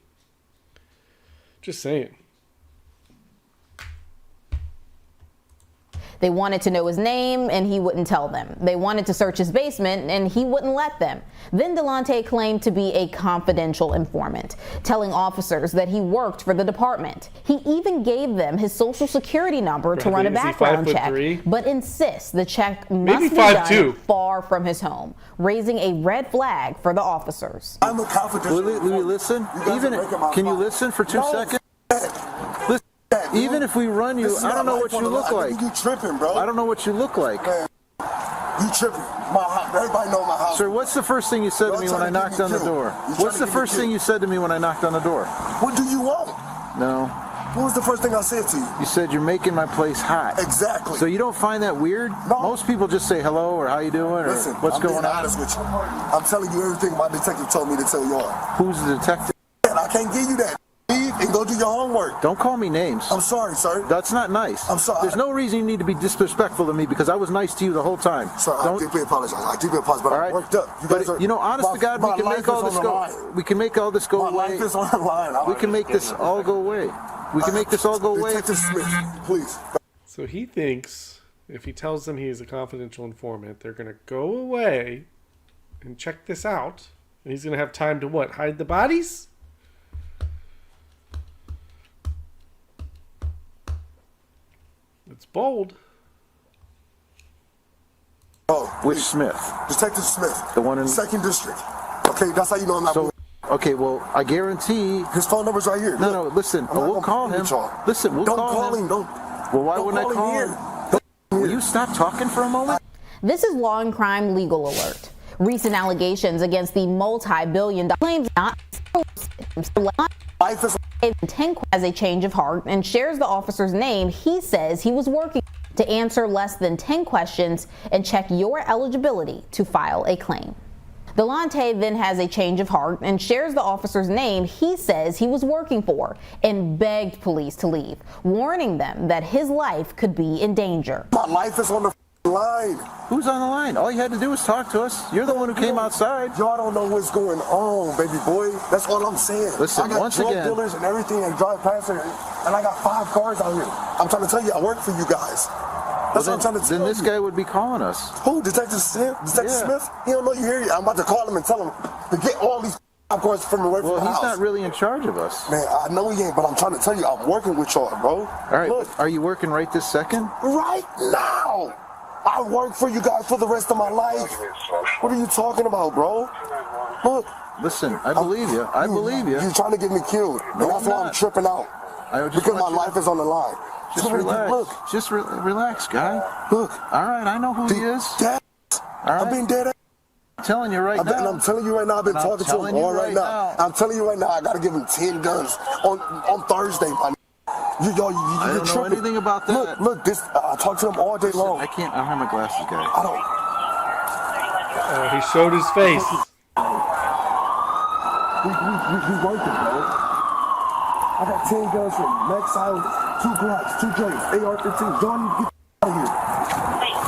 Just saying. They wanted to know his name, and he wouldn't tell them. They wanted to search his basement, and he wouldn't let them. Then Delonte claimed to be a confidential informant, telling officers that he worked for the department. He even gave them his social security number to run a background check, but insists the check must be done far from his home, raising a red flag for the officers. I'm a confidential informant. Will you listen? Can you listen for 2 seconds? Listen. Even if we run you, I don't know what you look like. You tripping, bro? I don't know what you look like. Man, you tripping? Everybody know my house. Sir, what's the first thing you said to me when I knocked on the door? What's the first thing you said to me when I knocked on the door? What do you want? No. What was the first thing I said to you? You said you're making my place hot. Exactly. So you don't find that weird? No. Most people just say hello or how you doing or Listen, what's going on. I'm being honest with you. I'm telling you everything my detective told me to tell y'all. Who's the detective? I can't give you that. Leave and go do your homework. Don't call me names. I'm sorry, sir. That's not nice. I'm sorry. There's no reason you need to be disrespectful to me because I was nice to you the whole time. Sir, I deeply apologize. But I'm worked up. You know, honest to God, we can make all this go. We can make all this go away. My life is on the line. We can make this all go away. We can make this all go away. Detective Smith, please. So he thinks if he tells them he's a confidential informant, they're going to go away and check this out. And he's going to have time to what? Hide the bodies? It's bold. Oh, Which Smith? Detective Smith. The one in 2nd District. Okay, that's how you know I'm not. So, okay, well, I guarantee his phone number's right here. No, listen, we'll call him. Listen, we'll call him. Don't. Well, why wouldn't I call him? Will you stop talking for a moment? This is Law and Crime Legal Alert. Recent allegations against the multi-billion-dollar claims not has a change of heart and shares the officer's name. He says he was working to answer less than 10 questions and check your eligibility to file a claim. Delonte then has a change of heart and shares the officer's name he says he was working for and begged police to leave, warning them that his life could be in danger. My life is on the line. Who's on the line? All you had to do was talk to us. You're the one who came outside. Y'all don't know what's going on, baby boy. That's all I'm saying. Listen, I got once drug again, dealers and everything and drive past it, and I got 5 cars out here. I'm trying to tell you, I work for you guys. That's what I'm trying to tell you. Then this guy would be calling us. Who? Detective Smith? Detective Smith? He don't know you here yet. I'm about to call him and tell him to get all these cars from away from the house. Well, he's not really in charge of us. Man, I know he ain't, but I'm trying to tell you, I'm working with y'all, bro. All right, look, are you working right this second? Right now. I work for you guys for the rest of my life. What are you talking about, bro? Look. Listen, I believe you. I believe you. You're trying to get me killed. No, and that's why I'm tripping out. Because my life is on the line. Just relax. Look. Just relax, guy. Look. All right, I know who he is. Dead. All right. I'm being dead. I'm telling you right now. I'm telling you right now, I've been talking to him all right now. I'm telling you right now, I got to give him 10 guns on Thursday, my I don't know anything about that. Look, this. I talk to him all day long. I don't have my glasses, guy. I don't. He showed his face. We working, bro. I got 10 guns from Max Silence, 2 Glocks, 2 J's, AR-15. Y'all need to get out of here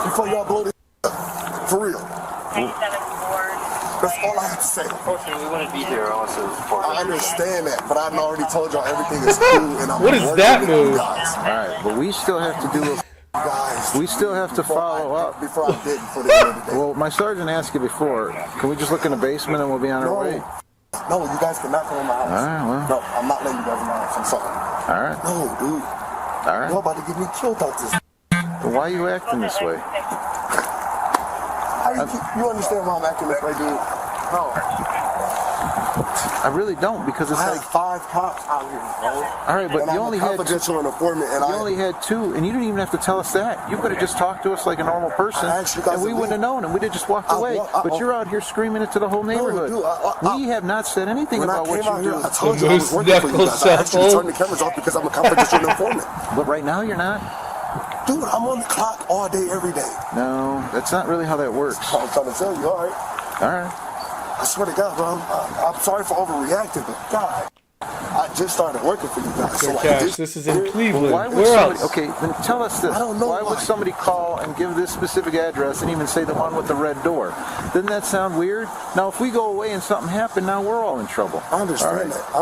before y'all blow this up. For real. That's all I have to say. Unfortunately, we wouldn't be here unless it was for I understand that, but I've already told y'all everything is cool, and I'm what is that move? All right, but we still have to do we still have to follow up. Before I did, before the end of the day. Well, my sergeant asked you before. Can we just look in the basement and we'll be on our way? No, you guys cannot come in my house. All right, well. No, I'm not letting you guys in my house. I'm sorry. All right. No, dude. All right. You're about to get me killed out this. But why are you acting this way? You understand why I'm acting this way, dude? No. I really don't, because it's I like had 5 cops out here, bro. All right, but and you only had confidential informant, and you only had 2, and you didn't even have to tell us that. You could have just talked to us like a normal person, and we wouldn't have known, and we'd have just walked away. But you're out here screaming it to the whole neighborhood. We have not said anything about what you do. I told you I was working for you guys. I asked you to turn the cameras off because I'm a confidential informant. But right now you're not. Dude, I'm on the clock all day, every day. No, that's not really how that works. I'm trying to tell you, all right? All right. I swear to God, bro, I'm sorry for overreacting, but God, I just started working for you guys. So Gosh, this is in Cleveland. Why would Where somebody, else? okay, then tell us this. I don't know why would somebody call and give this specific address and even say the one with the red door? Doesn't that sound weird? Now, if we go away and something happened, now we're all in trouble. I understand that. I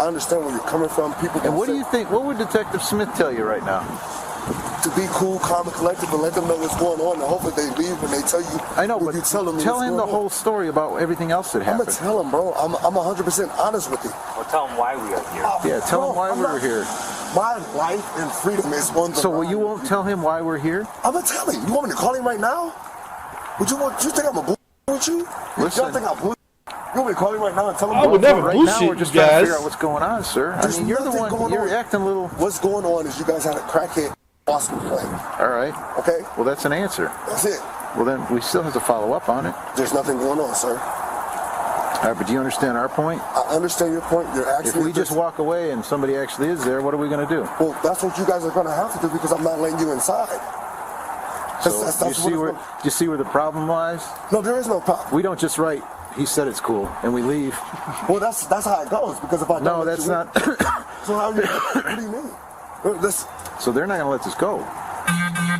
understand where you're coming from. People. And what do you think? What would Detective Smith tell you right now? To be cool, calm, and collected, and let them know what's going on, and hopefully they leave when they tell you. I know, but you tell them tell him the whole story about everything else that happened. I'm gonna tell him, bro. I'm 100% honest with you. Well, tell them why we are here. Yeah, tell him why we're here. My life and freedom is on the line. You won't tell him why we're here? I'm gonna tell him. You want me to call him right now? You think I'm a bull with you? Listen. You think I'm bull? You want me to call him right now and tell him? I would never right bullshit now we're just you trying to guys. figure out what's going on, sir. I mean, you're the one. You're acting a little. What's going on is you guys had a crackhead Oscar play. All right. Okay. Well, that's an answer. That's it. Well, then we still have to follow up on it. There's nothing going on, sir. All right, but do you understand our point? I understand your point. You're actually. If we just walk away and somebody actually is there, what are we going to do? Well, that's what you guys are going to have to do because I'm not letting you inside. So do you see where the problem lies? No, there is no problem. We don't just write, he said it's cool, and we leave. Well, that's how it goes because if I don't. No, that's not. So what do you mean? Listen. So they're not going to let this go.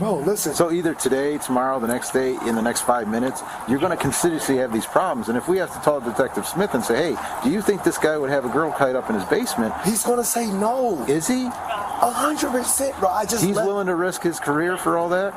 Bro, listen. So either today, tomorrow, the next day, in the next 5 minutes, you're going to continuously have these problems. And if we have to tell Detective Smith and say, hey, do you think this guy would have a girl tied up in his basement? He's going to say no. Is he? 100%, bro. He's willing to risk his career for all that?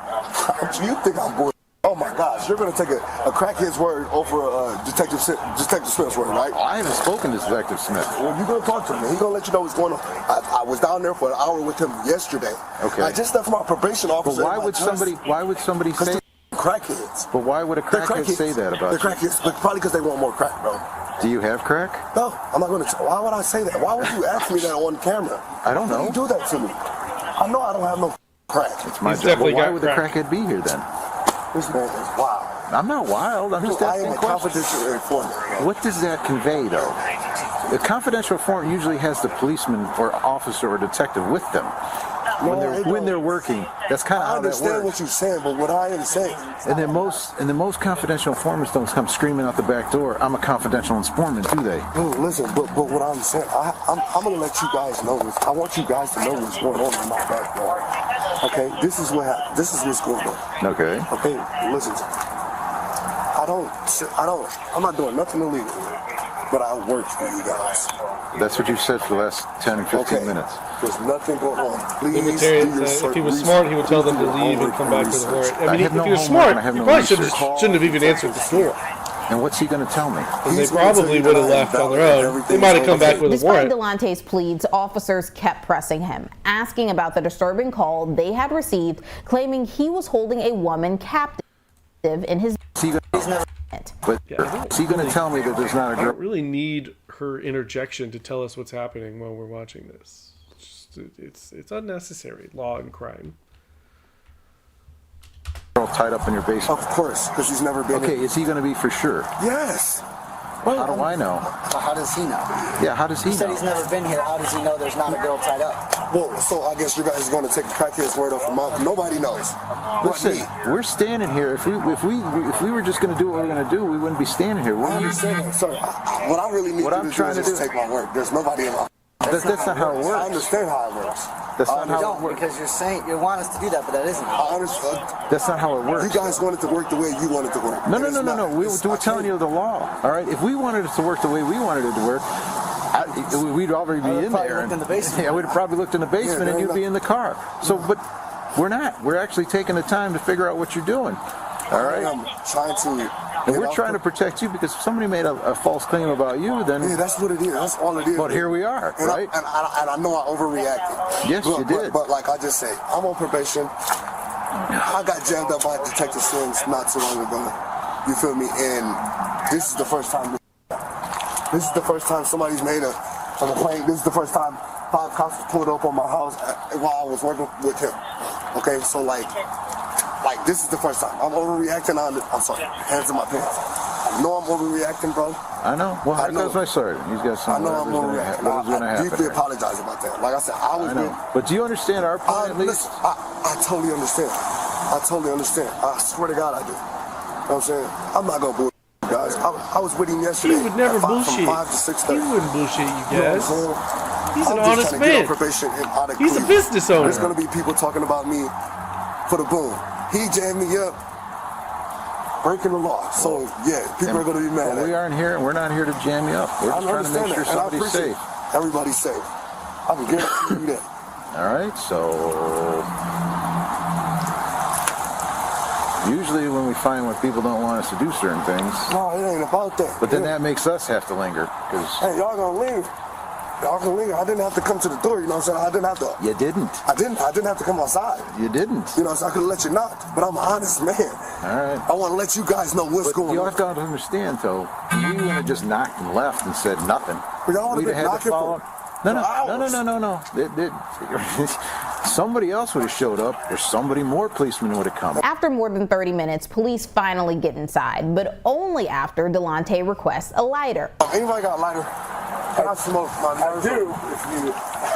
You think I'm bored? Oh my gosh, you're going to take a crackhead's word over Detective Smith's word, right? I haven't spoken to Detective Smith. Well, you're going to talk to him. He's going to let you know what's going on. I was down there for an hour with him yesterday. Okay. I just left my probation officer. But why would somebody say? crackheads. But why would a crackhead say that about They're crackheads, but probably because they want more crack, bro. Do you have crack? No, I'm not going to. Why would I say that? Why would you ask me that on camera? I don't know. Why do you do that to me? I know I don't have no crack. It's my job. Well, why would the crackhead be here then? This man is wild. I'm not wild. I'm just asking questions. I am a confidential informant. What does that convey, though? A confidential informant usually has the policeman or officer or detective with them when they're working. That's kind of how that works. I understand what you're saying, but what I am saying. And then most confidential informants don't come screaming out the back door, "I'm a confidential informant," do they? Listen, but what I'm saying, I'm going to let you guys know this. I want you guys to know what's going on in my backyard. Okay, this is what happened. This is what's going on. Okay. Okay, listen. I'm not doing nothing illegal, but I work for you guys. That's what you said for the last 10 or 15 minutes. There's nothing going on. Please, Libertarians, if he was smart, he would tell them to leave and come back with a warrant. I mean, if he was smart, he probably shouldn't have even answered the door. And what's he going to tell me? They probably would have left on their own. They might have come back with a warrant. Despite Delante's pleads, officers kept pressing him, asking about the disturbing call they had received, claiming he was holding a woman captive in his. But is he going to tell me that there's not a girl? I don't really need her interjection to tell us what's happening while we're watching this. It's unnecessary. Law and crime. Girl tied up in your basement. Of course, because he's never been. Okay, is he going to be for sure? Yes. Well, how do I know? How does he know? Yeah, how does he know? He said he's never been here. How does he know there's not a girl tied up? Well, so I guess you guys are going to take a crackhead's word off the mouth. Nobody knows. Listen, we're standing here. If we were just going to do what we're going to do, we wouldn't be standing here. I understand that, sir. What I really need you to do is just take my word. There's nobody in my. That's not how it works. I understand how it works. That's not how it works. Because you're saying you want us to do that, but that isn't. I understand. That's not how it works. You guys want it to work the way you want it to work. No. We're telling you the law. All right. If we wanted it to work the way we wanted it to work, we'd already be in there. Yeah, we'd have probably looked in the basement, and you'd be in the car. So, but we're not. We're actually taking the time to figure out what you're doing. All right. I'm trying to. And we're trying to protect you because if somebody made a false claim about you, then... Yeah, that's what it is. That's all it is. But here we are, right? And I know I overreacted. Yes, you did. But like I just said, I'm on probation. I got jammed up by Detective Sims not too long ago. You feel me? And this is the first time. This is the first time somebody's made a complaint. This is the first time 5 cops pulled up on my house while I was working with him. Okay, so like this is the first time. I'm overreacting. I'm sorry. Hands in my pants. I know I'm overreacting, bro. I know. Well, here goes my sergeant. He's got some. I know I'm overreacting. I deeply apologize about that. Like I said, I know. But do you understand our point at least? I totally understand. I totally understand. I swear to God, I do. You know what I'm saying? I'm not gonna bullshit you guys. I was with him yesterday. He would never bullshit. From 5 to 6:30. He wouldn't bullshit you guys. You know He's an honest man. He's a business owner. There's gonna be people talking about me for the boom. He jammed me up, breaking the law. So yeah, people are going to be mad. We aren't here, and we're not here to jam you up. We're just trying to make sure somebody's safe. Everybody's safe. I can guarantee you that. All right. So usually when we find when people don't want us to do certain things. No, it ain't about that. But then that makes us have to linger because. Hey, y'all gonna linger. Y'all can linger. I didn't have to come to the door, you know what I'm saying? I didn't have to. You didn't. I didn't have to come outside. You didn't. You know, so I could have let you knock. But I'm an honest man. All right. I want to let you guys know what's going on. You have got to understand, though, we wouldn't have just knocked and left and said nothing. But y'all would have been knocking for No. Somebody else would have showed up, or somebody more policemen would have come. After more than 30 minutes, police finally get inside, but only after Delante requests a lighter. Anybody got a lighter? Can I smoke? My nerves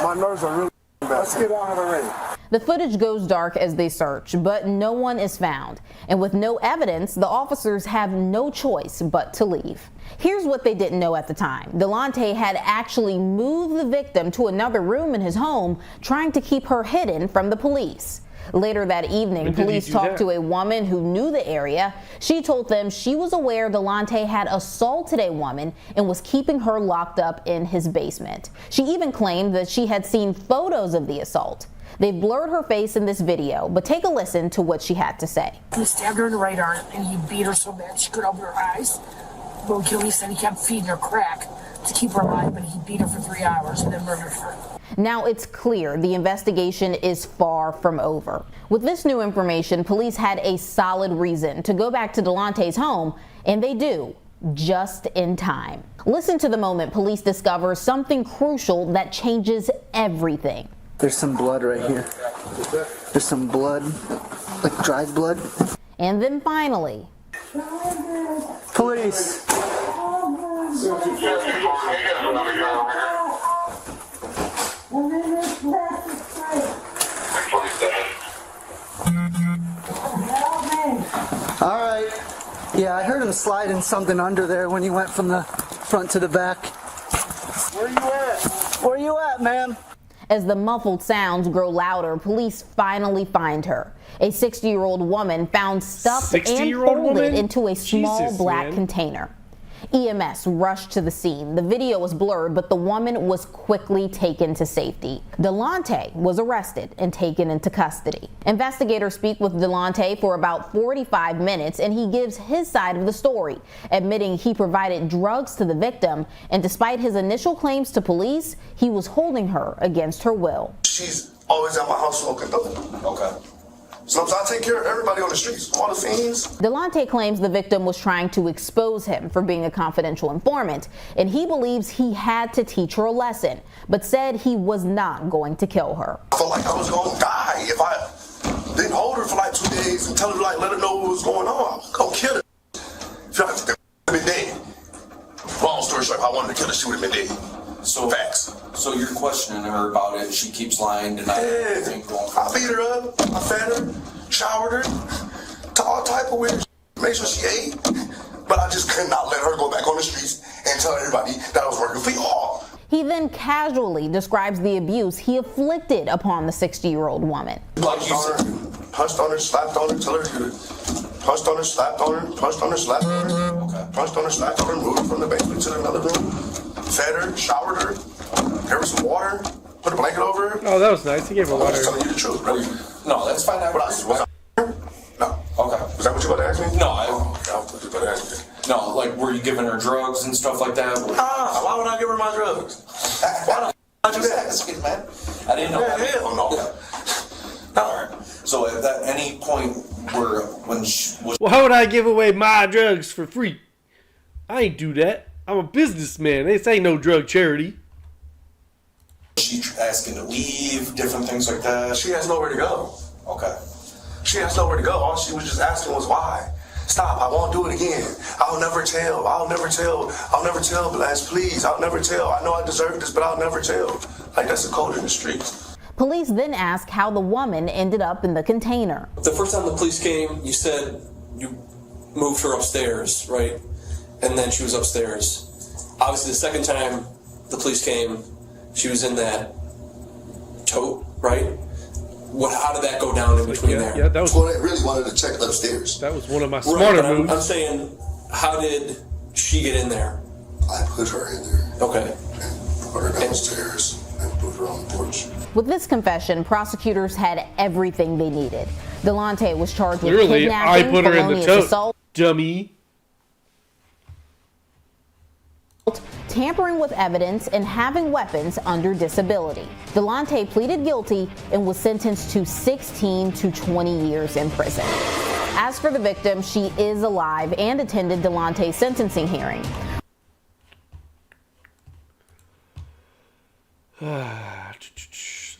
my nerves are really bad. Let's get out of the ring. The footage goes dark as they search, but no one is found. And with no evidence, the officers have no choice but to leave. Here's what they didn't know at the time. Delante had actually moved the victim to another room in his home, trying to keep her hidden from the police. Later that evening, police talked to a woman who knew the area. She told them she was aware Delante had assaulted a woman and was keeping her locked up in his basement. She even claimed that she had seen photos of the assault. They've blurred her face in this video, but take a listen to what she had to say. He stabbed her in the right arm and he beat her so bad she could open her eyes. Bo Gilly said he kept feeding her crack to keep her alive, but he beat her for 3 hours and then murdered her. Now it's clear the investigation is far from over. With this new information, police had a solid reason to go back to Delonte's home, and they do, just in time. Listen to the moment police discover something crucial that changes everything. There's some blood right here. There's some blood, like dried blood. And then finally, police. All right. Yeah, I heard him sliding something under there when he went from the front to the back. Where you at? Where you at, man? As the muffled sounds grow louder, police finally find her. A 60-year-old woman found stuffed and folded into a small black container. EMS rushed to the scene. The video was blurred, but the woman was quickly taken to safety. Delonte was arrested and taken into custody. Investigators speak with Delonte for about 45 minutes, and he gives his side of the story, admitting he provided drugs to the victim, and despite his initial claims to police, he was holding her against her will. She's always at my house smoking dope. Okay. Sometimes I take care of everybody on the streets, all the fiends. Delonte claims the victim was trying to expose him for being a confidential informant, and he believes he had to teach her a lesson, but said he was not going to kill her. I felt like I was going to die if I didn't hold her for like 2 days and tell her, like, let her know what was going on. I was going to kill her. If I would have been dead. Long story short, if I wanted to kill her, she would have been dead. So facts. So you're questioning her about it. She keeps lying, denying everything. I beat her up. I fed her, showered her, to all type of weird shit. Made sure she ate. But I just could not let her go back on the streets and tell everybody that I was working for y'all. He then casually describes the abuse he inflicted upon the 60-year-old woman. Punched on her, slapped on her, tell her to punched on her, slapped on her, punched on her, slapped on her. Okay. Punched on her, slapped on her, moved her from the basement to another room. Fed her, showered her, gave her some water, put a blanket over her. Oh, that was nice. He gave her water. I'm just telling you the truth, bro. No, let's find out. No. Okay. Was that what you about to ask me? No, you about to ask me. No, like, were you giving her drugs and stuff like that? Why would I give her my drugs? Why the do that? Man. I didn't know that. Hell no. All right. So at any point when she was... Why would I give away my drugs for free? I ain't do that. I'm a businessman. This ain't no drug charity. She asking to leave, different things like that? She has nowhere to go. Okay. She has nowhere to go. All she was just asking was why. Stop, I won't do it again. I'll never tell. I'll never tell, Blas, please. I'll never tell. I know I deserve this, but I'll never tell. Like, that's the code in the streets. Police then ask how the woman ended up in the container. The first time the police came, you said you moved her upstairs, right? And then she was upstairs. Obviously, the second time the police came, she was in that tote, right? How did that go down in between there? Yeah, that was. Well, they really wanted to check upstairs. That was one of my smarter moves. I'm saying, how did she get in there? I put her in there. Okay. And put her downstairs and put her on the porch. With this confession, prosecutors had everything they needed. Delonte was charged with Literally, I kidnapping, put her in the felonious tote, assault, dummy. tampering with evidence, and having weapons under disability. Delonte pleaded guilty and was sentenced to 16 to 20 years in prison. As for the victim, she is alive and attended Delonte's sentencing hearing.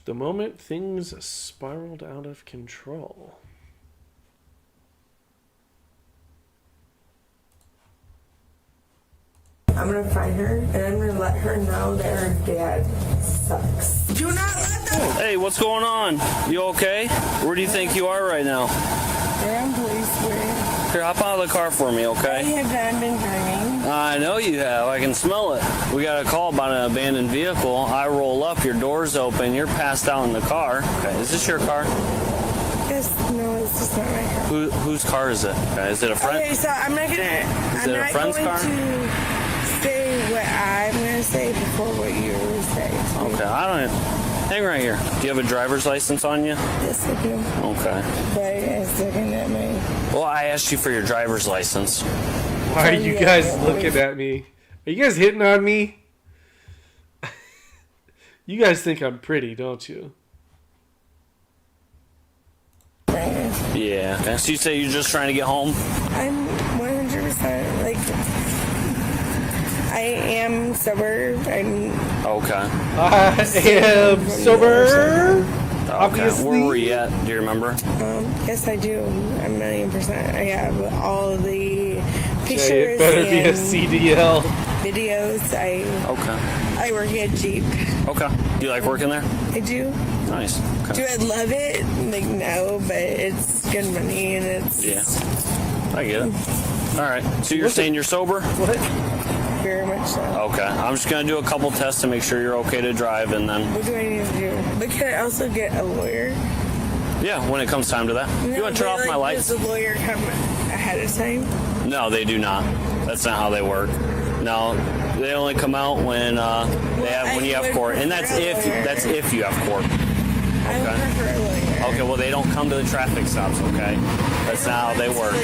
The moment things spiraled out of control. I'm gonna find her and I'm gonna let her know that her dad sucks. Do not let them. Hey, what's going on? You okay? Where do you think you are right now? They're on police way. Here, hop out of the car for me, okay? I have not been drinking. I know you have. I can smell it. We got a call about an abandoned vehicle. I roll up, your door's open, you're passed out in the car. Okay, is this your car? Yes, no, it's just not my car. Whose car is it? Okay, is it a friend? Okay, so I'm not gonna. Is it a friend's car? Say what I'm gonna say before what you're gonna say. Okay, I don't. Hang right here. Do you have a driver's license on you? Yes, I do. Okay. But it's looking at me. Well, I asked you for your driver's license. Why are you guys looking at me? Are you guys hitting on me? You guys think I'm pretty, don't you? Yeah. Okay. So you say you're just trying to get home? I'm 100% like I am sober. I'm Okay. I am sober. Obviously. Where were you at? Do you remember? Yes, I do. I'm 90%. I have all of the pictures. Okay, it better be a and CDL. Videos. I work at Jeep. Okay. Do you like working there? I do. Nice. Okay. Do I love it? Like, no, but it's good money and it's. Yeah. I get it. All right. So you're saying you're sober? What? Very much so. Okay. I'm just going to do a couple tests to make sure you're okay to drive, and then. What do I need to do? But can I also get a lawyer? Yeah, when it comes time to that. No, You want to turn off my lights? Does the lawyer come ahead of time? No, they do not. That's not how they work. No, they only come out when when you have court, and that's if you have court. Okay. Okay. Well, they don't come to the traffic stops. Okay. That's not how they work.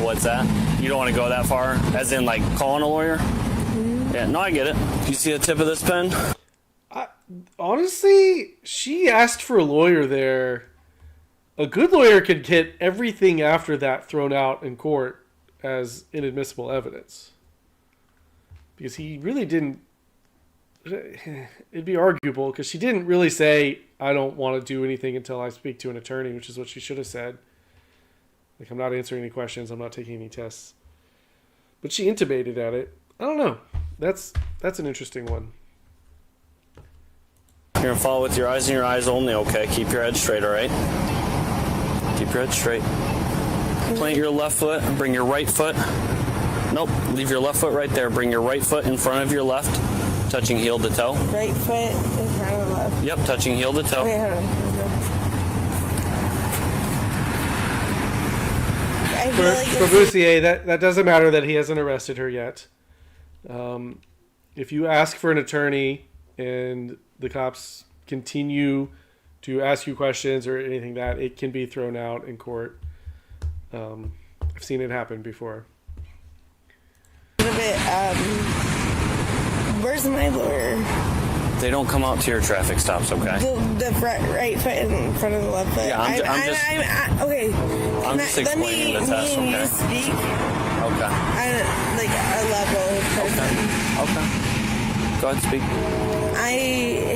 What's that? You don't want to go that far, as in like calling a lawyer? Mm-hmm. Yeah. No, I get it. Do you see the tip of this pen? Honestly, she asked for a lawyer there. A good lawyer could get everything after that thrown out in court as inadmissible evidence. Because he really didn't... It'd be arguable, because she didn't really say, I don't want to do anything until I speak to an attorney, which is what she should have said. Like, I'm not answering any questions, I'm not taking any tests. But she intimated at it. I don't know. That's an interesting one. You're going to follow with your eyes and your eyes only, okay? Keep your head straight, all right? Keep your head straight. Plant your left foot, bring your right foot. Nope, leave your left foot right there. Bring your right foot in front of your left, touching heel to toe. Right foot in front of the left. Yep, touching heel to toe. Okay, hold on. For Boussier, that doesn't matter that he hasn't arrested her yet. If you ask for an attorney and the cops continue to ask you questions or anything that, it can be thrown out in court. I've seen it happen before. A little bit, where's my lawyer? They don't come out to your traffic stops, okay? The right foot in front of the left foot. Yeah, okay. I'm just explaining the test, okay? You speak. Okay. Like a level person. Okay. Go ahead, speak. I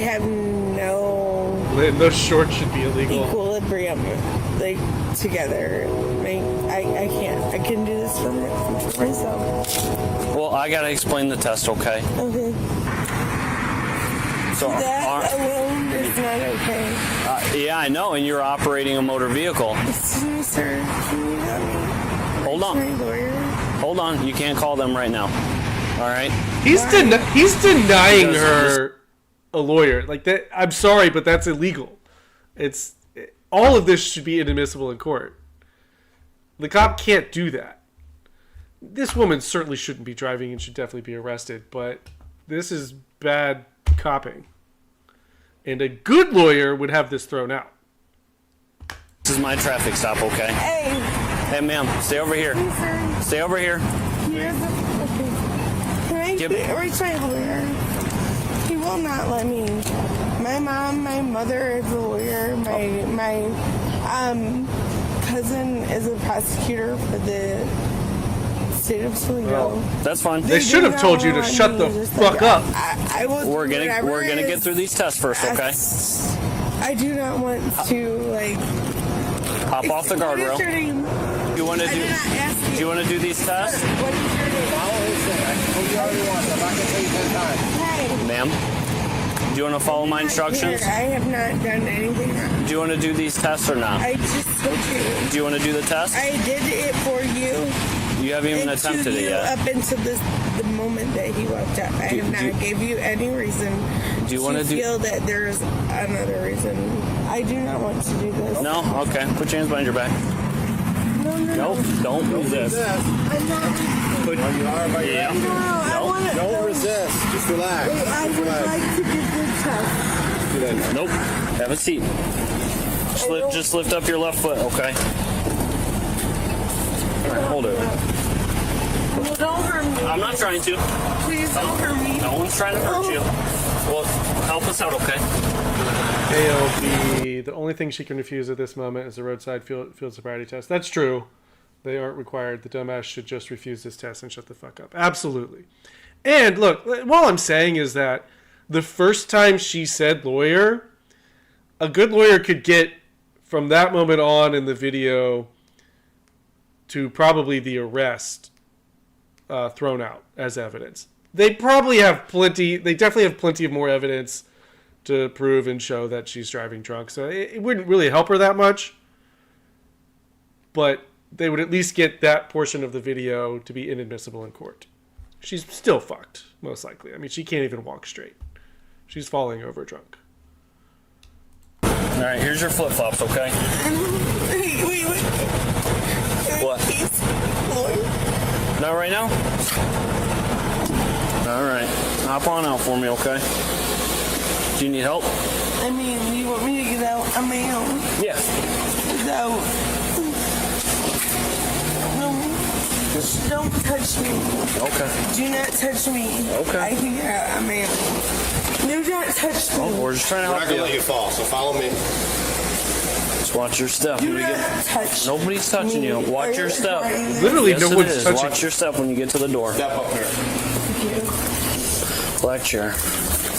have no. Those shorts should be illegal. Equilibrium, like together. I can't. I can do this for myself. Well, I gotta explain the test, okay? Okay. So that alone is not okay. Yeah, I know, and you're operating a motor vehicle. Excuse me, sir. Can you help me? Hold on. Hold on. You can't call them right now. All right. He's denying her a lawyer. Like that. I'm sorry, but that's illegal. All of this should be inadmissible in court. The cop can't do that. This woman certainly shouldn't be driving and should definitely be arrested, but this is bad copping. And a good lawyer would have this thrown out. This is my traffic stop, okay? Hey. Hey, ma'am, stay over here. Stay over here. Where's my lawyer? He will not let me. My mom, my mother is a lawyer. My cousin is a prosecutor for the state of Toledo. That's fine. They should have told you to shut the fuck up. I will. We're gonna get through these tests first, okay? I do not want to hop off the guardrail. What is your name? Do you want to do these tests? What is your name? Ma'am, do you want to follow my instructions? I have not done anything wrong. Do you want to do these tests or not? I just told you. Do you want to do the test? I did it for you. You haven't even attempted it yet. Up until the moment that he walked up, I have not gave you any reason to feel that there's another reason. I do not want to do this. No? Okay. Put your hands behind your back. No. Nope. Don't resist. I'm not resisting. You are, but yeah. Don't resist. Just relax. I would like to give the test. Nope. Have a seat. Just lift up your left foot, okay? All right, hold it. Well, don't hurt me. I'm not trying to. Please don't hurt me. No one's trying to hurt you. Well, help us out, okay? ALB, the only thing she can refuse at this moment is a roadside field sobriety test. That's true. They aren't required. The dumbass should just refuse this test and shut the fuck up. Absolutely. And look, all I'm saying is that the first time she said lawyer, a good lawyer could get from that moment on in the video to probably the arrest thrown out as evidence. They definitely have plenty of more evidence to prove and show that she's driving drunk. So it wouldn't really help her that much. But they would at least get that portion of the video to be inadmissible in court. She's still fucked, most likely. I mean, she can't even walk straight. She's falling over drunk. All right, here's your flip-flops, okay? Wait. What? Not right now? All right. Hop on out for me, okay? Do you need help? I mean, you want me to get out on my own? Yeah. No. Just don't touch me. Okay. Do not touch me. Okay. I can get out on my own. Do not touch me. Oh, we're just trying to help you. We're not going to let you fall, so follow me. Just watch your step. Do not touch Nobody's touching me. you. Watch your step. Literally, yes, no one's touching. Watch your step when you get to the door. Step up here. Black chair.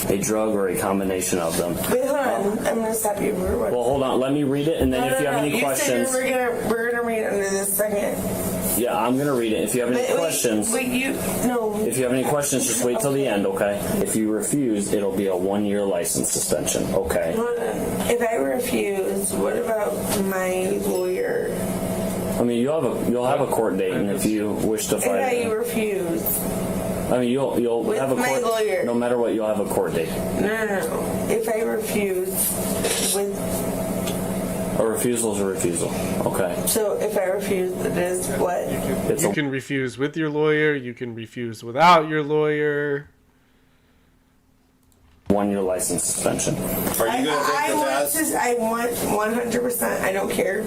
A drug or a combination of them. Wait, hold on. I'm going to stop you. Well, hold on. Let me read it, and then if you have any questions... You said we're gonna read it under this second. Yeah, I'm going to read it. If you have any questions... No. If you have any questions, just wait till the end, okay? If you refuse, it'll be a 1-year license suspension, okay? Hold on. If I refuse, what about my lawyer? I mean, you'll have a court date, and if you wish to fight... If I refuse... I mean, you'll with have a court... my lawyer. No matter what, you'll have a court date. No. If I refuse with... A refusal is a refusal. Okay. So if I refuse, it is what? You can refuse with your lawyer. You can refuse without your lawyer. 1-year license suspension. Are you going to take the test? I want 100%. I don't care.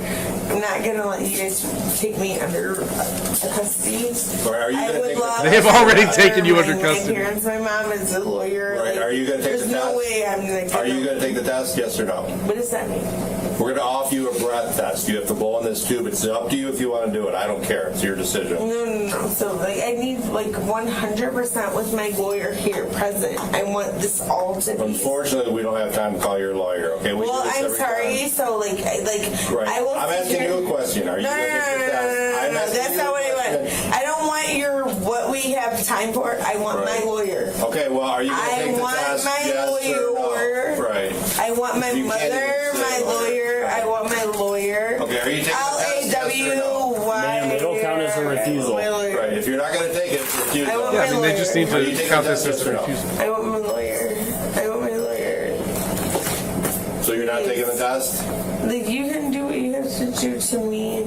I'm not going to let you guys take me under custody. Or are you going to take the test? They have already taken you under My custody. parents, my mom is a lawyer. Right. Are you going to take the test? There's no way I'm going to. Are you going to take the test? Yes or no? What does that mean? We're going to offer you a breath test. You have to blow in this tube. It's up to you if you want to do it. I don't care. It's your decision. No. So I need 100% with my lawyer here present. I want this all to be. Unfortunately, we don't have time to call your lawyer. Okay. We do this I'm every sorry. time. So Right. I will. I'm asking you a question. Are you going to take the test? That's not what I want. I don't want your what we have time for. I want my lawyer. Okay. Well, are you going to take the test? I want my lawyer. Right. I want my mother, my lawyer. I want my lawyer. Okay, are you taking the test? Ma'am, it'll count as a refusal. Right, if you're not going to take it, refuse. Yeah, I mean, they just need to count this as a refusal. I want my lawyer. So you're not taking the test? You can do what you have to do to me.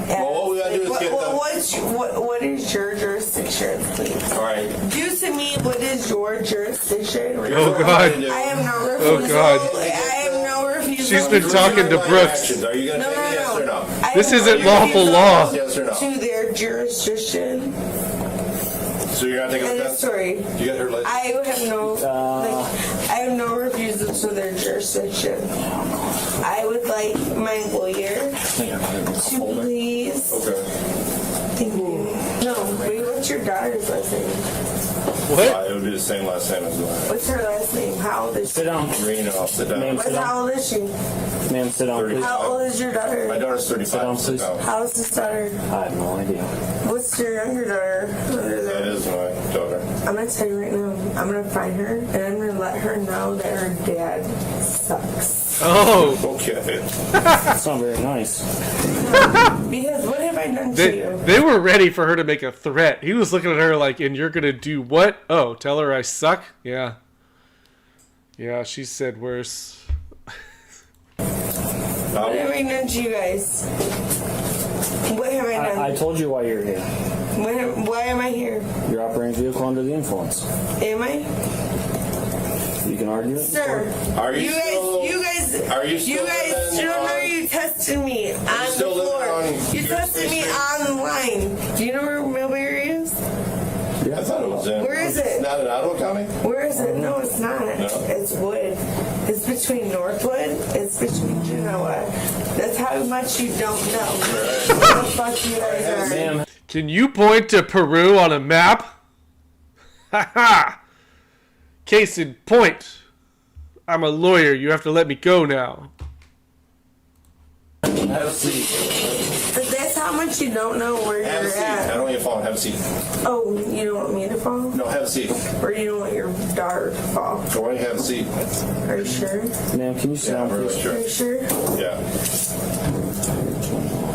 Well, what we got to do is get what is your jurisdiction, please? All right. Do to me what is your jurisdiction? Oh, God. I have no refusal. Oh, God. I have no refusal. She's been talking to Brooks. Are you going to take it, yes or no? This isn't lawful law. Yes or no? To their jurisdiction. So you're not taking the test? Sorry. You got her license? I have no refusal to their jurisdiction. I would like my lawyer to please. Okay. Thank you. No, wait, what's your daughter's last name? What? It would be the same last name as mine. What's her last name? How old is she? Sit down. Reno, sit down. How old is she? Ma'am, sit down, please. How old is your daughter? My daughter's 35. Sit down, please. How is this daughter? I have no idea. What's your younger daughter? That is my daughter. I'm going to tell you right now, I'm going to find her, and I'm going to let her know that her dad sucks. Oh. Okay. That's not very nice. Because what have I done to you? They were ready for her to make a threat. He was looking at her like, and you're going to do what? Oh, tell her I suck? Yeah. Yeah, she said worse. What have I done to you guys? What have I done? I told you why you're here. Why am I here? You're operating a vehicle under the influence. Am I? You can argue it. Sir, Are you guys don't know you tested me on the floor. You tested me online. Do you know where Millbury is? Yeah, I thought it was in. Where is it? It's not not in Ottawa County? Where is it? No, it's not. It's Wood. It's between Northwood. It's between Genoa. That's how much you don't know. What the fuck you guys are. Can you point to Peru on a map? Ha ha! Case in point. I'm a lawyer. You have to let me go now. Have a seat. But that's how much you don't know where Have a you're seat. I at. don't want you to fall. Have a seat. Oh, you don't want me to fall? No, have a seat. Or you don't want your daughter to fall? So why don't you have a seat? Are you sure? Ma'am, can you sit down? Really sure. Are you sure? Yeah.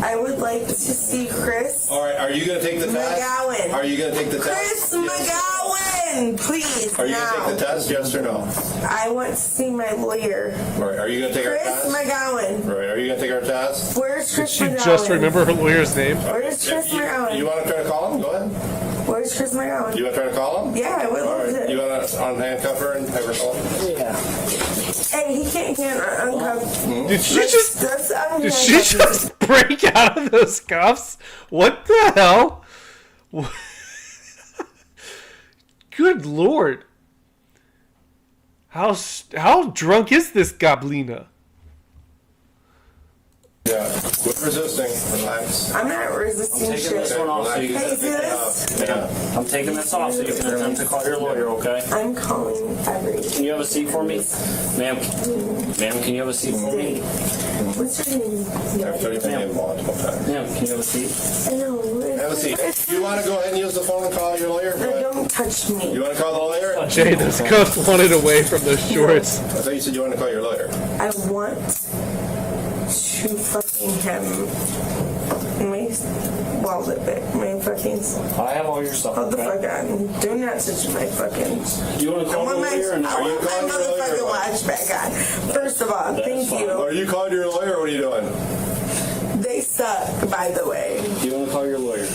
I would like to see Chris. All right. Are you going to take the test? McGowan. Are you going to take the Chris test? McGowan, please. Are you now. going to take the test? Yes or no? I want to see my lawyer. All right. Are you going to take our test? Chris McGowan. Right. Are you going to take our test? Where's Chris Did she McGowan? just remember her lawyer's name? Where's Chris McGowan? You want to try to call him? Go ahead. Where's Chris McGowan? You want to try to call him? Yeah, I would All love right. to. You want to unhandcuff her and have her call him? Yeah. Hey, he can't uncuff. Did she just break out of those cuffs? What the hell? Good lord. How drunk is this goblina? Yeah. Quit resisting. Relax. I'm not resisting I'm taking shit. this one off so you can Hey, see this? Yeah. I'm taking this off so you can attempt to call your lawyer, okay? I'm calling everything. Can you have a seat for me? Ma'am, can you have a seat for me? What's your name? I've told you my name multiple times. Ma'am, can you have a seat? I know. Have a seat. You want to go ahead and use the phone and call your lawyer? No, don't touch me. You want to call the lawyer? Jay, those cuffs wanted away from those shorts. I thought you said you want to call your lawyer. I want to fucking have my wallet back. My fucking. I have all your stuff. Hold the okay? fuck on. Do not touch my fucking. You want to call the lawyer? I want my motherfucking watch back on. First of all, thank you. Are you calling your lawyer or what are you doing? They suck, by the way. Do you want to call your lawyer?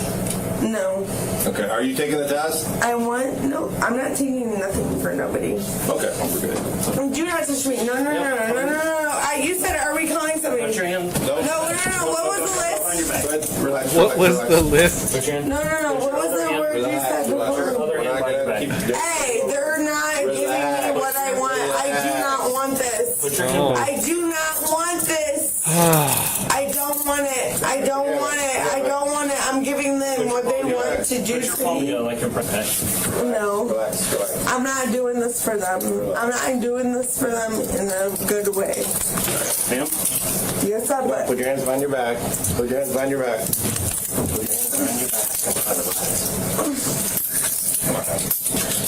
No. Okay, are you taking the test? No, I'm not taking nothing for nobody. Okay, we're good. Do not touch me. No. You said, are we calling somebody? Put your hand. No. What was the list? Relax. What was the list? Put your hand. No. What was the word you said before? Hey, they're not giving me what I want. I do not want this. Put your hand back. I do not want this. I don't want it. I don't want it. I'm giving them what they want to do to me. Like your protect. No. Relax. I'm not doing this for them. I'm not doing this for them in a good way. Ma'am? Yes, I will. Put your hands behind your back. Put your hands behind your back. Put your hands behind your back. Come on.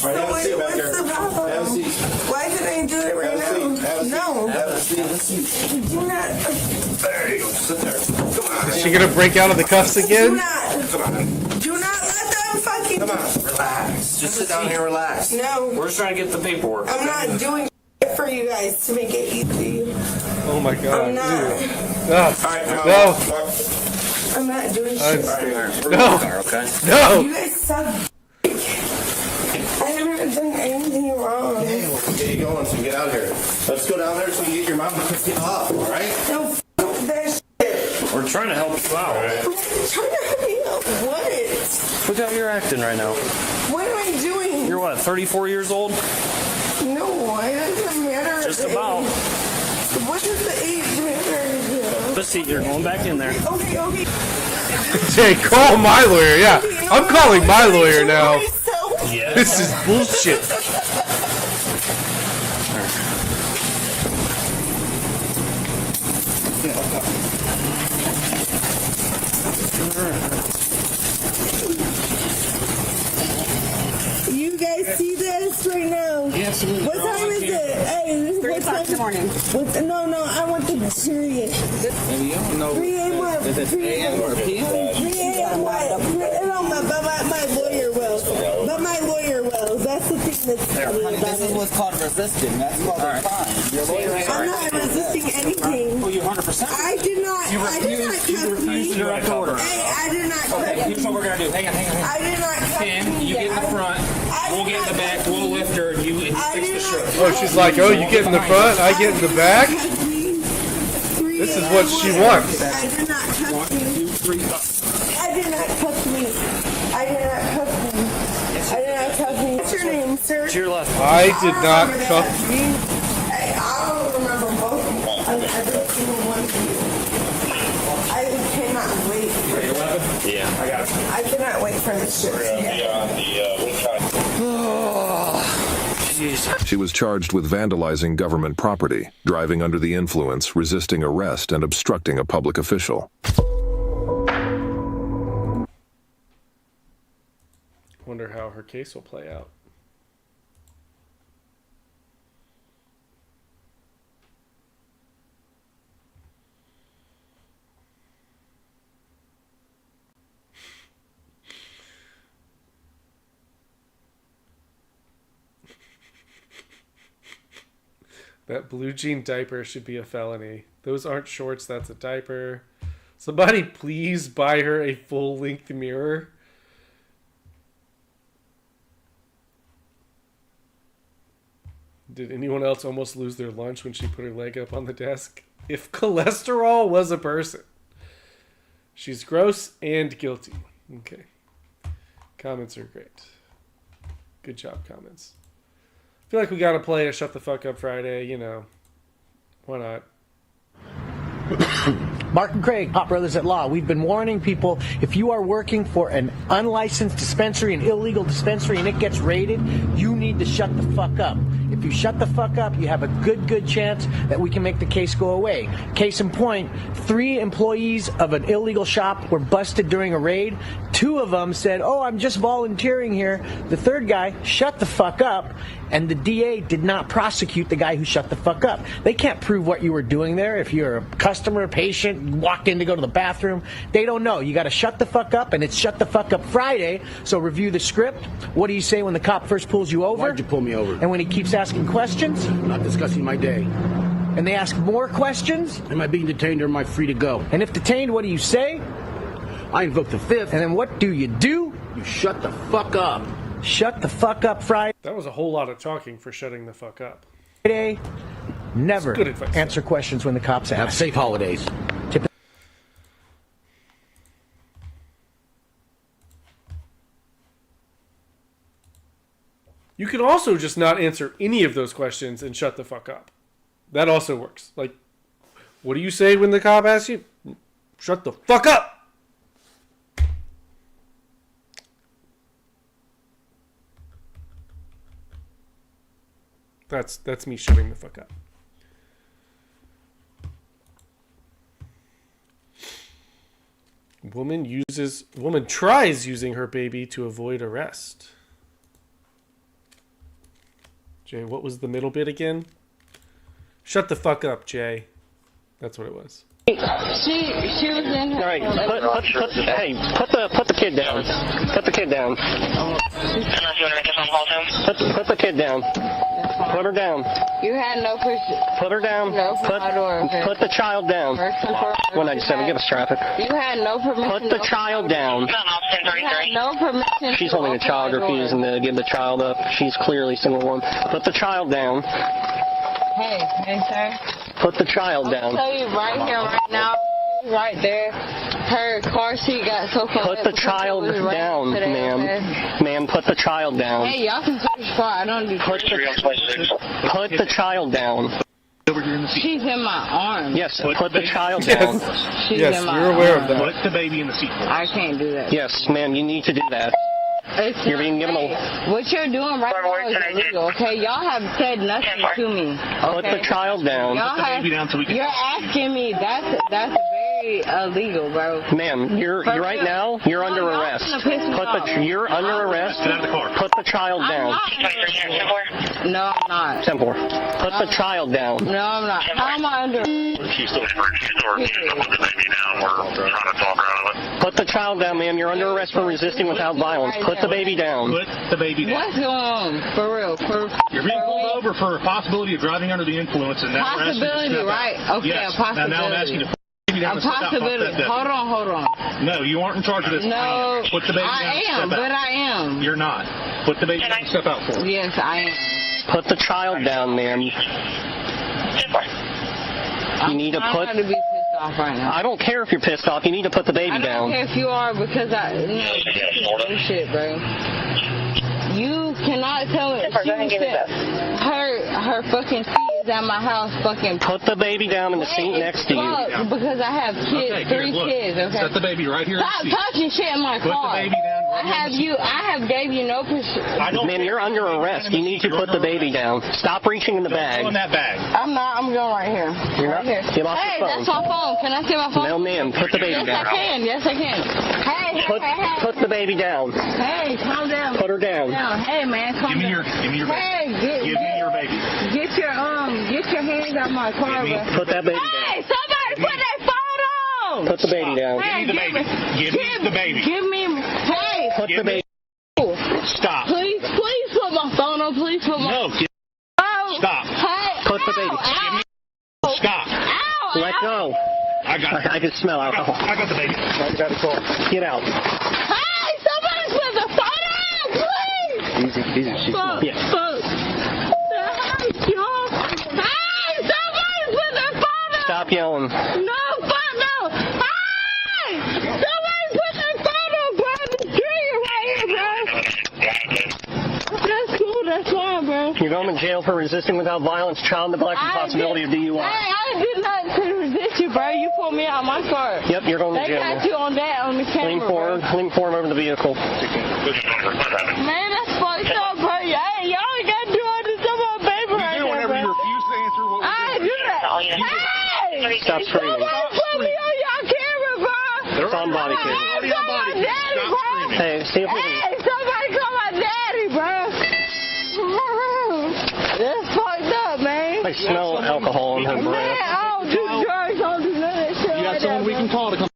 All right, have a seat back here. Have a seat. Why did I do it right now? No. Have a seat. Have a seat. Do not. There you go. Sit there. Come on. Is she gonna break out of the cuffs again? Do not let them fucking. Come on. Relax. Just sit down here. Relax. No. We're just trying to get the paperwork. I'm not doing it for you guys to make it easy. Oh my god. I'm not. No. All right. No. I'm not doing shit. No. You guys suck. I haven't done anything wrong. Okay, we'll get you going so you get out of here. Let's go down there so we can get your mom to pick you up, all right? No, that shit. We're trying to help you out. I'm trying to help you out. What? Look how you're acting right now. What am I doing? You're what, 34 years old? No, it doesn't matter. Just about. What does the age matter? Let's see, you're going back in there. Okay. Jay, call my lawyer. Yeah, I'm calling my lawyer now. Yeah. This is bullshit. You guys see this right now? Yes. What time is it? Hey, this is 3 o'clock in the morning. No, I want the period. 3 a.m. what? Is it 3 a.m. or p.m.? 3 a.m. what? No, my lawyer will. But my lawyer will. That's the thing that's funny about This is what's called resisting. That's called a crime. Your lawyer I'm not resisting anything. Oh, you 100%? I did not cuff me. Direct order. Hey, I did not cuff Okay, me. here's what we're going to do. Hang on. I did not cuff Pam, you get in the front. We'll get in the back. We'll lift her. And you fix the shirt. Oh, she's like, oh, you get in the front, I get in the back. This is what she wants. I did not cuff me. I did not cuff me. I did not cuff me. I did not cuff you. What's your name, sir? To your left. I did not cuff you. Hey, I don't remember both of you. Every single one of you. I cannot wait. Your weapon? Yeah. I got it. I cannot wait for this shit. She was charged with vandalizing government property, driving under the influence, resisting arrest, and obstructing a public official. Wonder how her case will play out. That blue jean diaper should be a felony. Those aren't shorts, that's a diaper. Somebody please buy her a full-length mirror. Did anyone else almost lose their lunch when she put her leg up on the desk? If cholesterol was a person. She's gross and guilty. Okay. Comments are great. Good job, comments. I feel like we gotta play a Shut the Fuck Up Friday, you know. Why not? Mark and Craig, Hot Brothers at Law. We've been warning people, if you are working for an unlicensed dispensary, an illegal dispensary, and it gets raided, you need to shut the fuck up. If you shut the fuck up, you have a good chance that we can make the case go away. Case in point, 3 employees of an illegal shop were busted during a raid. 2 of them said, oh, I'm just volunteering here. The third guy shut the fuck up, and the DA did not prosecute the guy who shut the fuck up. They can't prove what you were doing there. If you're a customer, patient, walked in to go to the bathroom, they don't know. You got to shut the fuck up, and it's Shut the Fuck Up Friday, so review the script. What do you say when the cop first pulls you over? Why'd you pull me over? And when he keeps asking questions? Not discussing my day. And they ask more questions? Am I being detained or am I free to go? And if detained, what do you say? I invoke the 5th. And then what do? You shut the fuck up. Shut the fuck up Friday. That was a whole lot of talking for shutting the fuck up. Never good advice. Answer questions when the cops ask. Have safe holidays. You can also just not answer any of those questions and shut the fuck up. That also works. Like, what do you say when the cop asks you? Shut the fuck up! That's me shutting the fuck up. Woman tries using her baby to avoid arrest. Jay, what was the middle bit again? Shut the fuck up, Jay. That's what it was. She was in her. All right, put the kid down. Put the kid down. Unless you want to make a phone call to him. Put the kid down. Put her down. You had no permission. Put her down. No, put the child down. 197, give us traffic. You had no permission. Put the child down. You had no permission. She's holding a child, refusing to give the child up. She's clearly single one. Put the child down. Hey, sir. Put the child down. I'll tell you right here, right now, right there, her car seat got so cold. Put the child down, ma'am. Ma'am, put the child down. Hey, y'all can search the car. I don't do put the child down. She's in my arms. Yes, put the child down. She's in my we're aware of that. Put the baby in the seat. I can't do that. Yes, ma'am, you need to do that. You're being given a... What you're doing right now is illegal, okay? Y'all have said nothing to me. Okay? Put the child down. You're asking me. That's very illegal, bro. Ma'am, you're right now. You're under arrest. You're under arrest. Put the child down. No, I'm not. 10-4. Put the child down. No, I'm not. How am I under? She's still Put the child down, ma'am. You're under arrest for resisting without violence. Put the baby down. Put the baby down. What's going on? For real? You're being pulled over for a possibility of driving under the influence, and that possibility, right? Okay, yes. A possibility. Now I'm asking you to put the baby down. A possibility. Hold on. No, you aren't in charge of this. No, put the baby down. I am. You're not. Put the baby down and step out for it. Yes, I am. Put the child down, ma'am. You need to put... I'm to be pissed off right now. I don't care if you're pissed off. You need to put the baby down. I don't care if you are, because I... bullshit, bro. You cannot tell me. Her fucking feet is at my house. Fucking put the baby down in the seat next to you. Because I have kids, three kids. Okay. Set the baby right here. Stop touching shit in my car. Put the baby down. I have gave you no permission. Ma'am, you're under arrest. You need to put the baby down. Stop reaching in the bag. Go in that bag. I'm not. I'm going right here. You're right not. here. Get off hey, your phone. That's my phone. Can I see my phone? No, ma'am. Put the baby down. Yes, I can. Yes, I can. Hey, put the baby down. Hey, calm down. Put her down. Hey, man, calm down. Give me your baby. Hey, give me your baby. Get your hands out my car, bro. Put that baby down. Hey, somebody put that phone on. Put the baby down. Hey, give me the baby. Give me the baby. Give me. Hey. Put the baby. Stop. Please put my phone on. Please put my. No. Stop. Hey. Put the baby. Stop. Ow. Let go. I got it. I can smell alcohol. I got the baby. I got the call. Get out. Hey, somebody put the phone on, please. Easy. She's Fuck. Yeah. Fuck. Hey, somebody put the phone on. Stop yelling. No, fuck no. Hey, somebody put the phone on, bro. The trigger right here, bro. That's cool. That's fine, bro. You're going to jail for resisting without violence, child neglect, and possibility of DUI. Hey, I did not resist you, bro. You pulled me out of my car. Yep, you're going to jail. They got you on the camera. Lean forward over the vehicle. Man, that's fucked up, bro. Hey, y'all ain't got to do all this about baby right there, whenever bro. you refuse to answer what I ain't do that. Hey! Stop screaming. Somebody put me on y'all camera, bro. It's on body cam. Hey, call my daddy, bro. Hey, see if we can... Hey, somebody call my daddy, bro. That's fucked up, man. I smell alcohol in her breath. Man, I don't do drugs. I don't do none of that shit. You got someone we can call to come.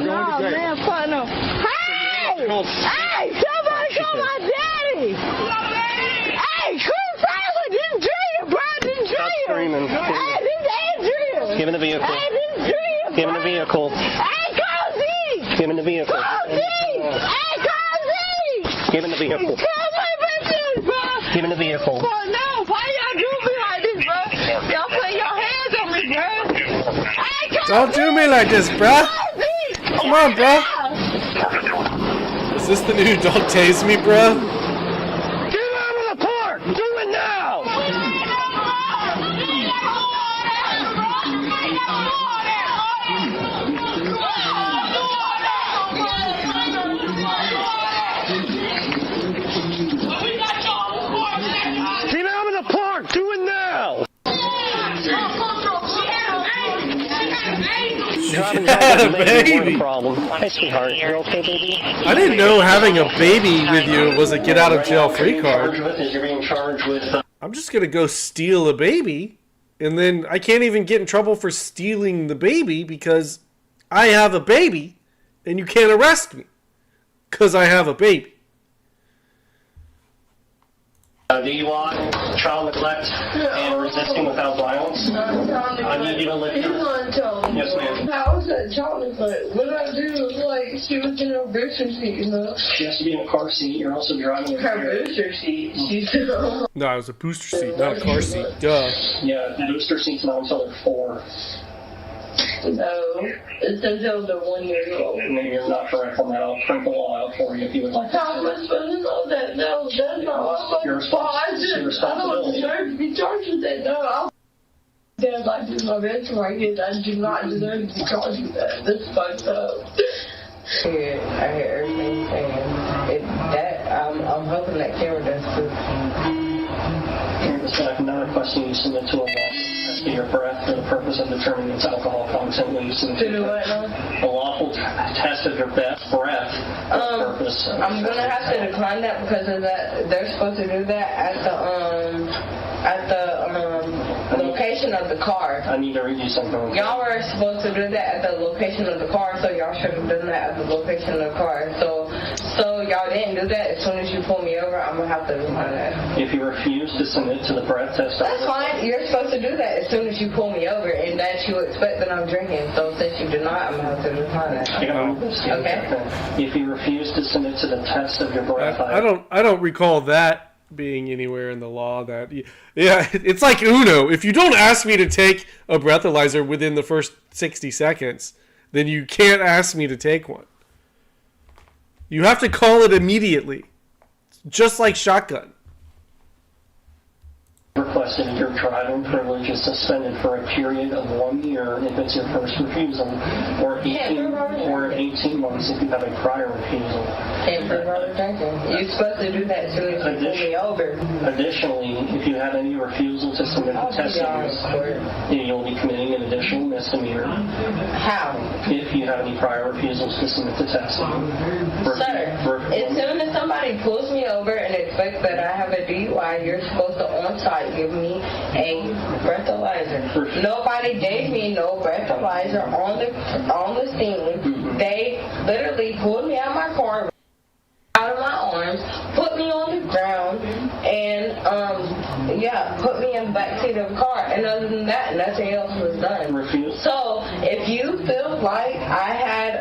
No, man, fuck no. Hey! Hey, somebody call my daddy! Hey, Chris Taylor, this is Drea, bro, this is Drea! Stop screaming. Hey, this is Andrea! Give him the vehicle. Hey, this is Drea, Give him the vehicle. Hey, call Zeke! Give him the vehicle. Call Zeke! Hey, call Zeke! Give him the vehicle. Call my bitches, bro! Give him the vehicle. Fuck no, why y'all do me like this, bro? Y'all put your hands on me, bro! Hey, call Don't do me like this, bruh. Come on, bruh. Is this the new don't tase me, bruh? Get out of the park! Do it now! Get out of the park! Do it now! Driving had a baby. Problem. Hey, sweetheart, you okay, baby? I didn't know having a baby with you was a get out of jail free card. You're being charged with. I'm just gonna go steal a baby, and then I can't even get in trouble for stealing the baby because I have a baby, and you can't arrest me because I have a baby. DUI, child neglect, and resisting without violence. I need you to lift your... Yes, ma'am. How was that child neglect? What did I do? Like, she was in her booster seat, you know? She has to be in a car seat. You're also driving her booster seat. She's No, it was a booster seat, not a car seat. Duh. Yeah, the booster seat's not until they're 4. No, it's until they're 1 year old. Maybe you're not correct on that. I'll print the law out for you if you would like. How am I supposed to know that? No, that's not Your responsibility. I don't deserve to be charged with that. No, I'll Dad, I do my best for my kids. I do not deserve to be charged with that. This is fucked up. I hear everything saying. I'm hoping that camera does too. I'm not requesting you submit to a law test of your breath for the purpose of determining its alcohol content use in the To do what now? A lawful test of your breath for the purpose of... I'm gonna have to decline that because of that. They're supposed to do that at the location of the car. I need to read you something. Y'all were supposed to do that at the location of the car, so y'all should have done that at the location of the car. So y'all didn't do that. As soon as you pull me over, I'm gonna have to decline that. If you refuse to submit to the breath test... That's fine. You're supposed to do that as soon as you pull me over, and that you expect that I'm drinking. So since you do not, I'm gonna have to decline that. Okay. If you refuse to submit to the test of your breath... I don't recall that being anywhere in the law that... Yeah, it's like Uno. If you don't ask me to take a breathalyzer within the first 60 seconds, then you can't ask me to take one. You have to call it immediately. Just like shotgun. Requested your driving privilege is suspended for a period of 1 year if it's your first refusal, or 18 months if you have a prior refusal. Can't prove I was drinking. You're supposed to do that as soon as you pull me over. Additionally, if you have any refusal to submit the testing, you'll be committing an additional misdemeanor. How? If you have any prior refusals to submit the testing. Sir, as soon as somebody pulls me over and expects that I have a DUI, you're supposed to on-site give me a breathalyzer. Nobody gave me no breathalyzer on the scene. They literally pulled me out of my car, out of my arms, put me on the ground, and put me in the backseat of the car. And other than that, nothing else was done. So if you feel like I had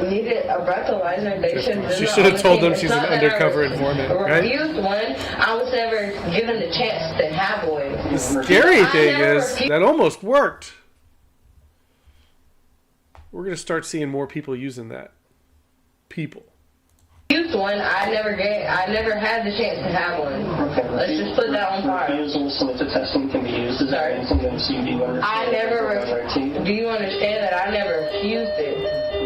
needed a breathalyzer, they should have told them she's an undercover informant, right? Refused one. I was never given the chance to have one. The scary thing is that almost worked. We're gonna start seeing more people using that. People. Used one. I never had the chance to have one. Okay. Let's just put that on fire. Refusal to submit to testing can be used as evidence against you. Do you understand? Do you understand that I never refused it?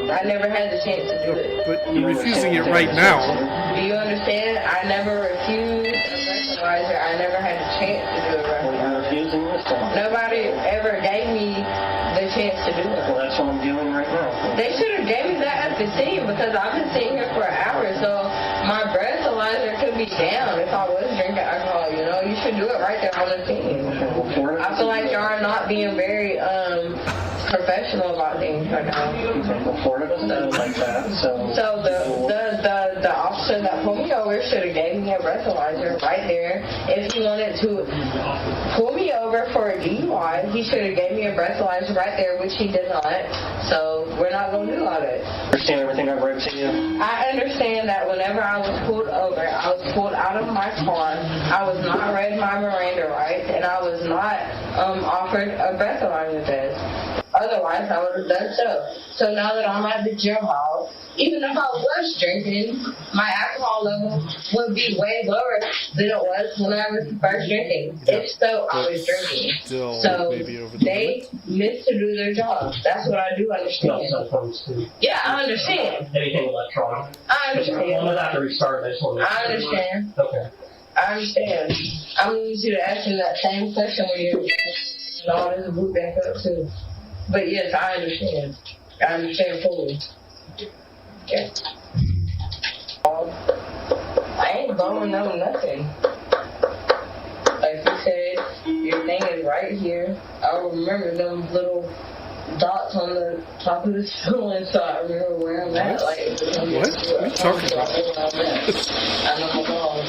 I never had the chance to do it. But you're refusing it right now. Do you understand? I never refused a breathalyzer. I never had the chance to do it right now. Refusing this time. Nobody ever gave me the chance to do it. Well, that's what I'm doing right now. They should have gave me that at the scene because I've been sitting here for an hour, so my breathalyzer could be down if I was drinking alcohol. You know, you should do it right there on the scene. I feel like y'all are not being very professional about things right now. Four of us done like that, so the officer that pulled me over should have gave me a breathalyzer right there. If he wanted to pull me over for a DUI, he should have gave me a breathalyzer right there, which he did not. So we're not going to do all that. Understand everything I've read to you? I understand that whenever I was pulled over, I was pulled out of my car. I was not read my Miranda rights, and I was not offered a breathalyzer test. Otherwise, I would have done so. So now that I'm at the jailhouse, even if I was drinking, my alcohol level would be way lower than it was when I was first drinking. If so, I was drinking. So they missed to do their job. That's what I do understand. Yeah, I understand. Anything electronic? I understand. I'm going to have to restart this one. I understand. Okay. I understand. I'm going to need you to ask me that same question when you're all this boot back up too. But yes, I understand. I understand fully. Yeah. I ain't blowing no nothing. Like you said, your thing is right here. I remember them little dots on the top of the ceiling, so I remember where I'm at. Like, what are you talking about? I know my dog.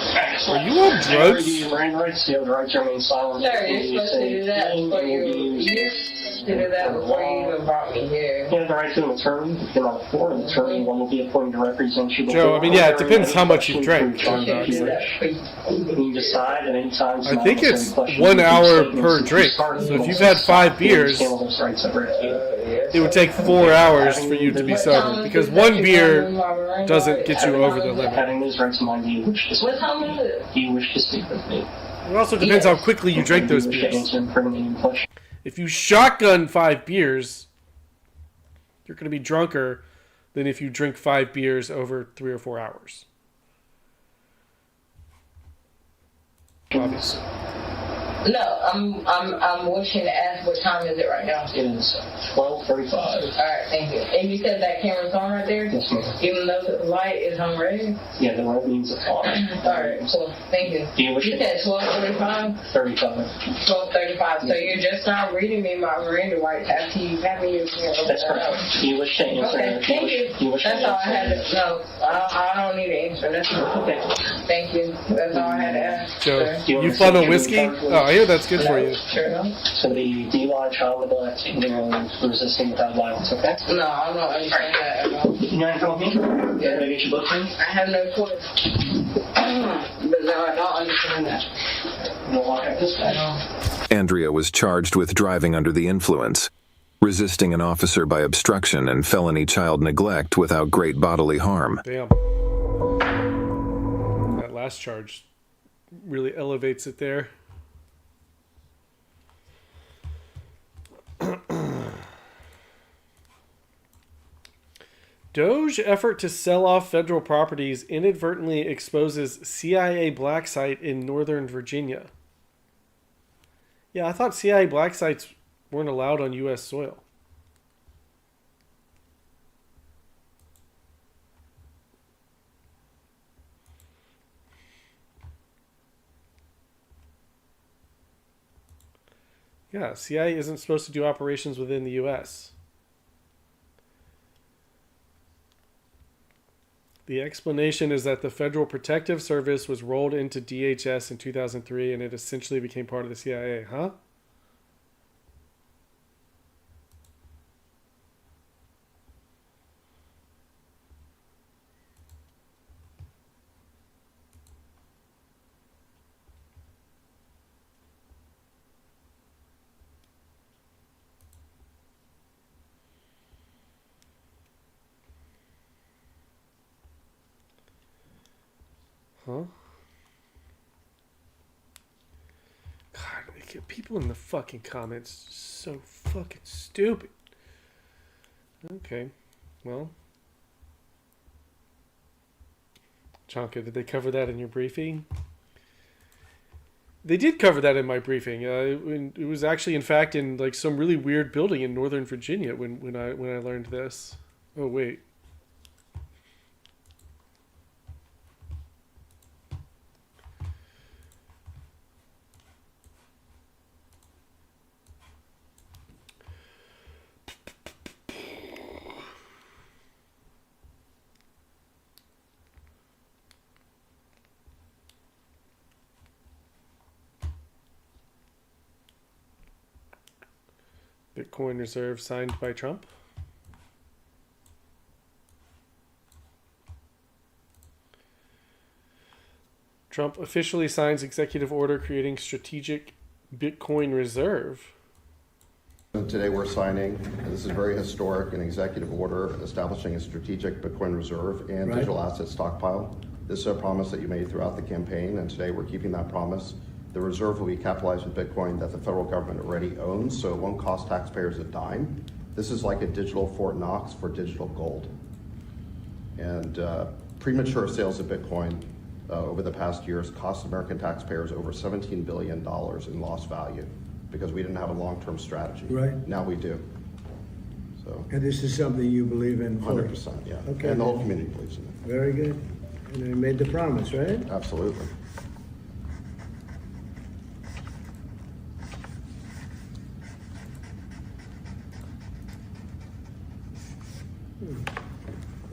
Are you on drugs? You have the right to remain silent. Sir, you're supposed to do that before you do that before you even brought me here. You have the right to an attorney. You cannot afford an attorney. One will be appointed to represent you. Joe, I mean, yeah, it depends how much you drank. You can decide at any time. I think it's 1 hour per drink. So if you've had 5 beers, it would take 4 hours for you to be sober, because 1 beer doesn't get you over the limit. Having these rights in mind, do you wish to speak with me? It also depends how quickly you drank those beers. If you shotgun 5 beers, you're going to be drunker than if you drink 5 beers over 3 or 4 hours. Obviously. No, I'm wishing to ask what time is it right now? It is 12:35. Alright, thank you. And you said that camera's on right there? Yes, ma'am. Even though the light is on red? Yeah, the red means it's on. Alright, cool. Thank you. You said 12:35? 35. 12:35. So you're just not reading me my Miranda rights after you have me your camera. That's correct. Do you wish to answer? Okay, thank you. That's all I had to know. I don't need an answer. That's all. Okay. Thank you. That's all I had to ask. Joe, you funnel whiskey? Oh, I hear that's good for you. Sure. So the DUI, child neglect, and resisting without violence, okay? No, I don't understand that at all. You know anything with me? Yeah. Maybe you should book me? I have no choice. But no, I don't understand that. You'll walk out this way. Andrea was charged with driving under the influence, resisting an officer by obstruction, and felony child neglect without great bodily harm. Damn. last charge really elevates it there. Doge effort to sell off federal properties inadvertently exposes CIA black site in Northern Virginia. Yeah, I thought CIA black sites weren't allowed on U.S. soil. Yeah, CIA isn't supposed to do operations within the U.S. The explanation is that the Federal Protective Service was rolled into DHS in 2003 and it essentially became part of the CIA. Huh? Huh? God, people in the fucking comments so fucking stupid. Okay, well. Chanka, did they cover that in your briefing? They did cover that in my briefing. It was actually, in fact, in like some really weird building in Northern Virginia when I learned this. Oh wait. Bitcoin reserve signed by Trump. Trump officially signs executive order creating strategic Bitcoin reserve. Today we're signing, and this is very historic, an executive order establishing a strategic Bitcoin reserve and digital asset stockpile. This is a promise that you made throughout the campaign, and today we're keeping that promise. The reserve will be capitalized with Bitcoin that the federal government already owns, so it won't cost taxpayers a dime. This is like a digital Fort Knox for digital gold. And premature sales of Bitcoin over the past years cost American taxpayers over $17 billion in lost value because we didn't have a long-term strategy. Right. Now we do. So. And this is something you believe in? 100%, yeah. Okay. And the whole community believes in it. Very good. And I made the promise, right? Absolutely.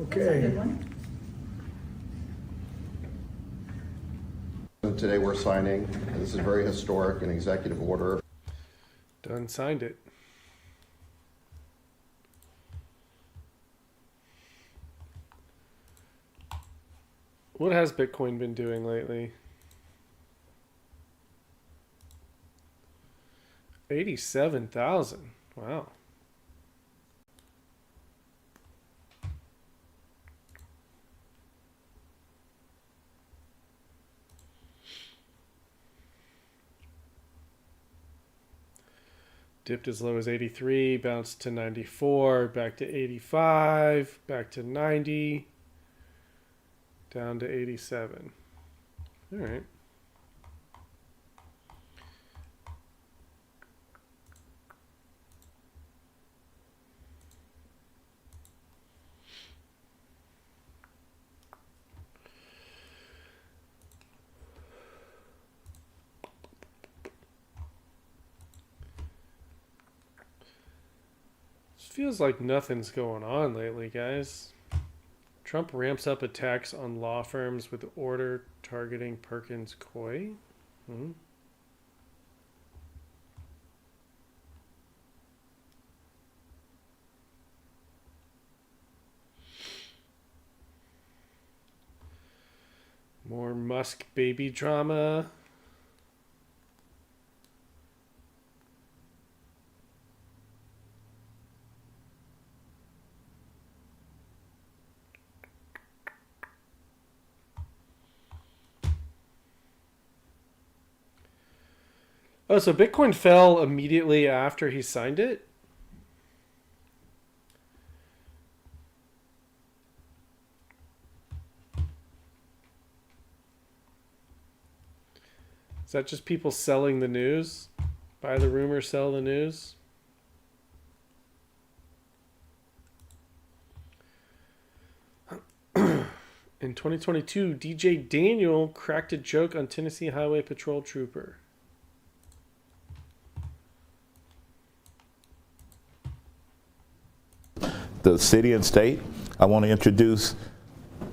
Okay. Today we're signing, and this is very historic, an executive order. Done signed it. What has Bitcoin been doing lately? 87,000. Wow. Dipped as low as 83, bounced to 94, back to 85, back to 90, down to 87. All right. Feels like nothing's going on lately, guys. Trump ramps up attacks on law firms with order targeting Perkins Coie. More Musk baby drama. Oh, so Bitcoin fell immediately after he signed it? Is that just people selling the news? Buy the rumor, sell the news? In 2022, DJ Daniel cracked a joke on Tennessee Highway Patrol trooper. The city and state, I want to introduce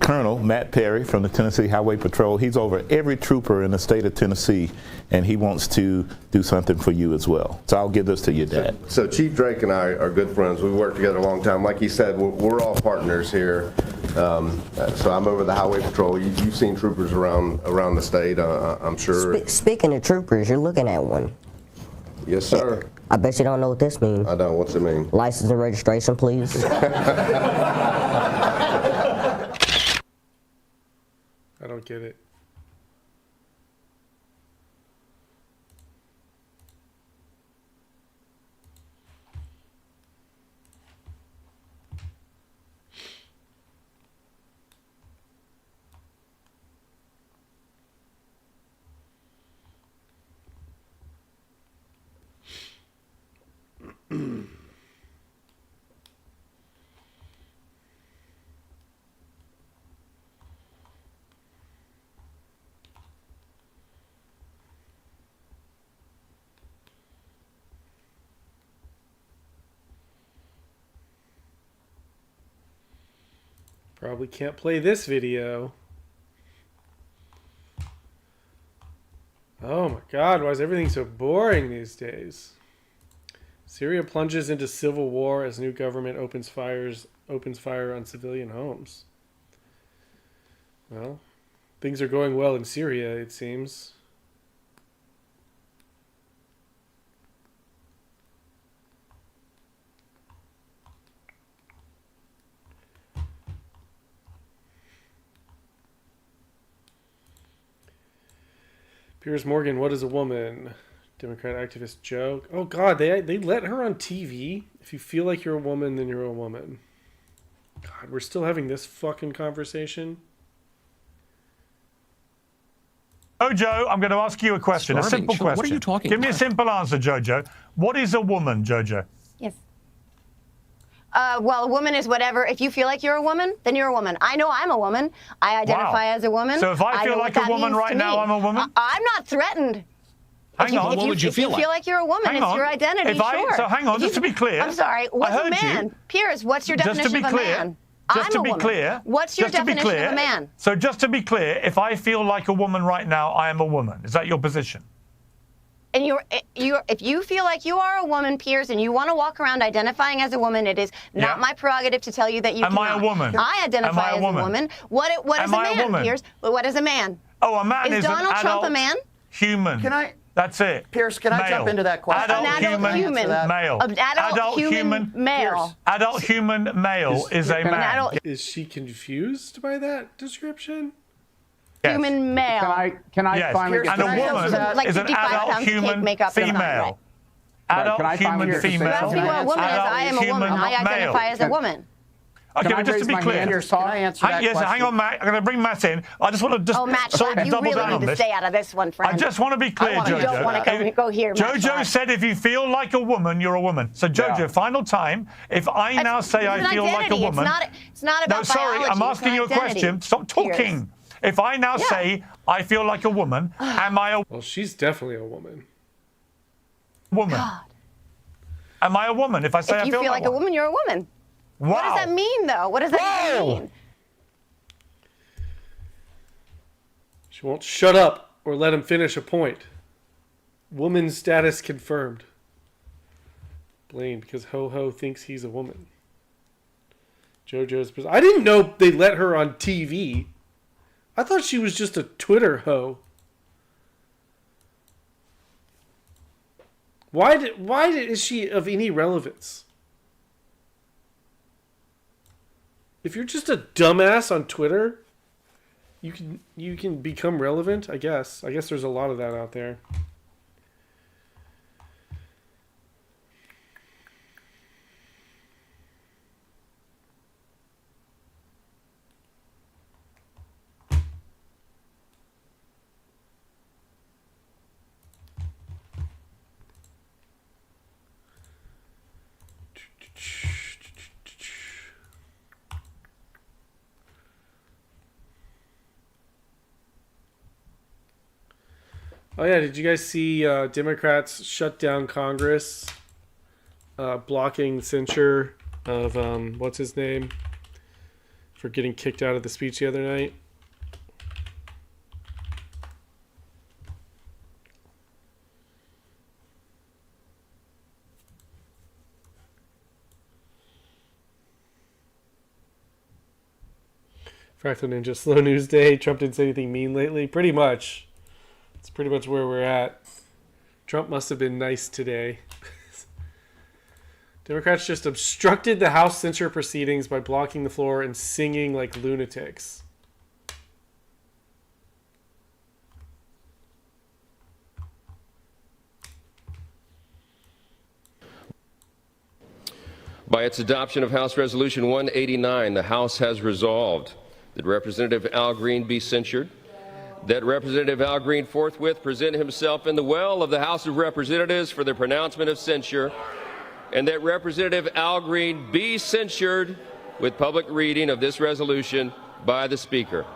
Colonel Matt Perry from the Tennessee Highway Patrol. He's over every trooper in the state of Tennessee, and he wants to do something for you as well. So I'll give this to your dad. So Chief Drake and I are good friends. We've worked together a long time. Like he said, we're all partners here. So I'm over the Highway Patrol. You've seen troopers around the state, I'm sure. Speaking of troopers, you're looking at one. Yes, sir. I bet you don't know what this means. I don't. What's it mean? License and registration, please. I don't get it. Probably can't play this video. Oh my God, why is everything so boring these days? Syria plunges into civil war as new government opens fire on civilian homes. Well, things are going well in Syria, it seems. Piers Morgan, what is a woman? Democrat activist joke. Oh God, they let her on TV. If you feel like you're a woman, then you're a woman. God, we're still having this fucking conversation. Jojo, I'm going to ask you a question, a simple question. What are you talking Give about? me a simple answer, Jojo. What is a woman, Jojo? Yes. Well, a woman is whatever. If you feel like you're a woman, then you're a woman. I know I'm a woman. I identify as a woman. So if I feel like a woman right now, I'm a woman? I'm not threatened. Hang on. What would you feel like? If you feel like you're a woman, it's your identity, sure. So hang on, just to be clear. I'm sorry, what's a man? Piers, what's your definition of a man? Just to be clear. What's your definition of a man? So just to be clear, if I feel like a woman right now, I am a woman. Is that your position? And if you feel like you are a woman, Piers, and you want to walk around identifying as a woman, it is not my prerogative to tell you that you cannot. Am I a woman? I identify as a woman. What is a man, Piers? What is a man? Oh, a man is Donald Trump a man? Human. Can I? That's it. Piers, can I jump into that question? Adult human male. Adult human male. Adult human male is a man. Is she confused by that description? Yes. Human male. Can I finally get and a woman is an adult human female. Adult human female. That's what a woman is. I am a woman. I identify as a woman. Okay, but just to be clear, can I answer that question? Hang on, Matt. I'm going to bring Matt in. I just want to Matt, sort of you double really down on need to this. stay out of this one, friend. I just want to be clear, Jojo. You don't want to go here, Matt. Jojo said if you feel like a woman, you're a woman. So, Jojo, final time. If I now say I feel like a woman... It's not about No, sorry, biology. I'm asking you a question. Stop talking. If I now say I feel like a woman, am I a... Well, she's definitely a woman. Woman. God. Am I a woman if I say I feel like a woman, you're a woman. Wow. What does that mean, though? What does that mean? She won't shut up or let him finish a point. Woman status confirmed. Blaine, because Ho-Ho thinks he's a woman. JoJo's... I didn't know they let her on TV. I thought she was just a Twitter hoe. Why is she of any relevance? If you're just a dumbass on Twitter, you can become relevant, I guess. I guess there's a lot of that out there. Oh yeah, did you guys see Democrats shut down Congress, blocking censure of what's his name for getting kicked out of the speech the other night? Fractal Ninja, slow news day. Trump didn't say anything mean lately. Pretty much. It's pretty much where we're at. Trump must have been nice today. Democrats just obstructed the House censure proceedings by blocking the floor and singing like lunatics. By its adoption of House Resolution 189, the House has resolved that Representative Al Green be censured, that Representative Al Green forthwith present himself in the well of the House of Representatives for the pronouncement of censure, and that Representative Al Green be censured with public reading of this resolution by the Speaker.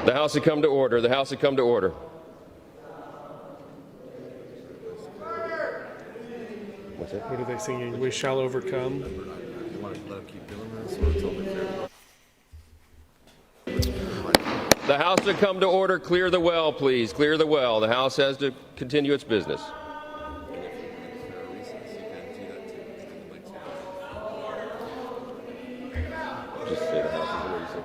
The House had come to order. The House had come to order. What's that? What are they singing? We shall overcome. The House had come to order. Clear the well, please. Clear the well. The House has to continue its business. Just say the House is in recess.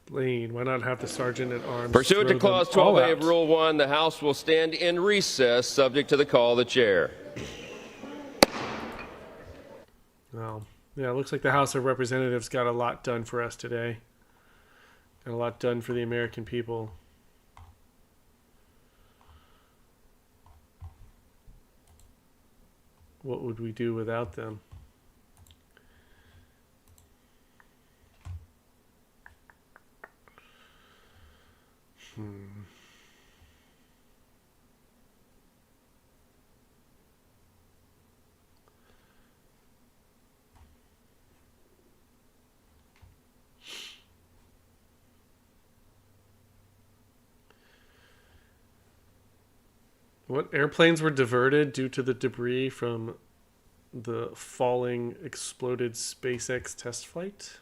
Lane, why not have the sergeant at arms? Pursuant to Clause 12A of Rule 1, the House will stand in recess subject to the call of the chair. Well, yeah, it looks like the House of Representatives got a lot done for us today. Got a lot done for the American people. What would we do without them? What airplanes were diverted due to the debris from the falling, exploded SpaceX test flight?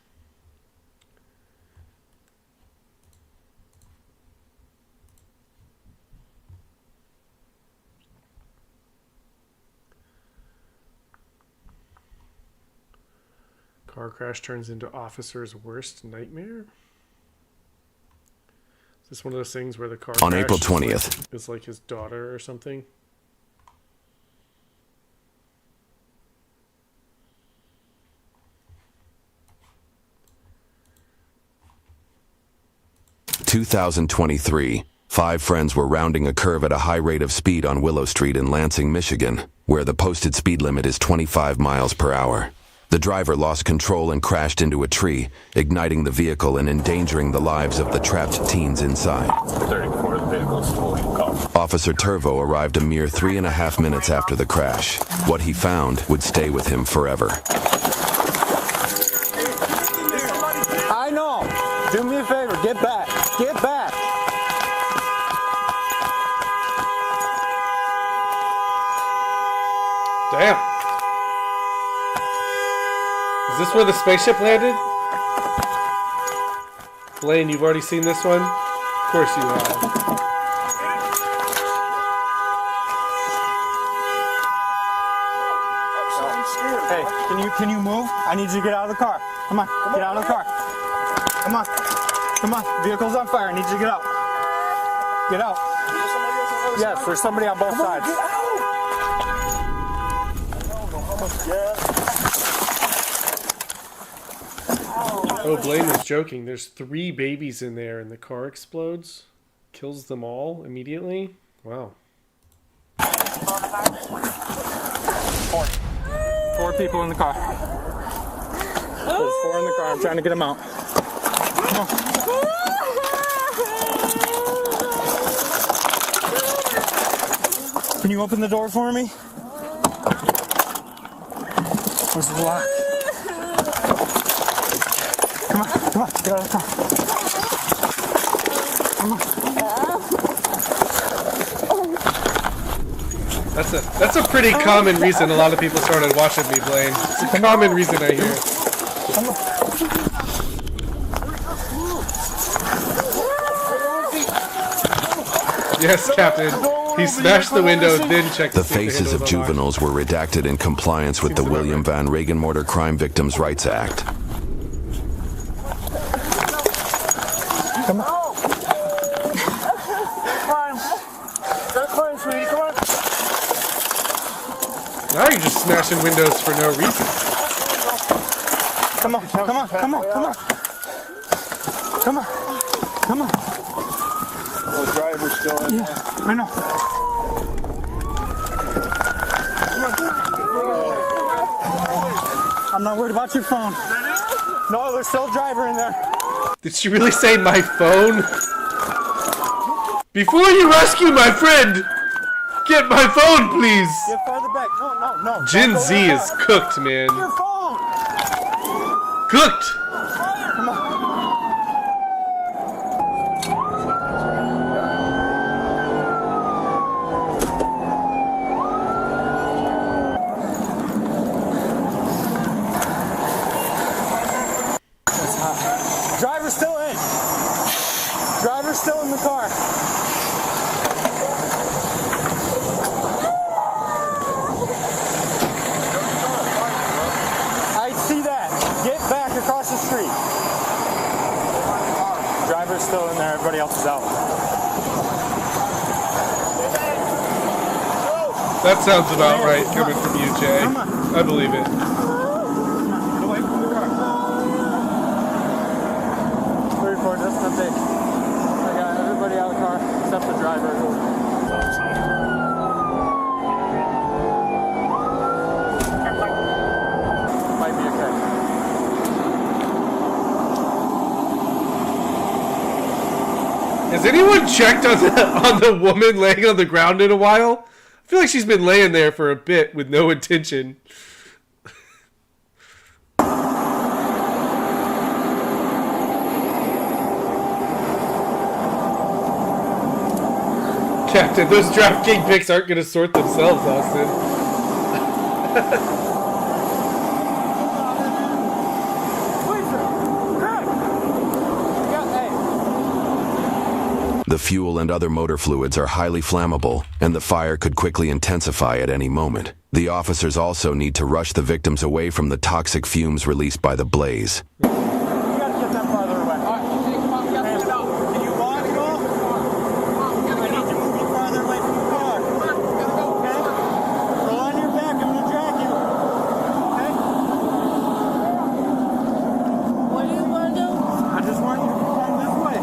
Car crash turns into officer's worst nightmare? Is this one of those things where the car on crash April 20th is like his daughter or something? in 2023, 5 friends were rounding a curve at a high rate of speed on Willow Street in Lansing, Michigan, where the posted speed limit is 25 miles per hour. The driver lost control and crashed into a tree, igniting the vehicle and endangering the lives of the trapped teens inside. Officer Turvo arrived a mere 3.5 minutes after the crash. What he found would stay with him forever. I know. Do me a favor. Get back. Get back. Damn. Is this where the spaceship landed? Blaine, you've already seen this one? Of course you have. Hey, can you move? I need you to get out of the car. Come on, get out of the car. Come on. Come on. Vehicle's on fire. I need you to get out. Get out. Yes, there's somebody on both sides. Get out. Oh, Blaine was joking. There's 3 babies in there and the car explodes. Kills them all immediately. Wow. Four people in the car. There's 4 in the car. I'm trying to get them out. Come on. Can you open the door for me? Where's the lock? Come on, come on, get out of the car. Come on. That's a pretty common reason a lot of people started watching me, Blaine. It's a common reason I hear. Yes, Captain. He smashed the window, then checked The faces of juveniles were redacted in compliance with the William Van Regenmotor Crime Victims' Rights Act. Come on. That's fine, sweetie. Come on. Now you're just smashing windows for no reason. Come on, come on, come on, come on. Come on, come on. The driver's still in there. Yeah, I know. I'm not worried about your phone. No, there's still a driver in there. Did she really say my phone? Before you rescue my friend, get my phone, please. Get farther back. No. Gen Z is cooked, man. Your phone. Cooked. Come on. Driver's still in. Driver's still in the car. I see that. Get back across the street. Driver's still in there. Everybody else is out. That sounds about right coming from you, Jay. I believe it. Get away from the car. 34, just an update. I got everybody out of the car except the driver. Might be okay. Has anyone checked on the woman laying on the ground in a while? I feel like she's been laying there for a bit with no intention. Captain, those DraftKings picks aren't going to sort themselves, Austin. The fuel and other motor fluids are highly flammable, and the fire could quickly intensify at any moment. The officers also need to rush the victims away from the toxic fumes released by the blaze. You gotta get them farther away. Can you walk at all? I need you to move farther away from the car. Okay? Roll on your back. I'm gonna drag you. Okay? What do you want to do? I just want you to come this way.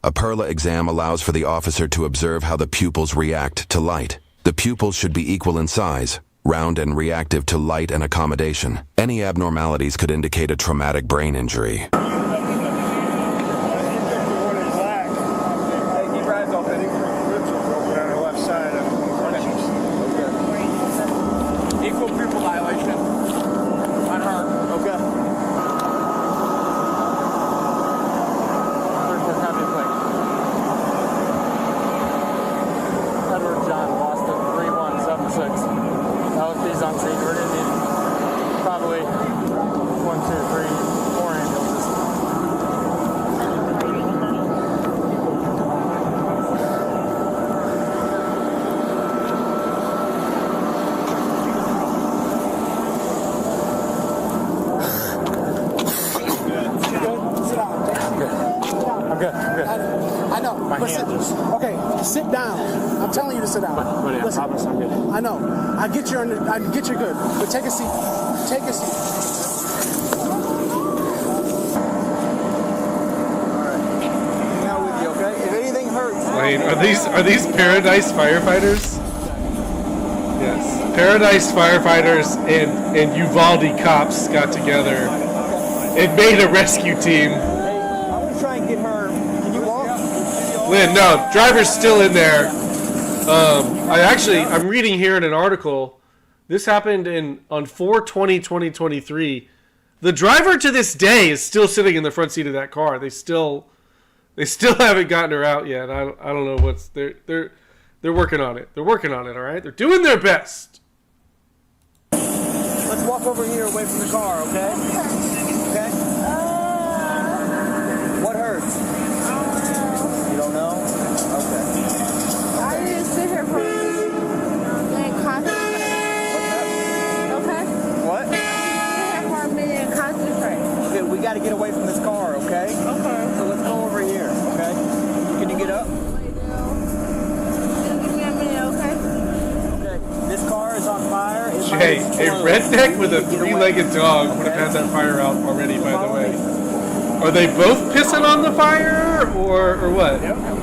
A Perla exam allows for the officer to observe how the pupils react to light. The pupils should be equal in size, round and reactive to light and accommodation. Any abnormalities could indicate a traumatic brain injury. Equal pupil dilation on her. Okay. Edward John, Boston, 3176. That would be on scene. We're going to need probably 1, 2, 3, 4 ambulances. My hand just... Okay, sit down. I'm telling you to sit down. Buddy, I promise I'm good. I know. I get you're good. But take a seat. Take a seat. Now with you, okay? If anything hurts... Wait, are these Paradise firefighters? Yes. Paradise firefighters and Uvalde cops got together and made a rescue team. Hey, I'm going to try and get her... Can you walk? Lynn, no, driver's still in there. I'm reading here in an article. This happened on 4/20/2023. The driver to this day is still sitting in the front seat of that car. They still haven't gotten her out yet. I don't know what's they're working on it. They're working on it. All right, they're doing their best. Let's walk over here away from the car, okay? Okay? What hurts? You don't know? Okay. I need to sit here for a minute and concentrate. Okay? What? Sit here for a minute and concentrate. Okay, we got to get away from this car, okay? Okay. So let's go over here, okay? Can you get up? Give me a minute, okay? Okay. This car is on fire. Hey, a redneck with a three-legged dog would have had that fire out already, by the way. Are they both pissing on the fire, or what? Yep. Come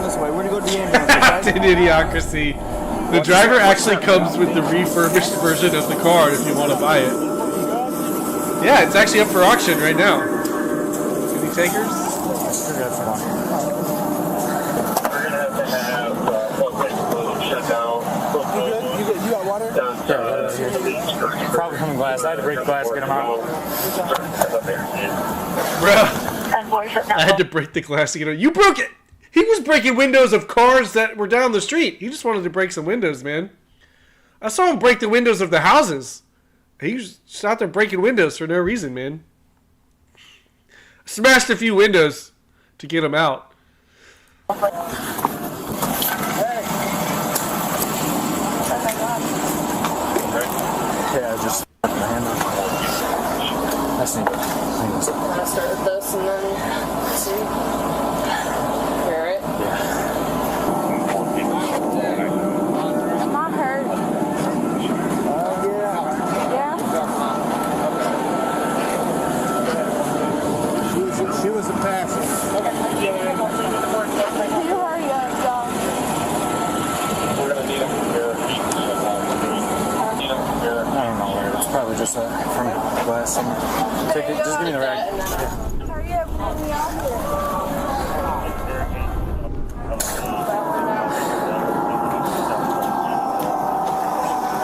this way. We're going to go to the ambulance. In Idiocracy. The driver actually comes with the refurbished version of the car if you want to buy it. Yeah, it's actually up for auction right now. Any takers? We're going to have to have shut down. You got water? Probably coming glass. I had to break the glass to get them out. Bruh, I had to break the glass to get it. You broke it! He was breaking windows of cars that were down the street. He just wanted to break some windows, man. I saw him break the windows of the houses. He was just out there breaking windows for no reason, man. Smashed a few windows to get him out. Yeah, just my hand up. That's neat. I'm gonna start with this and then see. Hear it? I'm not hurt. Yeah? She was a passer. Can you hurry up, dog? We're going to need them here. I don't know where. It's probably just from glass. Take it. Just give me the rag. Hurry up, let me out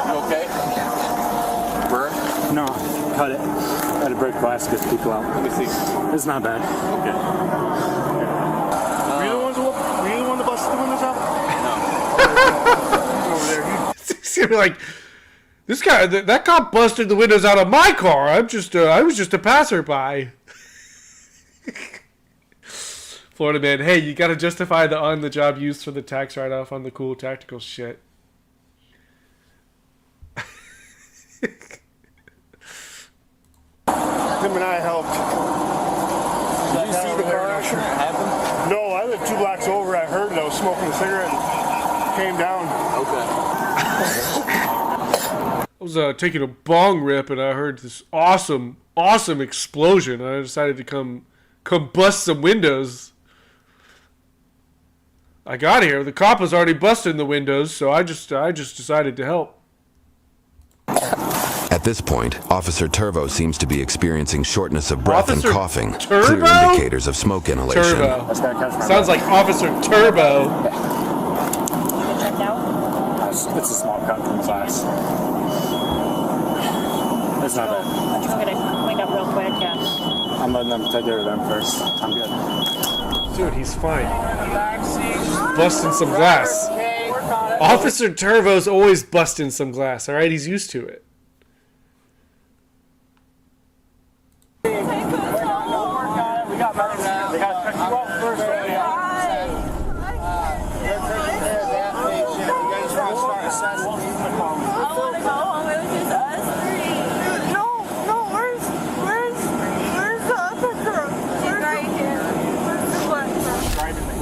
You okay? Burn? No, cut it. I had to break glass to get the people out. Let me see. It's not bad. Okay. Were you the one that busted the windows out? No. Over there. He's gonna be like, this guy, that cop busted the windows out of my car. I was just a passerby. Florida man, hey, you gotta justify the on-the-job use for the tax write-off on the cool tactical shit. Him and I helped. Did you see the car accident happen? No, I lived 2 blocks over. I heard it. I was smoking a cigarette and came down. I was taking a bong rip and I heard this awesome explosion. I decided to come bust some windows. I got here. The cop was already busting the windows, so I just decided to help. At this point, Officer Turvo seems to be experiencing shortness of breath and coughing, Turbo? clear indicators of smoke inhalation. Turbo. Sounds like Officer Turbo. It's a small cut from glass. It's not bad. I'm gonna clean up real quick, yeah. I'm letting them take care of them first. I'm good. Dude, he's fine. Busting some glass. Officer Turbo's always busting some glass, alright? He's used to it. We got better now. They got to pick you up first.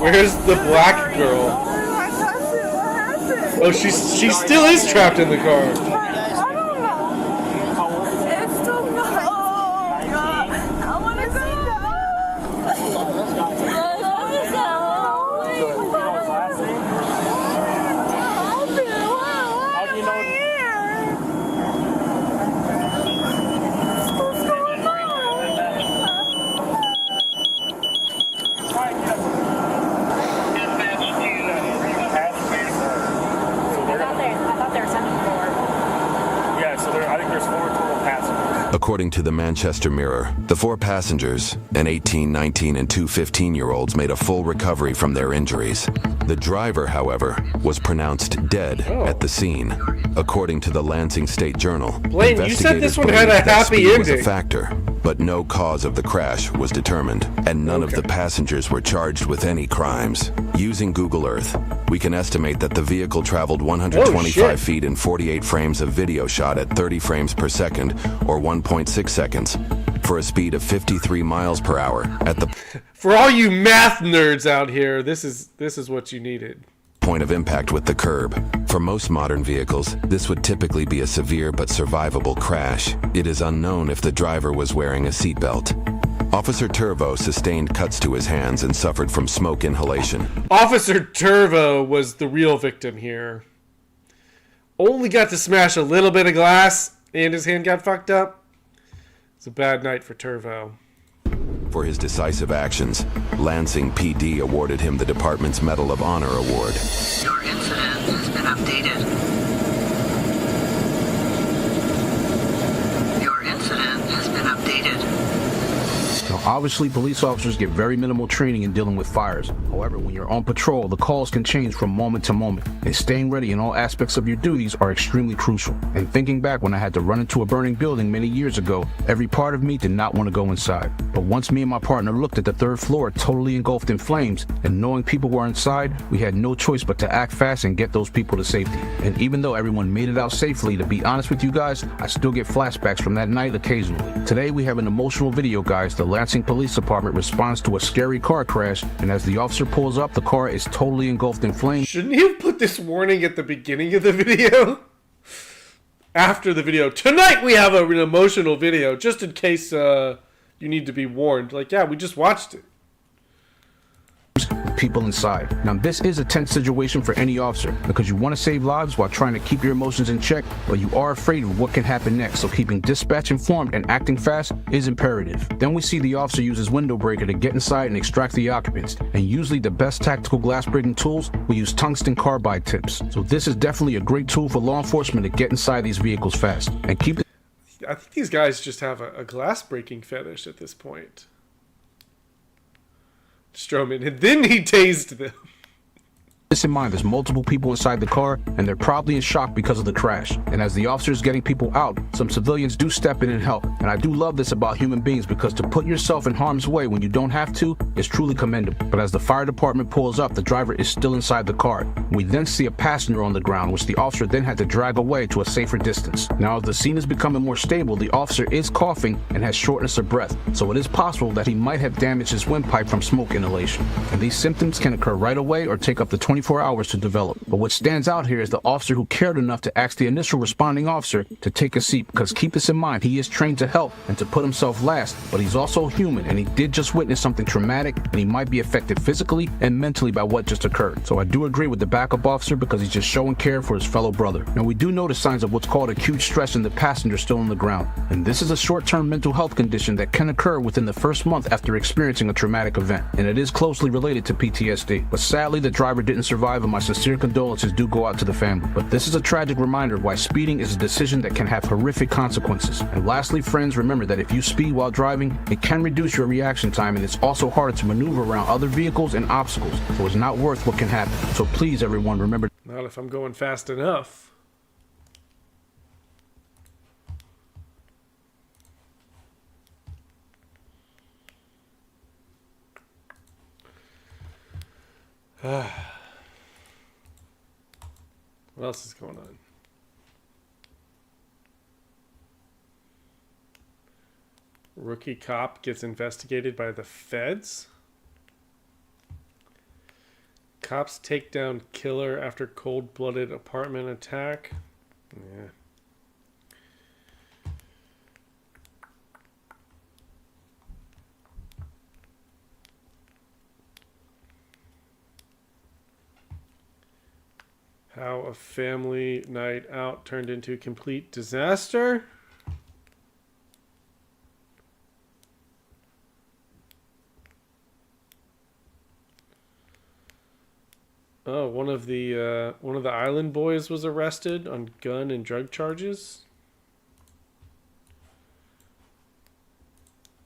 Where's the black girl? Oh, she still is trapped in the car. According to the Manchester Mirror, the 4 passengers, an 18, 19, and 2 15-year-olds, made a full recovery from their injuries. The driver, however, was pronounced dead at the scene. According to the Lansing State Journal, Blaine, you said this one had a happy was a ending. factor, but no cause of the crash was determined, and none of the passengers were charged with any crimes. Using Google Earth, we can estimate that the vehicle traveled 125 feet in 48 frames of video shot at 30 frames per second, or 1.6 seconds, for a speed of 53 miles per hour at the... For all you math nerds out here, this is what you needed. Point of impact with the curb. For most modern vehicles, this would typically be a severe but survivable crash. It is unknown if the driver was wearing a seatbelt. Officer Turvo sustained cuts to his hands and suffered from smoke inhalation. Officer Turvo was the real victim here. Only got to smash a little bit of glass, and his hand got fucked up. It's a bad night for Turvo. For his decisive actions, Lansing PD awarded him the department's Medal of Honor Award. Your incident has been updated. Your incident has been updated. Now, obviously, police officers get very minimal training in dealing with fires. However, when you're on patrol, the calls can change from moment to moment, and staying ready in all aspects of your duties are extremely crucial. And thinking back when I had to run into a burning building many years ago, every part of me did not want to go inside. But once me and my partner looked at the 3rd floor totally engulfed in flames, and knowing people were inside, we had no choice but to act fast and get those people to safety. And even though everyone made it out safely, to be honest with you guys, I still get flashbacks from that night occasionally. Today we have an emotional video, guys. The Lansing Police Department responds to a scary car crash, and as the officer pulls up, the car is totally engulfed in flames. Shouldn't you have put this warning at the beginning of the video? After the video. Tonight we have an emotional video, just in case you need to be warned. Like, yeah, we just watched it. People inside. Now, this is a tense situation for any officer because you want to save lives while trying to keep your emotions in check, but you are afraid of what can happen next, so keeping dispatch informed and acting fast is imperative. Then we see the officer use his window breaker to get inside and extract the occupants, and usually the best tactical glass breaking tools, we use tungsten carbide tips. So this is definitely a great tool for law enforcement to get inside these vehicles fast and keep it. I think these guys just have a glass breaking fetish at this point. Strowman, and then he tased them. This in mind, there's multiple people inside the car, and they're probably in shock because of the crash. And as the officer is getting people out, some civilians do step in and help. And I do love this about human beings, because to put yourself in harm's way when you don't have to is truly commendable. But as the fire department pulls up, the driver is still inside the car. We then see a passenger on the ground, which the officer then had to drag away to a safer distance. Now, as the scene is becoming more stable, the officer is coughing and has shortness of breath, so it is possible that he might have damaged his windpipe from smoke inhalation. And these symptoms can occur right away or take up to 24 hours to develop. But what stands out here is the officer who cared enough to ask the initial responding officer to take a seat, because keep this in mind, he is trained to help and to put himself last, but he's also human, and he did just witness something traumatic, and he might be affected physically and mentally by what just occurred. So I do agree with the backup officer, because he's just showing care for his fellow brother. Now, we do notice signs of what's called acute stress in the passenger still on the ground, and this is a short-term mental health condition that can occur within the first month after experiencing a traumatic event, and it is closely related to PTSD. But sadly, the driver didn't survive, and my sincere condolences do go out to the family. But this is a tragic reminder of why speeding is a decision that can have horrific consequences. And lastly, friends, remember that if you speed while driving, it can reduce your reaction time, and it's also harder to maneuver around other vehicles and obstacles, so it's not worth what can happen. So please, everyone, remember. Not if I'm going fast enough. What else is going on? Rookie cop gets investigated by the feds. Cops take down killer after cold-blooded apartment attack. Yeah. How a family night out turned into complete disaster. Oh, one of the island boys was arrested on gun and drug charges.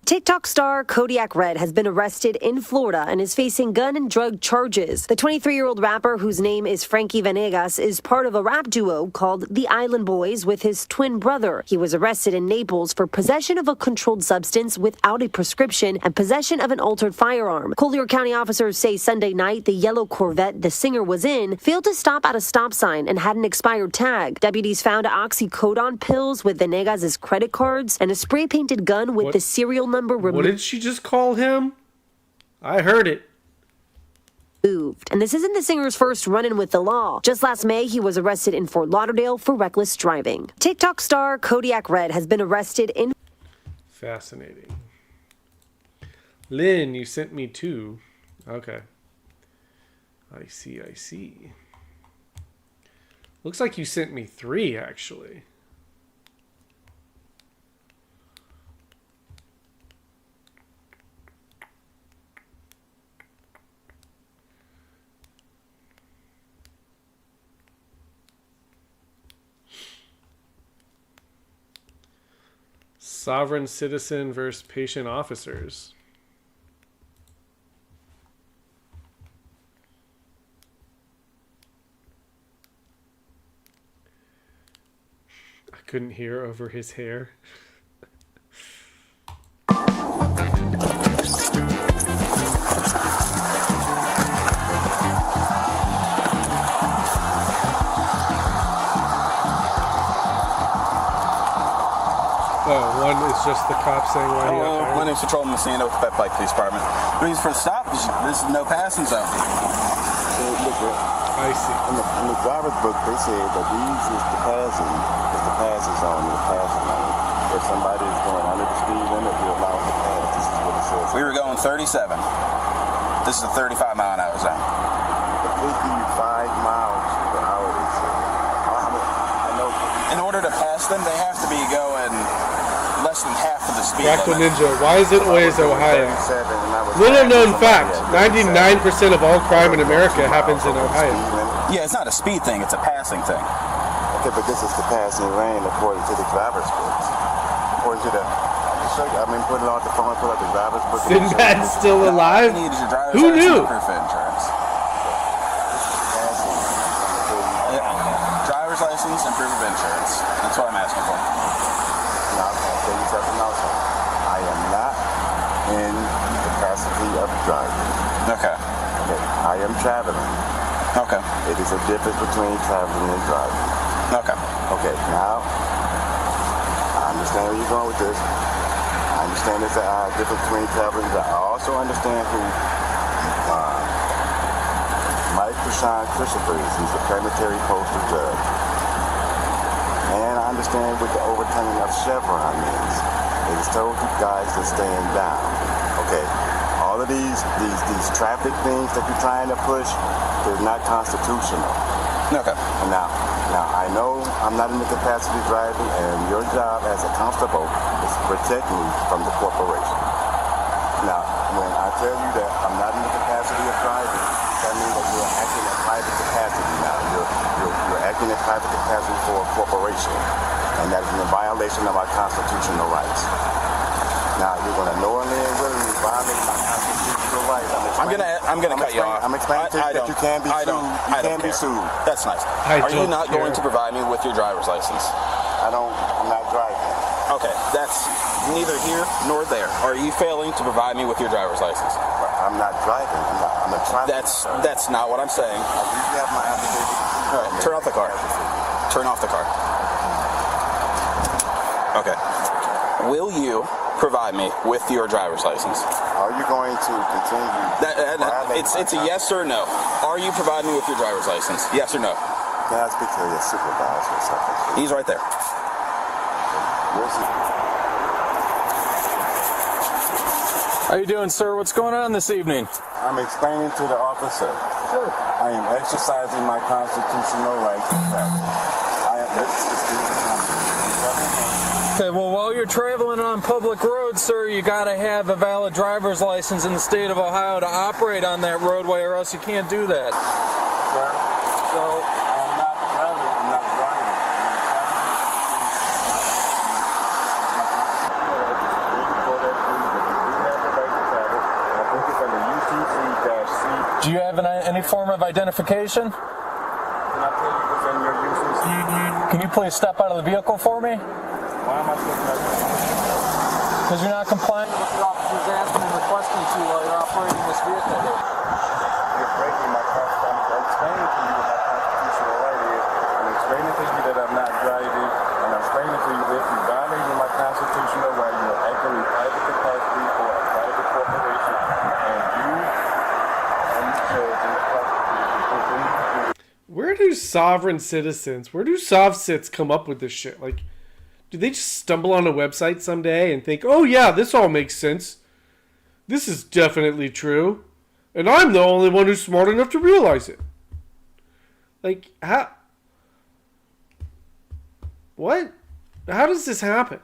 TikTok star Kodiak Red has been arrested in Florida and is facing gun and drug charges. The 23-year-old rapper, whose name is Frankie Venegas, is part of a rap duo called The Island Boys with his twin brother. He was arrested in Naples for possession of a controlled substance without a prescription and possession of an altered firearm. Collier County officers say Sunday night the yellow Corvette the singer was in failed to stop at a stop sign and had an expired tag. Deputies found oxycodone pills with Venegas' credit cards and a spray-painted gun with the serial number. What did she just call him? I heard it. Moved. And this isn't the singer's first run-in with the law. Just last May, he was arrested in Fort Lauderdale for reckless driving. TikTok star Kodiak Red has been arrested in... Fascinating. Lynn, you sent me 2. Okay. I see. Looks like you sent me 3, actually. Sovereign citizen versus patient officers. I couldn't hear over his hair. Oh, one is just the cop saying why he got fired. My name's Patrolman Messina with the Pet Bike Police Department. The reason for the stop is this is no passing zone. I see. In the driver's book, they said that these is the passing zone, the passing lane. If somebody is going under the speed limit, you're allowed to pass. This is what it says. We were going 37. This is a 35-mile-an-hour zone. The 55 miles per hour, they say. I know. In order to pass them, they have to be going less than half of the speed Fractal limit. Ninja, why is it always Ohio? Little known fact, 99% of all crime in America happens in Ohio. Yeah, it's not a speed thing, it's a passing thing. Okay, but this is the passing lane according to the driver's books. According to the... I've been putting on the phone, put up the driver's book. Sinbad's still alive? Who knew? Driver's license and proof of insurance. That's what I'm asking for. Now, I'm going to tell you something else. I am not in the capacity of driving. Okay. I am traveling. Okay. It is a difference between traveling and driving. Okay. Okay, now, I understand where you're going with this. I understand there's a difference between traveling and driving. I also understand who Mike Rashawn Christopher is. He's a planetary postal judge. And I understand what the overturning of Chevron means. It is told you guys to stand down. Okay, all of these traffic things that you're trying to push, they're not constitutional. Okay. Now I know I'm not in the capacity of driving, and your job as a constable is to protect me from the corporation. Now, when I tell you that I'm not in the capacity of driving, that means that you're acting at private capacity now. You're acting at private capacity for a corporation, and that is in violation of my constitutional rights. Now, you're going to knowingly and willingly violate my constitutional rights. I'm gonna cut you off. I'm explaining to you that you can be sued. You can be sued. That's nice. Are you not going to provide me with your driver's license? I'm not driving. Okay, that's neither here nor there. Are you failing to provide me with your driver's license? I'm not driving. I'm a traffic. That's not what I'm saying. You have my application. All right, turn off the car. Turn off the car. Okay. Will you provide me with your driver's license? Are you going to continue? It's a yes or no. Are you providing me with your driver's license? Yes or no? Can I speak to your supervisor or something? He's right there. Where's he? How you doing, sir? What's going on this evening? I'm explaining to the officer. Sure. I am exercising my constitutional right to travel. Okay, well, while you're traveling on public roads, sir, you gotta have a valid driver's license in the state of Ohio to operate on that roadway, or else you can't do that. Sir, so I'm not driving. I'm not driving. Do you have any form of identification? Can I tell you what's in your UCC? Can you please step out of the vehicle for me? Why am I supposed to? Because you're not complying with what the officer's asking and requesting to while you're operating this vehicle. You're breaking my constitutional. I'm explaining to you what my constitutional right is. I'm explaining to you that I'm not driving, and I'm explaining to you that if you're violating my constitutional right, you're acting in private capacity for a private corporation, and you and the judge and the prosecutor. Where do sovereign citizens, where do sovcits come up with this shit? Like, do they just stumble on a website someday and think, oh yeah, this all makes sense. This is definitely true. And I'm the only one who's smart enough to realize it. Like, how? What? How does this happen?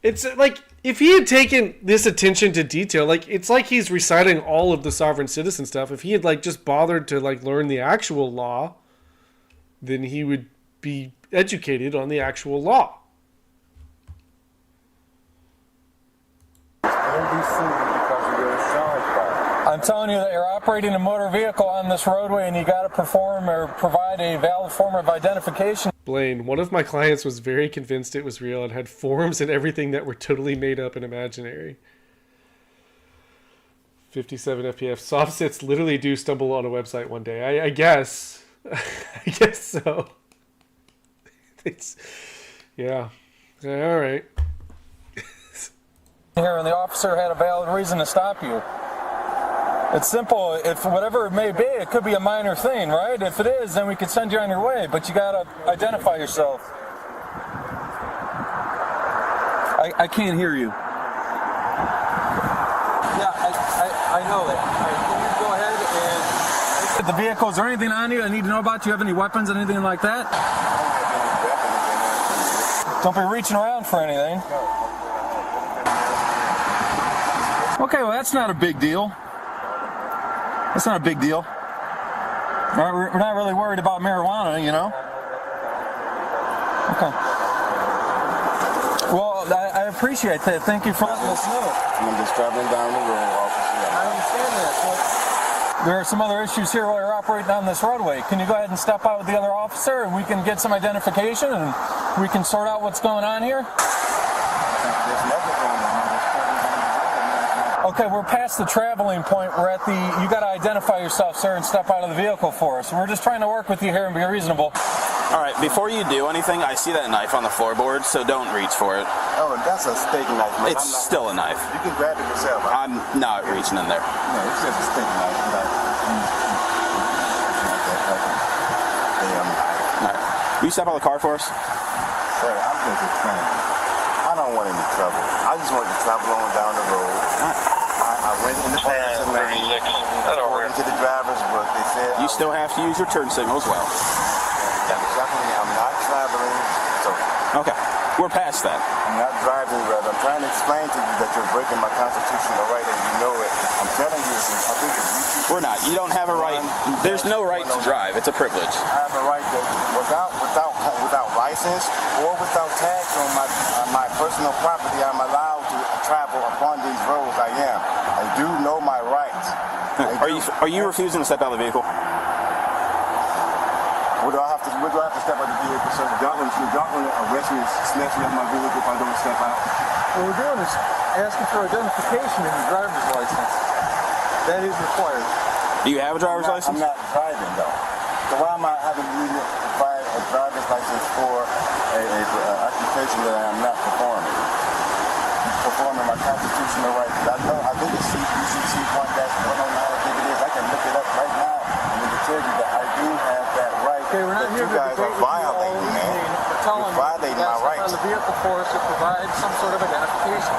It's like, if he had taken this attention to detail, like, it's like he's reciting all of the sovereign citizen stuff. If he had, like, just bothered to, like, learn the actual law, then he would be educated on the actual law. I'm telling you that you're operating a motor vehicle on this roadway and you got to perform or provide a valid form of identification. Blaine, one of my clients was very convinced it was real and had forms and everything that were totally made up and imaginary. 57 FPF. Softsits literally do stumble on a website one day. I guess. I guess so. It's, yeah. All right. Here, and the officer had a valid reason to stop you. It's simple. If whatever it may be, it could be a minor thing, right? If it is, then we could send you on your way. But you gotta identify yourself. I can't hear you. Yeah, I know that. Can you go ahead and... The vehicle, is there anything on you I need to know about? Do you have any weapons, anything like that? Don't be reaching around for anything. Okay, well, that's not a big deal. That's not a big deal. We're not really worried about marijuana, you know? Okay. Well, I appreciate that. Thank you for letting us know. I'm just traveling down the road, officer. I understand that. But there are some other issues here while you're operating on this roadway. Can you go ahead and step out with the other officer and we can get some identification and we can sort out what's going on here? Okay, we're past the traveling point. We're at the, you got to identify yourself, sir, and step out of the vehicle for us. We're just trying to work with you here and be reasonable. All right, before you do anything, I see that knife on the floorboard, so don't reach for it. Oh, that's a steak knife, man. It's still a knife. You can grab it yourself. I'm not reaching in there. No, it's just a steak knife. All right. Will you step out of the car for us? Sir, I'm just explaining. I don't want any trouble. I just want to travel on down the road. I went in the past and according to the driver's book, they said... You still have to use your turn signal as well. Definitely, I'm not traveling, so... Okay, we're past that. I'm not driving, brother. I'm trying to explain to you that you're breaking my constitutional right and you know it. I'm telling you, I think it's... We're not. You don't have a right. There's no right to drive. It's a privilege. I have a right to, without license or without tax on my personal property, I'm allowed to travel upon these roads. I am. I do know my rights. Are you refusing to step out of the vehicle? Where do I have to step out of the vehicle, sir? The government arrest me and snatch me out of my vehicle if I don't step out. What we're doing is asking for identification in your driver's license. That is required. Do you have a driver's license? I'm not driving, though. So why am I having to a driver's license for an occupation that I am not performing. Performing my constitutional rights. I think it's UCC 1-109, I think it is. I can look it up right now and to tell you that I do have that right. Okay, we're not here you guys are violating, man. You're violating my rights. On the vehicle for us to provide some sort of identification.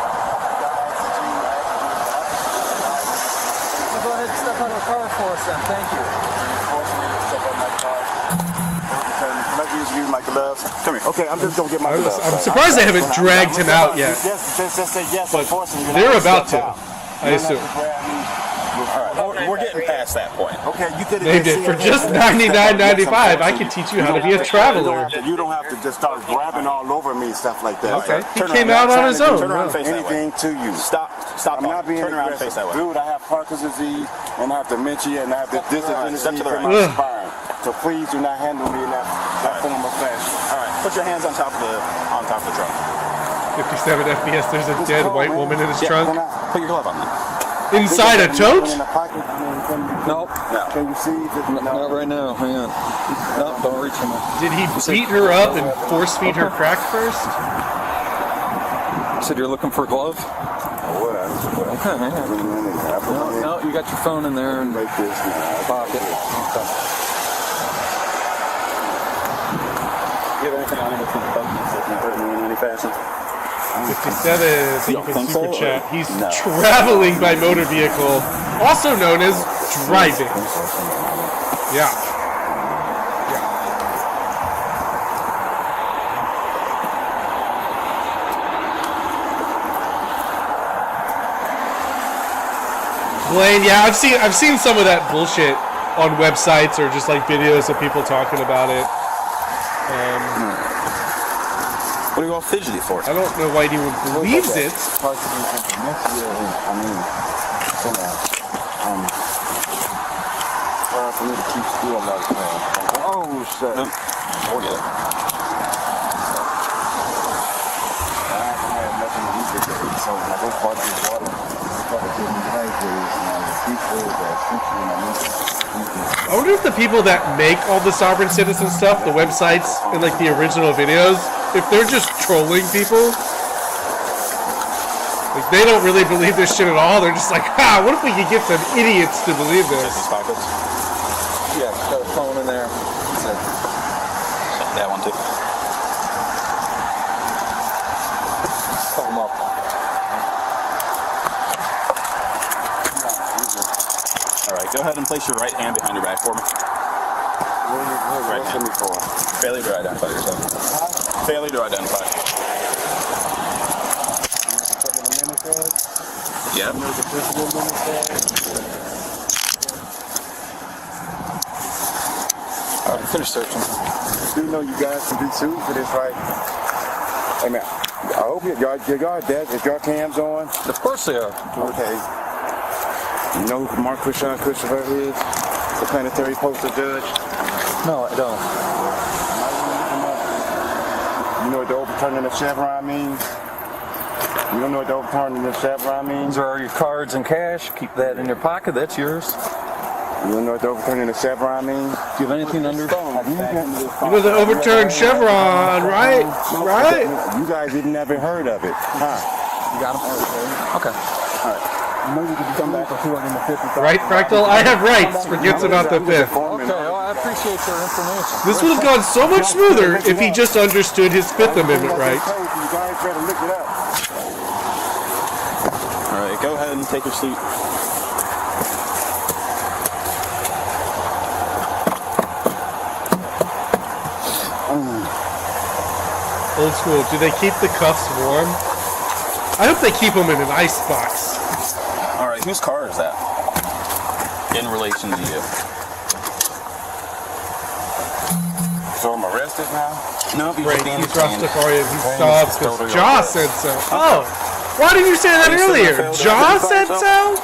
So go ahead and step out of the car for us then. Thank you. Forcing me to step out of my car. Let me use my gloves. Come here. Okay, I'm just going to get my gloves. I'm surprised they haven't dragged him out yet. Just say yes. But they're about to, I assume. All right, we're getting past that point. Okay, you could They did for just $99.95. I can teach you how to be a traveler. You don't have to just start grabbing all over me and stuff like that. Okay, he came out on his own. Turn around and face that way. Anything to you. Stop. I'm not being Turn around and face that way. Dude, I have Parkinson's disease, and I have dementia, and I have this disease in my spine. So please do not handle me in that form of fashion. All right, put your hands on top of the truck. 57 FPS. There's a dead white woman in his trunk. Put your glove on then. Inside a tote? Nope. No. Can you see? Not right now. Hang on. No, don't reach for me. Did he beat her up and force feed her crack first? You said you're looking for a glove? Okay, hang on. No, you got your phone in there and pocket. Okay. You have anything on him between the buttons that can hurt me in any fashion? 57, thank you for super chat. He's traveling by motor vehicle, also known as driving. Yeah. Blaine, yeah, I've seen some of that bullshit on websites or just like videos of people talking about it. What are you all fidgety for? I don't know why anyone believes it. I mean, for me to keep still like that. Oh, shit. Forget it. I have nothing to eat today, so when I go park this water, I wonder if the people that make all the sovereign citizen stuff, the websites and like the original videos, if they're just trolling people. Like they don't really believe this shit at all. They're just like, what if we could get some idiots to believe this? Yeah, got a phone in there. That one too. Call them up. Alright, go ahead and place your right hand behind your back for me. Right hand. Failure to identify yourself. Failure to identify. Yeah. Alright, finish searching. Do you know you guys can be sued for this, right? Hey man, I hope your dead. Is your cams on? Of course they are. Okay. You know who Mark Christopher is? The planetary postal judge? No, I don't. You know what the overturning of Chevron means? You don't know what the overturning of Chevron means? These are your cards and cash. Keep that in your pocket. That's yours. You don't know what the overturning of Chevron means? Do you have anything under? You know the overturned Chevron, right? Right? You guys had never heard of it, huh? You got them? Okay. All right. Maybe you can come back for 250. Right, Fractal? I have rights. Forgets about the fifth. Okay, well, I appreciate your information. This would have gone so much smoother if he just understood his Fifth Amendment right. You guys better look it up. All right, go ahead and take your seat. Old school. Do they keep the cuffs warm? I hope they keep them in an ice box. All right, whose car is that? In relation to you. So I'm arrested now? No, Right, he's Rastafarian. He stopped because Jaw said so. Oh, why didn't you say that earlier? Jaw said so?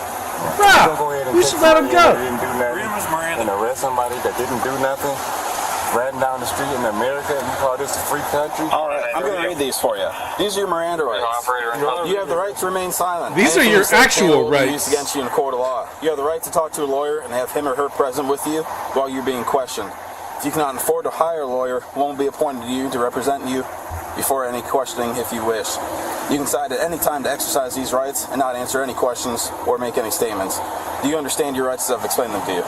Bruh, we should let him go. And arrest somebody that didn't do nothing? Riding down the street in America and you call this a free country? All right, I'm going to read these for you. These are your Miranda rights. You have the right to remain silent. These are your actual rights. Used against you in a court of law. You have the right to talk to a lawyer and have him or her present with you while you're being questioned. If you cannot afford to hire a lawyer, one will be appointed to you to represent you before any questioning if you wish. You can decide at any time to exercise these rights and not answer any questions or make any statements. Do you understand your rights as I've explained them to you?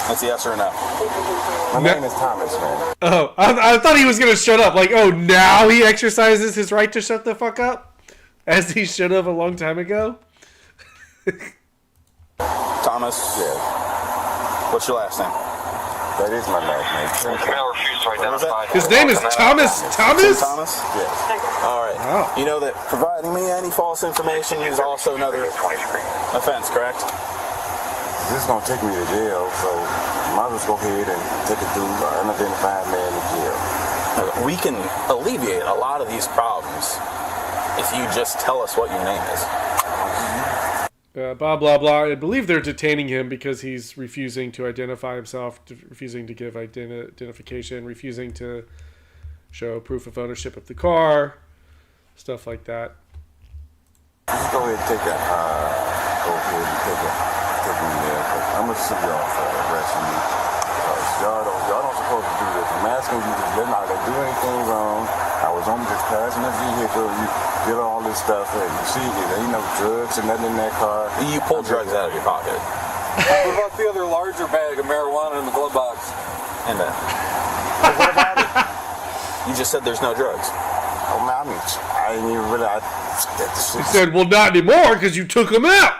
That's a yes or a no. My name is Thomas, man. Oh, I thought he was going to shut up. Like, oh, now he exercises his right to shut the fuck up? As he should have a long time ago? Thomas? Yes. What's your last name? That is my last name. His name is Thomas Thomas? Thomas? Yes. All right. Oh. You know that providing me any false information is also another offense, correct? This is going to take me to jail, so might as well go ahead and take it through an unidentified man to jail. We can alleviate a lot of these problems if you just tell us what your name is. Blah, blah, blah. I believe they're detaining him because he's refusing to identify himself, refusing to give identification, refusing to show proof of ownership of the car, stuff like that. Just go ahead and take me there, but I'm going to sue y'all for arresting me. Because y'all don't supposed to do this. I'm asking you to let me out. I didn't do anything wrong. I was only just passing a vehicle. You did all this stuff. And you see, there ain't no drugs and nothing in that car. You pulled drugs out of your pocket. What about the other larger bag of marijuana in the glove box? And then? What about it? You just said there's no drugs. Oh, man, I ain't even really... He said, well, not anymore because you took them out.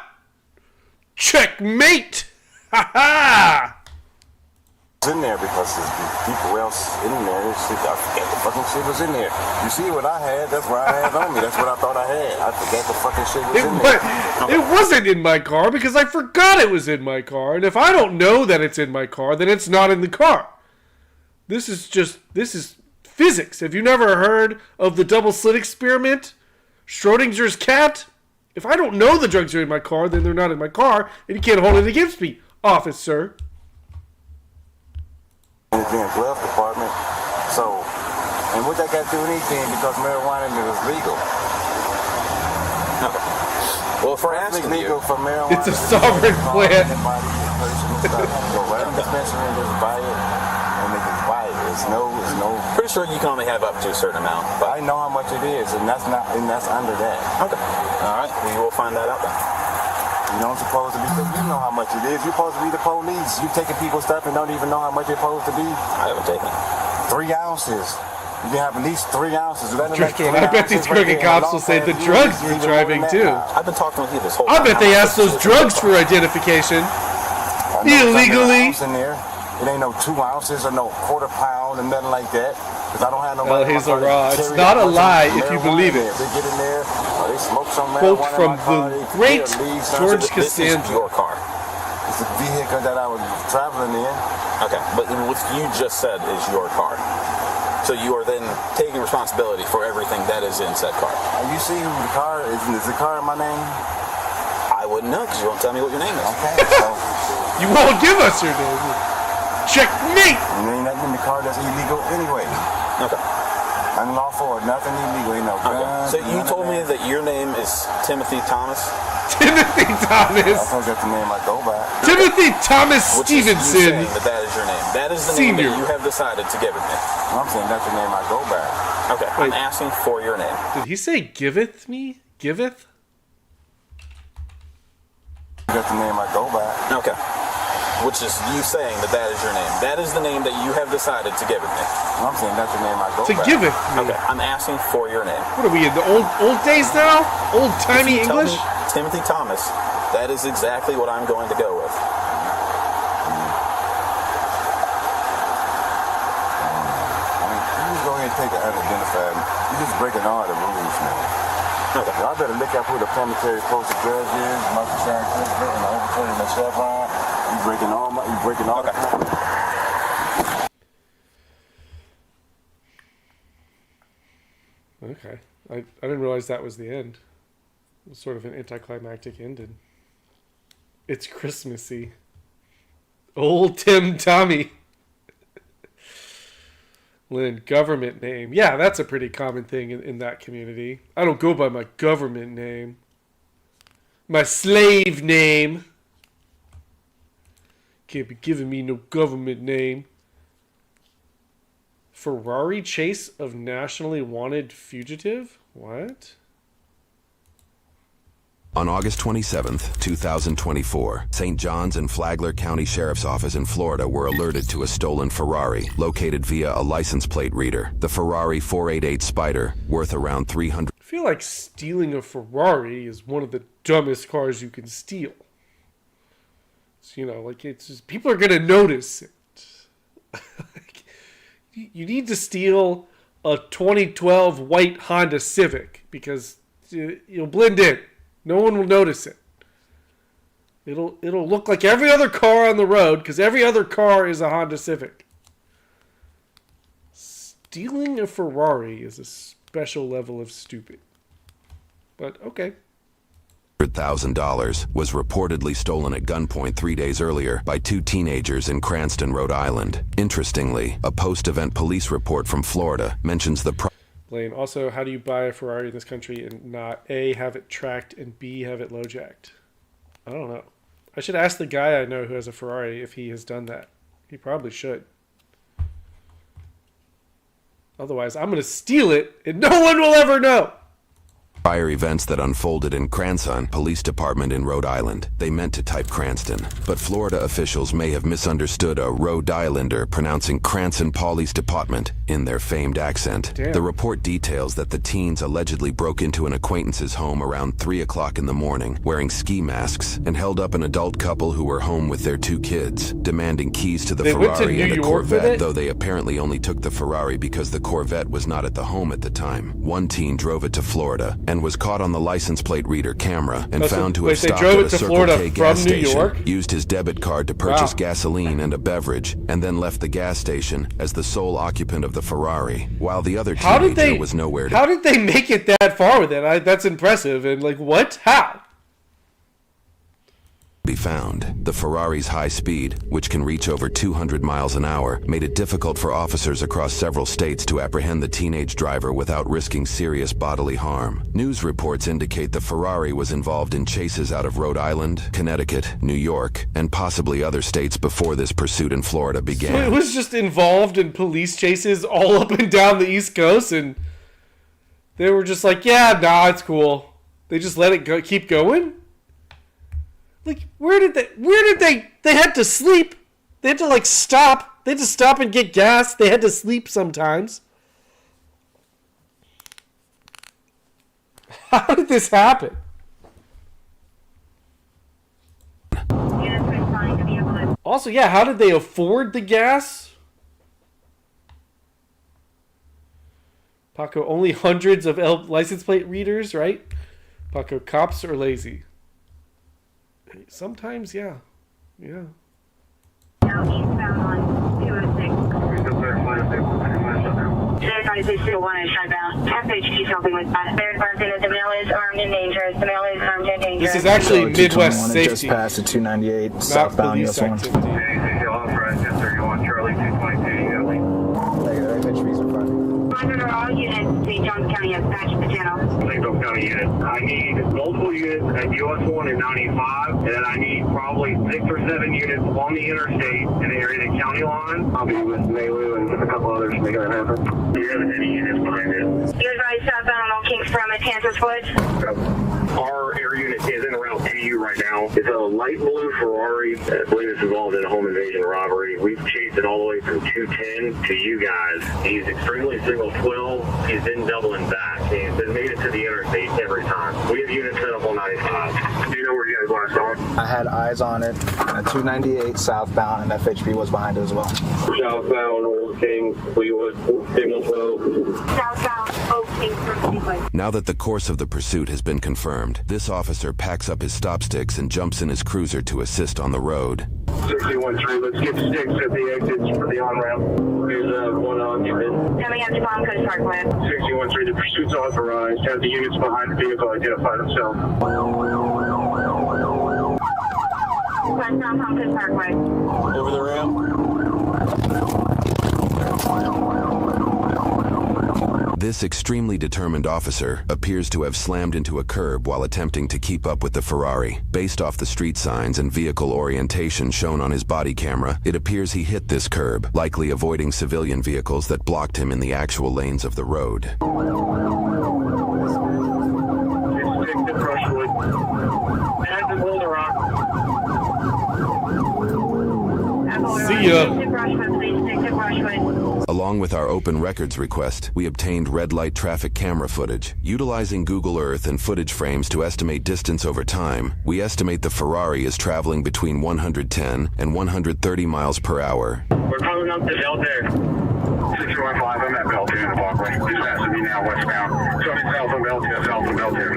Checkmate! Ha ha! It's in there because there's people else in there. Shit, I forget the fucking shit was in there. You see what I had? That's what I had on me. That's what I thought I had. I forgot the fucking shit was in there. It wasn't in my car because I forgot it was in my car. And if I don't know that it's in my car, then it's not in the car. This is physics. Have you never heard of the double slit experiment? Schrodinger's cat? If I don't know the drugs are in my car, then they're not in my car, and you can't hold it against me, officer. It's in the glove department. So, and what that got to do with anything because marijuana is legal. Okay. Well, if we're asking legal you, for marijuana, it's a sovereign plant. Go right in the dispensary and just buy it, and they can buy it. It's no. Pretty sure you can only have up to a certain amount. But I know how much it is, and that's under that. Okay. All right. We will find that out then. You don't supposed to be, because you know how much it is. You're supposed to be the police. You taking people's stuff and don't even know how much it's supposed to be. I haven't taken it. 3 ounces. You can have at least 3 ounces. I bet these crooked cops will say the drugs were driving too. I've been talking with you this whole time. I bet they asked those drugs for identification. Illegally. In there. It ain't no 2 ounces or no quarter pound and nothing like that. Because I don't have no El Hazel Raw. It's not a lie if you believe it. They get in there, they smoke some Quote marijuana from the great George Costanza. This is your car. It's a vehicle that I was traveling in. Okay, but what you just said is your car. So you are then taking responsibility for everything that is in said car. You see who the car is? Is the car in my name? I wouldn't know because you won't tell me what your name is. Okay, so. You won't give us your name. Checkmate! And there ain't nothing in the car that's illegal anyway. Okay. Unlawful or nothing illegal. Ain't no guns. So you told me that your name is Timothy Thomas? Timothy Thomas! I thought that's the name I go by. Timothy Thomas Which is you Stevenson! saying that is your name. That is the Senior. name that you have decided to give it me. I'm saying that's the name I go by. Okay, I'm asking for your name. Did he say giveth me? Giveth? That's the name I go by. Okay. Which is you saying that is your name. That is the name that you have decided to give it me. I'm saying that's the name I go To by. give it me. Okay, I'm asking for your name. What are we in the old days now? Old timey If you tell English? me Timothy Thomas, that is exactly what I'm going to go with. You just go ahead and take an unidentified. You're just breaking all the rules now. Okay. I better look up who the planetary postal judge is, Michael Sharon Christopher, and the overturning the Chevron. You breaking all okay. Okay. I didn't realize that was the end. It was sort of an anticlimactic ending. It's Christmassy. Old Tim Tommy. Lynn, government name. Yeah, that's a pretty common thing in that community. I don't go by my government name. My slave name. Can't be giving me no government name. Ferrari chase of nationally wanted fugitive? What? On August 27, 2024, St. Johns and Flagler County Sheriff's Office in Florida were alerted to a stolen Ferrari located via a license plate reader. The Ferrari 488 Spider, worth around $300. I feel like stealing a Ferrari is one of the dumbest cars you can steal. So, you know, like, it's just, people are going to notice it. Like, you need to steal a 2012 white Honda Civic because you'll blend in. No one will notice it. It'll look like every other car on the road because every other car is a Honda Civic. Stealing a Ferrari is a special level of stupid. But okay. $100,000 was reportedly stolen at gunpoint 3 days earlier by two teenagers in Cranston, Rhode Island. Interestingly, a post-event police report from Florida mentions the Blaine, also, how do you buy a Ferrari in this country and not A, have it tracked, and B, have it low-jacked? I don't know. I should ask the guy I know who has a Ferrari if he has done that. He probably should. Otherwise, I'm going to steal it and no one will ever know. prior events that unfolded in Cranston Police Department in Rhode Island. They meant to type Cranston, but Florida officials may have misunderstood a Rhode Islander pronouncing Cranston Police Department in their famed accent. Damn. The report details that the teens allegedly broke into an acquaintance's home around 3 o'clock in the morning, wearing ski masks, and held up an adult couple who were home with their 2 kids, demanding keys to the Ferrari and a Corvette, though they apparently only took the Ferrari because the Corvette was not at the home at the time. One teen drove it to Florida and was caught on the license plate reader camera and found to have stopped at a Circle K gas station, used his debit card to purchase gasoline and a beverage, and then left the gas station as the sole occupant of the Ferrari, while the other teenager was nowhere to How did they make it that far with it? That's impressive. And like, what? How? be found. The Ferrari's high speed, which can reach over 200 miles an hour, made it difficult for officers across several states to apprehend the teenage driver without risking serious bodily harm. News reports indicate the Ferrari was involved in chases out of Rhode Island, Connecticut, New York, and possibly other states before this pursuit in Florida began. So it was just involved in police chases all up and down the East Coast, and they were just like, yeah, nah, it's cool. They just let it go, keep going? Like, where did they had to sleep. They had to, like, stop. They had to stop and get gas. They had to sleep sometimes. How did this happen? Also, yeah, how did they afford the gas? Paco, only hundreds of license plate readers, right? Paco, cops are lazy. Sometimes, yeah. Yeah. Now eastbound on 206. FHP helping with that. They're advising that the male is armed and dangerous. The male is armed and dangerous. This is actually Midwest safety. Just past the 298 southbound US 1. Charlie 222. Monitor all units. St. Johns County has patched the channel. St. Johns County unit. I need multiple units at US 1 and 95, and then I need probably 6 or 7 units on the interstate in the area of the county line. I'll be with Malu and a couple others to make that happen. Do you have any units behind it? You're advised southbound on Old Kings from at Kansas Woods. Our air unit is in around PU right now. It's a light blue Ferrari. I believe it's involved in a home invasion robbery. We've chased it all the way from 210 to you guys. He's extremely single 12. He's been doubling back. He's been made it to the interstate every time. We have units set up on 95. Do you know where you guys last saw it? I had eyes on it at 298 southbound, and FHP was behind it as well. Southbound, Old Kings, Fleetwood, Signal 12. Southbound, Old Kings from Fleetwood. Now that the course of the pursuit has been confirmed, this officer packs up his stop sticks and jumps in his cruiser to assist on the road. 613, let's get sticks at the exits for the on-ramp. There's one on unit. Coming out to Palm Coast Parkway. 613, the pursuit's authorized. Have the units behind the vehicle identify themselves. Westbound Palm Coast Parkway. Over the ramp. This extremely determined officer appears to have slammed into a curb while attempting to keep up with the Ferrari. Based off the street signs and vehicle orientation shown on his body camera, it appears he hit this curb, likely avoiding civilian vehicles that blocked him in the actual lanes of the road. See ya. Along with our open records request, we obtained red light traffic camera footage. Utilizing Google Earth and footage frames to estimate distance over time, we estimate the Ferrari is traveling between 110 and 130 miles per hour. We're coming up to Belter. 615, I'm at Belter in the walkway. Just passing me now westbound. So it's south from Belter, south from Belter.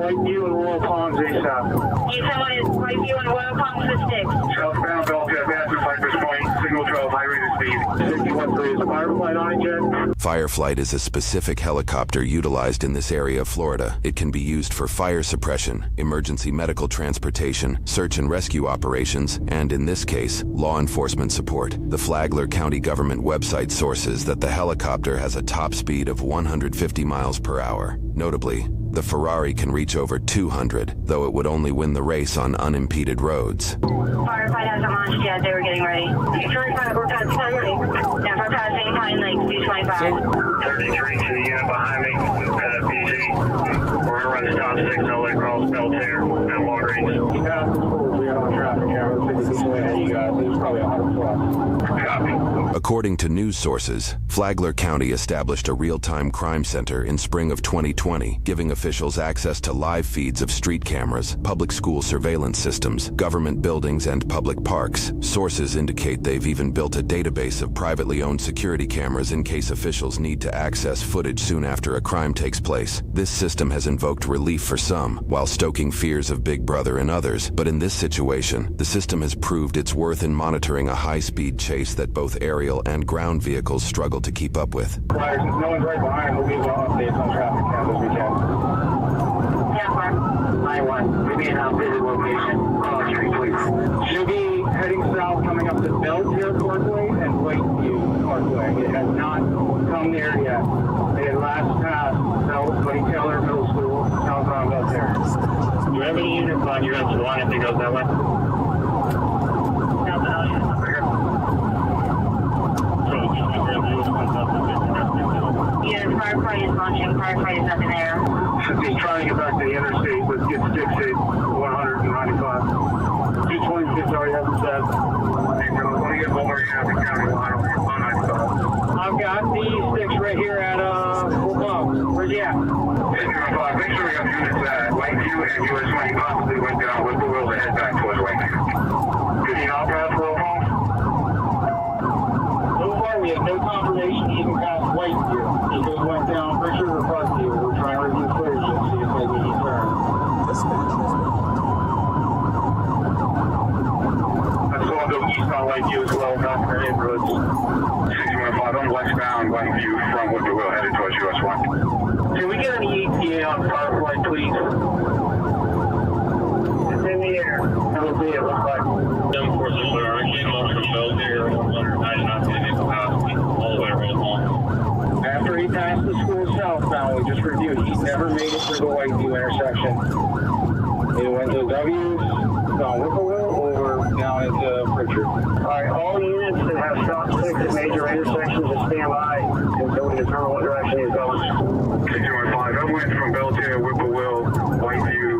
Whiteview and Royal Palms ASAP. You said what is Whiteview and Royal Palms to sticks? Southbound Belter, advancing Cypress Point, signal 12, high rate of speed. 613 is a Fireflight on it yet? Fireflight is a specific helicopter utilized in this area of Florida. It can be used for fire suppression, emergency medical transportation, search and rescue operations, and in this case, law enforcement support. The Flagler County government website sources that the helicopter has a top speed of 150 miles per hour. Notably, the Ferrari can reach over 200, though it would only win the race on unimpeded roads. Firefight hasn't launched yet. They were getting ready. We're passing Pine Lake. Yeah, we're passing Pine Lake, 225. 33 to the unit behind me, PG. We're gonna run stop signal across Belter at long range. Yeah, we got on traffic cameras. This way ahead of you guys. There's probably 100 plus. Copy. According to news sources, Flagler County established a real-time crime center in spring of 2020, giving officials access to live feeds of street cameras, public school surveillance systems, government buildings, and public parks. Sources indicate they've even built a database of privately owned security cameras in case officials need to access footage soon after a crime takes place. This system has invoked relief for some, while stoking fears of Big Brother in others. But in this situation, the system has proved its worth in monitoring a high-speed chase that both aerial and ground vehicles struggle to keep up with. Since no one's right behind, we'll be able to update on traffic cameras we can. Yeah, Mark. 9-1. We'll be in an updated location. Street, please. She'll be heading south, coming up to Belter Parkway and Whiteview Parkway. It has not come there yet. They had last passed Buddy Taylor Middle School, southbound Belter. Do you have any units on your exit line if it goes that way? Yeah, Firefight is launching. Firefight is up in there. He's trying to get back to the interstate, but get 6-8, 195. 226 already has it set. Let me get over here at the county line on 95. I've got the sticks right here at Full Palms. Where's he at? Make sure we have units at Lakeview and US 20 possibly went down with the wheels to head back towards Lakeview. Did he not pass Full Palms? So far, we have no confirmation he even passed Whiteview. He just went down Richard or Parkview. We're trying to review footage and see if maybe he turned. I saw him go east on Lakeview as well, not for neighborhoods. 615, I'm westbound Lakeview from Whippoorwill headed towards US 1. Can we get an ETA on Fireflight, please? It's in the air. It'll be, it looks like. 746, I came up from Belter, 199 minutes capacity, all the way around home. After he passed the school southbound, we just reviewed, he never made it through the Whiteview intersection. He went to W's, down Whippoorwill, over down into Pritchard. Alright, all units that have stop sticks at major intersections just stand by until we determine what direction he's going. 615, I went from Belter, Whippoorwill, Whiteview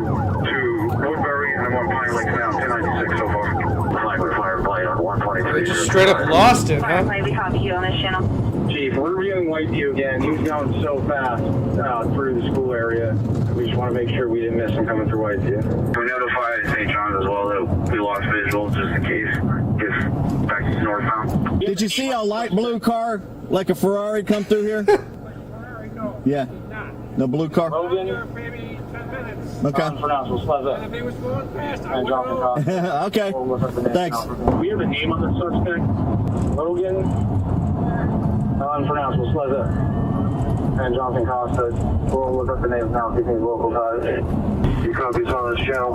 to Woodbury, and I'm on Pine Lake now, 1096 so far. Fireflight on 123. They just straight up lost it, huh? Fireflight, we copy you on this channel. Chief, we're reviewing Whiteview again. He was going so fast through the school area. We just want to make sure we didn't miss him coming through Whiteview. We notified St. John's as well that we lost visuals just in case. Just back to northbound. Did you see a light blue car like a Ferrari come through here? Yeah. No blue car? Logan. Okay. Unpronounceable. Plaza. And Jonathan Costa. Okay. Thanks. We have a name on the suspect. Logan. Unpronounceable. Plaza. And Jonathan Costa. We'll look up the names now if you think local ties. You copy on this channel.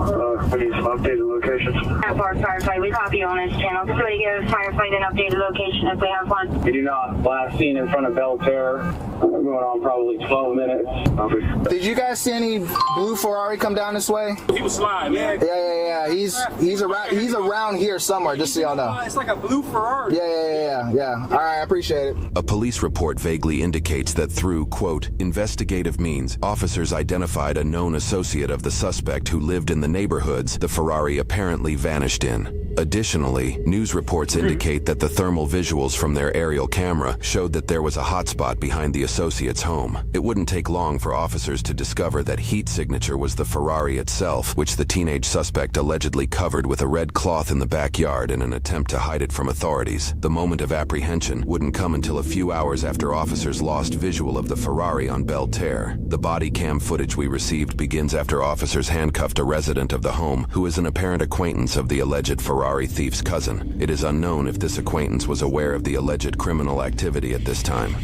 We need some updated locations. Firefight, we copy on this channel. Somebody give Firefight an updated location if they have one. We do not. Last seen in front of Belterre. Going on probably 12 minutes. Copy. Did you guys see any blue Ferrari come down this way? He was flying, man. Yeah. He's around here somewhere, just so y'all know. It's like a blue Ferrari. Yeah. All right, I appreciate it. A police report vaguely indicates that through, quote, investigative means, officers identified a known associate of the suspect who lived in the neighborhoods the Ferrari apparently vanished in. Additionally, news reports indicate that the thermal visuals from their aerial camera showed that there was a hotspot behind the associate's home. It wouldn't take long for officers to discover that heat signature was the Ferrari itself, which the teenage suspect allegedly covered with a red cloth in the backyard in an attempt to hide it from authorities. The moment of apprehension wouldn't come until a few hours after officers lost visual of the Ferrari on Belterre. The body cam footage we received begins after officers handcuffed a resident of the home who is an apparent acquaintance of the alleged Ferrari thief's cousin. It is unknown if this acquaintance was aware of the alleged criminal activity at this time.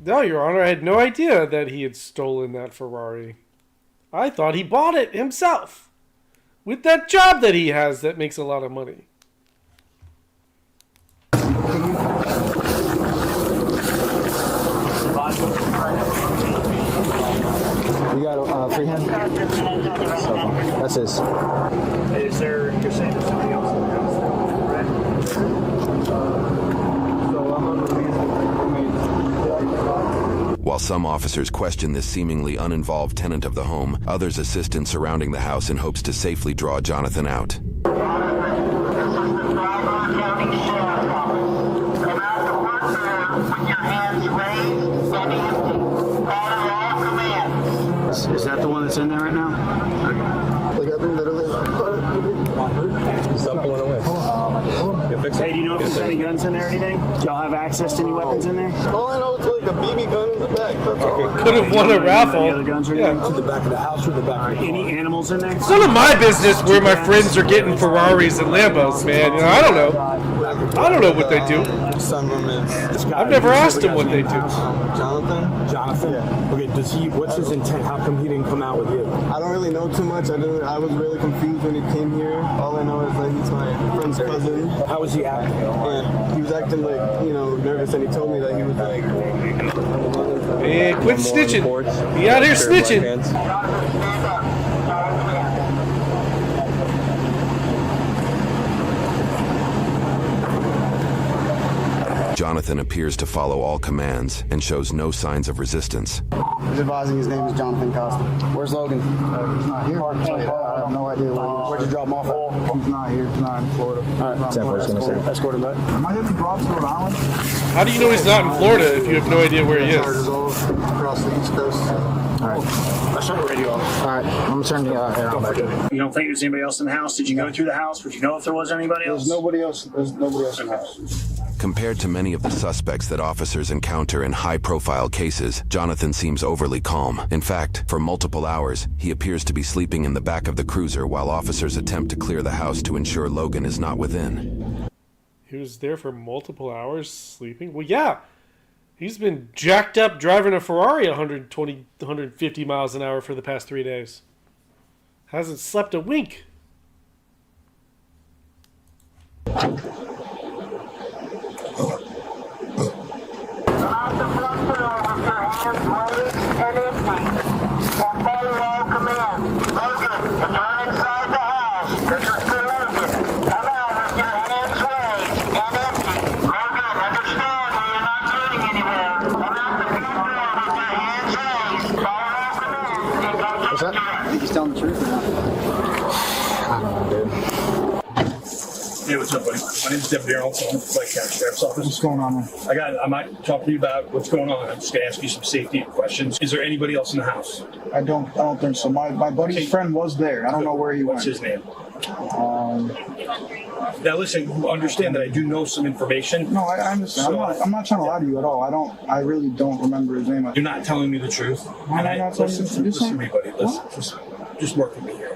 No, Your Honor, I had no idea that he had stolen that Ferrari. I thought he bought it himself. With that job that he has that makes a lot of money. You got a free hand? That's his. Is there, you're saying there's somebody else in the house? While some officers question this seemingly uninvolved tenant of the home, others assist in surrounding the house in hopes to safely draw Jonathan out. Is that the one that's in there right now? Like I've been literally. Stop pulling away. Hey, do you know if there's any guns in there or anything? Y'all have access to any weapons in there? All I know is like a BB gun in the back. That's all. Could have won a raffle. Any other guns or anything? To the back of the house or the back of the Any animals in there? It's none of my business where my friends are getting Ferraris and Lambos, man. You know, I don't know what they do. I've never asked him what they do. Jonathan? Yeah. Okay, what's his intent? How come he didn't come out with you? I don't really know too much. I was really confused when he came here. All I know is that he's my friend's cousin. How was he acting? And he was acting like, nervous, and he told me that he was like... Hey, quit snitching. He out here snitching. Jonathan appears to follow all commands and shows no signs of resistance. He's advising his name is Jonathan Costa. Where's Logan? He's not here. I have no idea where he is. Where'd you drop him off? He's not here. He's not in Florida. All right. Escort him back. Am I hitting Broad Rhode Island? How do you know he's not in Florida if you have no idea where he is? Across the East Coast. All right. Let's turn the radio off. All right. I'm going to turn the air back in. You don't think there's anybody else in the house? Did you go through the house? Would you know if there was anybody else? There's nobody else in the house. Compared to many of the suspects that officers encounter in high-profile cases, Jonathan seems overly calm. In fact, for multiple hours, he appears to be sleeping in the back of the cruiser while officers attempt to clear the house to ensure Logan is not within. He was there for multiple hours sleeping? Well, yeah. He's been jacked up driving a Ferrari 120, 150 miles an hour for the past 3 days. Hasn't slept a wink. What's that? I think he's telling the truth or not? I don't know, dude. Hey, what's up, buddy? My name's Deputy Arnold. I'm with the County Sheriff's Office. What's going on, man? I might talk to you about what's going on. I'm just going to ask you some safety questions. Is there anybody else in the house? I don't think so. My buddy's friend was there. I don't know where he went. What's his name? Now listen, understand that I do know some information. No, I understand. So, I'm not trying to lie to you at all. I really don't remember his name. You're not telling me the truth. Listen to me, buddy. Listen, just work with me here.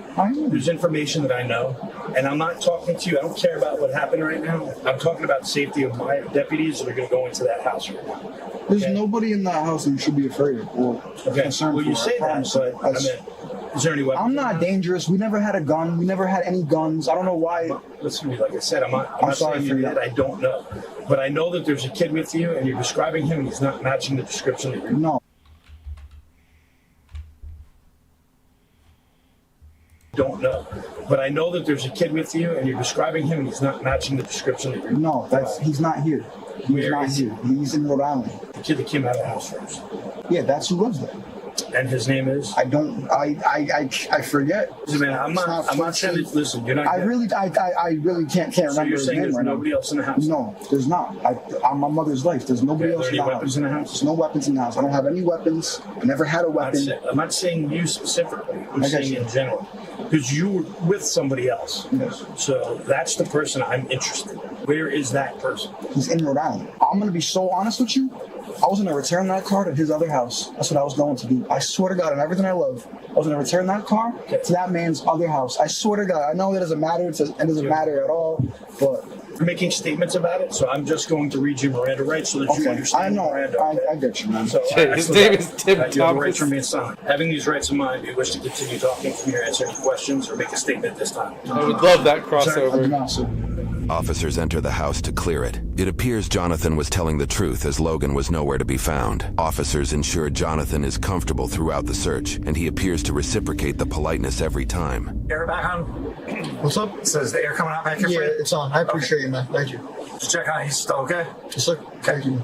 There's information that I know, and I'm not talking to you. I don't care about what happened right now. I'm talking about the safety of my deputies that are going to go into that house right now. There's nobody in that house that you should be afraid of or concerned Well, you for. say that, but I mean, is there any weapons? I'm not dangerous. We never had a gun. We never had any guns. I don't know why. Listen to me, like I said, I'm not sorry saying for you that. did. I don't know. But I know that there's a kid with you, and you're describing him, and he's not matching the description that you're... No. Don't know. But I know that there's a kid with you, and you're describing him, and he's not matching the description that you're... No, he's not here. He's not here. He's in Rhode Island. The kid that came out of the house first. Yeah, that's who lives there. And his name is? I forget. Listen, man, I'm not saying that, listen, you're not... I really can't remember So you're his saying name there's right nobody now. else in the house? No, there's not. I'm my mother's life. There's nobody else in the house. Weapons in the house? There's no weapons in the house. I don't have any weapons. I never had a weapon. I'm not saying you specifically. I'm saying in general. Because you were with somebody else. Yes. So that's the person I'm interested in. Where is that person? He's in Rhode Island. I'm going to be so honest with you. I was going to return that car to his other house. That's what I was going to do. I swear to God, on everything I love, I was going to return that car to that man's other house. I swear to God. I know that doesn't matter. It doesn't matter at all. But you're making statements about it, so I'm just going to read you Miranda rights so that you understand. I know. Miranda. I get you, man. So His name is Tim Thomas. You have the right to remain silent. Having these rights in mind, do you wish to continue talking from here, answer any questions, or make a statement this time? I would love that crossover. Officers enter the house to clear it. It appears Jonathan was telling the truth as Logan was nowhere to be found. Officers ensure Jonathan is comfortable throughout the search, and he appears to reciprocate the politeness every time. Air back on. What's up? So is the air coming out back here for you? Yeah, it's on. I appreciate you, man. Thank you. Just check on it. He's still okay? Yes, sir. Thank you.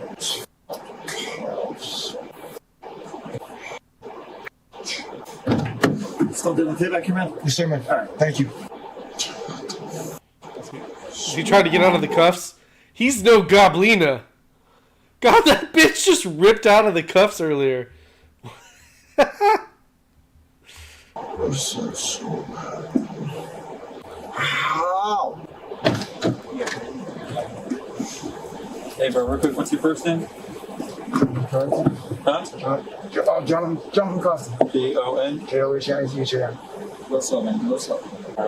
Still doing okay back here, man? Yes, sir, man. All right. Thank you. He tried to get out of the cuffs. He's no goblina. God, that bitch just ripped out of the cuffs earlier. This is so bad. Ow. Hey, bro, real quick, what's your first name? Huh? Jonathan Costa. Jon? Jon. What's up, man? What's up?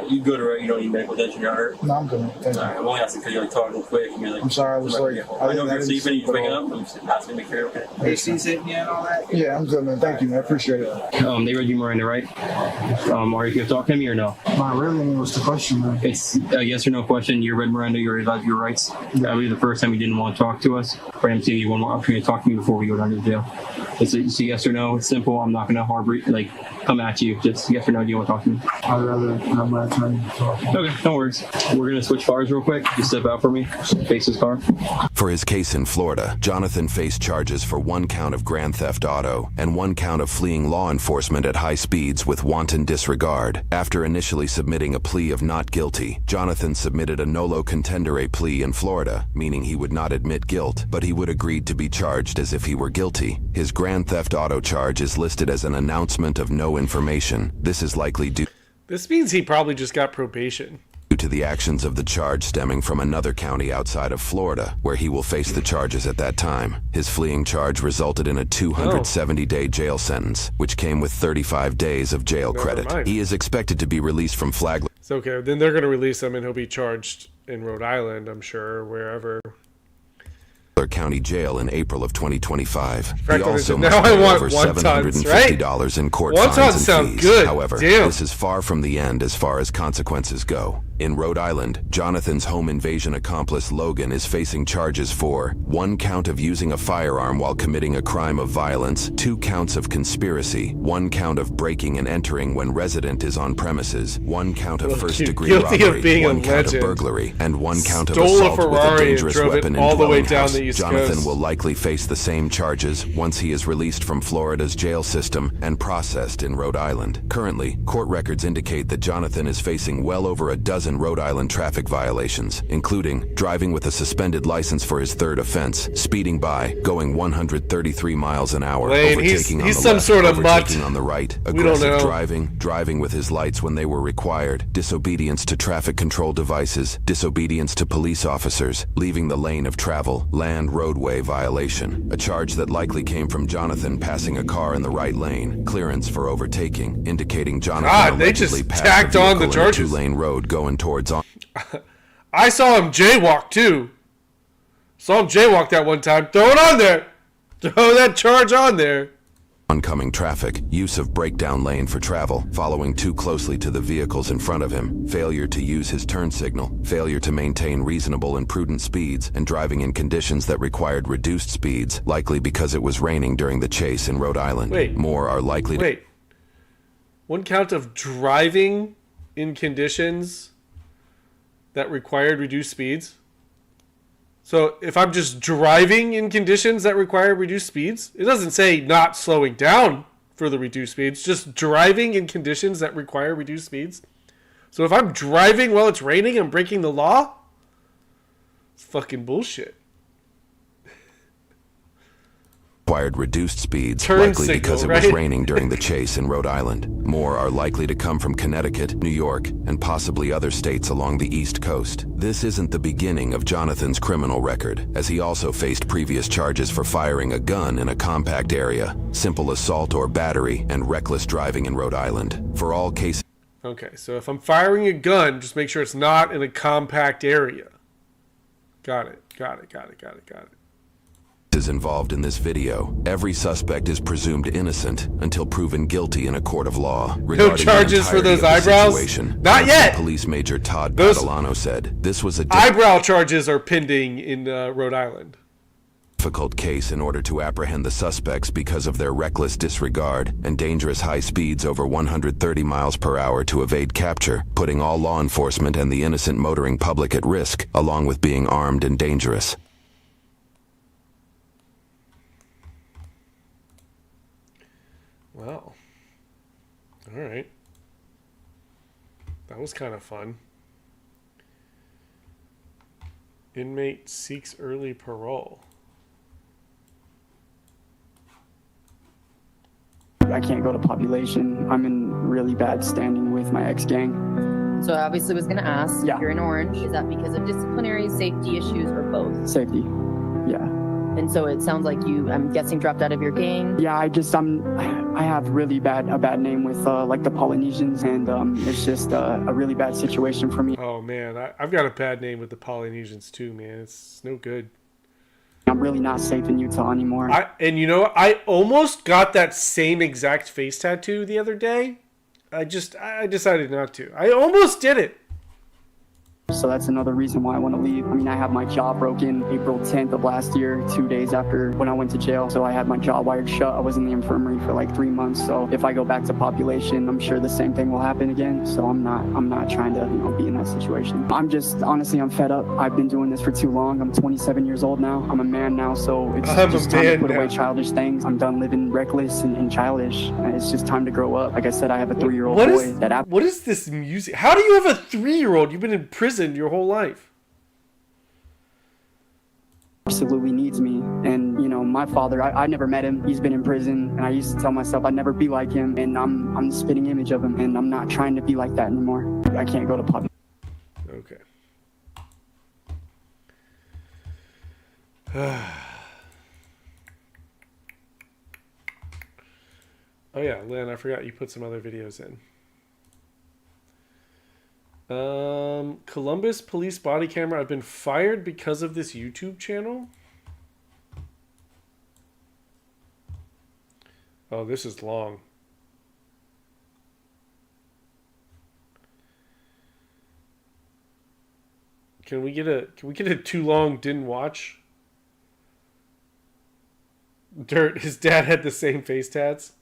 You good, right? You don't need medical attention, you're hurt? No, I'm good. Thank you. Alright, I'm only asking because you're like talking real quick and you're like... I'm sorry, I was like... I know you're sleeping, you're waking up, I'm just asking to make sure you're okay. AC's hitting you and all that? Yeah, I'm good, man. Thank you, man. I appreciate it. They read you Miranda, right? Are you going to talk to me or no? Not really. What's the question, man? It's a yes or no question. You read Miranda, you realize your rights. That was the first time you didn't want to talk to us. But I'm seeing you one more opportunity to talk to me before we go down to jail. It's a yes or no. It's simple. I'm not going to harbor, come at you. Just yes or no. Do you want to talk to me? I'd rather have my attorney talk. Okay, no worries. We're going to switch cars real quick. Just step out for me. Face this car. For his case in Florida, Jonathan faced charges for 1 count of grand theft auto and 1 count of fleeing law enforcement at high speeds with wanton disregard. After initially submitting a plea of not guilty, Jonathan submitted a nolo contendere plea in Florida, meaning he would not admit guilt, but he would agree to be charged as if he were guilty. His grand theft auto charge is listed as an announcement of no information. This is likely due... This means he probably just got probation. Due to the actions of the charge stemming from another county outside of Florida, where he will face the charges at that time. His fleeing charge resulted in a 270-day jail sentence, which came with 35 days of jail credit. He is expected to be released from flag... It's okay. Then they're going to release him and he'll be charged in Rhode Island, I'm sure, wherever. County Jail in April of 2025. He also now must I pay want over wontons, $750 in court fines wontons and sound fees. good. However, Damn. this is far from the end as far as consequences go. In Rhode Island, Jonathan's home invasion accomplice Logan is facing charges for 1 count of using a firearm while committing a crime of violence, 2 counts of conspiracy, 1 count of breaking and entering when resident is on premises, 1 count of first-degree robbery, 1 count of burglary, and 1 count of assault with a dangerous weapon in dwelling house. Jonathan will likely face the same charges once he is released from Florida's jail system and processed in Rhode Island. Currently, court records indicate that Jonathan is facing well over a dozen Rhode Island traffic violations, including driving with a suspended license for his 3rd offense, speeding by, going 133 miles an hour, overtaking on the left, overtaking on the right, aggressive driving with his lights when they were required, disobedience to traffic control devices, disobedience to police officers, leaving the lane of travel, land roadway violation, a charge that likely came from Jonathan passing a car in the right lane, clearance for overtaking, indicating Jonathan allegedly passed the vehicle in a 2-lane road going towards on. I saw him jaywalk too. Saw him jaywalk that one time. Throw it on there. Throw that charge on there. Oncoming traffic, use of breakdown lane for travel, following too closely to the vehicles in front of him, failure to use his turn signal, failure to maintain reasonable and prudent speeds, and driving in conditions that required reduced speeds, likely because it was raining during the chase in Rhode Island. Wait. More are likely to... Wait. One count of driving in conditions that required reduced speeds? So if I'm just driving in conditions that require reduced speeds, it doesn't say not slowing down for the reduced speeds, just driving in conditions that require reduced speeds. So if I'm driving while it's raining, I'm breaking the law? It's fucking bullshit. Required reduced speeds, Turn likely signal, because it right? was raining during the chase in Rhode Island. More are likely to come from Connecticut, New York, and possibly other states along the East Coast. This isn't the beginning of Jonathan's criminal record, as he also faced previous charges for firing a gun in a compact area, simple assault or battery, and reckless driving in Rhode Island. For all cases... Okay, so if I'm firing a gun, just make sure it's not in a compact area. Got it. Is involved in this video. Every suspect is presumed innocent until proven guilty in a court of law. No charges for those eyebrows? Not yet! Police Major Todd Badalano said this was a eyebrow charges are pending in Rhode Island. Difficult case in order to apprehend the suspects because of their reckless disregard and dangerous high speeds over 130 miles per hour to evade capture, putting all law enforcement and the innocent motoring public at risk, along with being armed and dangerous. Well, all right. That was kind of fun. Inmate seeks early parole. I can't go to population. I'm in really bad standing with my ex-gang. So I obviously was going to ask, if you're in orange, is that because of disciplinary, safety issues, or both? Safety, yeah. And so it sounds like you, I'm guessing, dropped out of your gang? Yeah, I have really a bad name with like the Polynesians, and it's just a really bad situation for me. Oh man, I've got a bad name with the Polynesians too, man. It's no good. I'm really not safe in Utah anymore. And you know what? I almost got that same exact face tattoo the other day. I decided not to. I almost did it. So that's another reason why I want to leave. I mean, I had my jaw broken April 10th of last year, 2 days after when I went to jail. So I had my jaw wired shut. I was in the infirmary for like 3 months. So if I go back to population, I'm sure the same thing will happen again. So I'm not trying to, be in that situation. Honestly, I'm fed up. I've been doing this for too long. I'm 27 years old now. I'm a man now. So it's just time to put away childish things. I'm done living reckless and childish. It's just time to grow up. Like I said, I have a 3-year-old boy. What is this music? How do you have a 3-year-old? You've been in prison your whole life. Absolutely needs me. And my father, I never met him. He's been in prison, and I used to tell myself I'd never be like him, and I'm the spitting image of him, and I'm not trying to be like that anymore. I can't go to pub. Okay. Oh yeah, Lynn, I forgot you put some other videos in. Columbus police body camera. I've been fired because of this YouTube channel. Oh, this is long. Can we get a too long didn't watch? Dirt, his dad had the same face tats.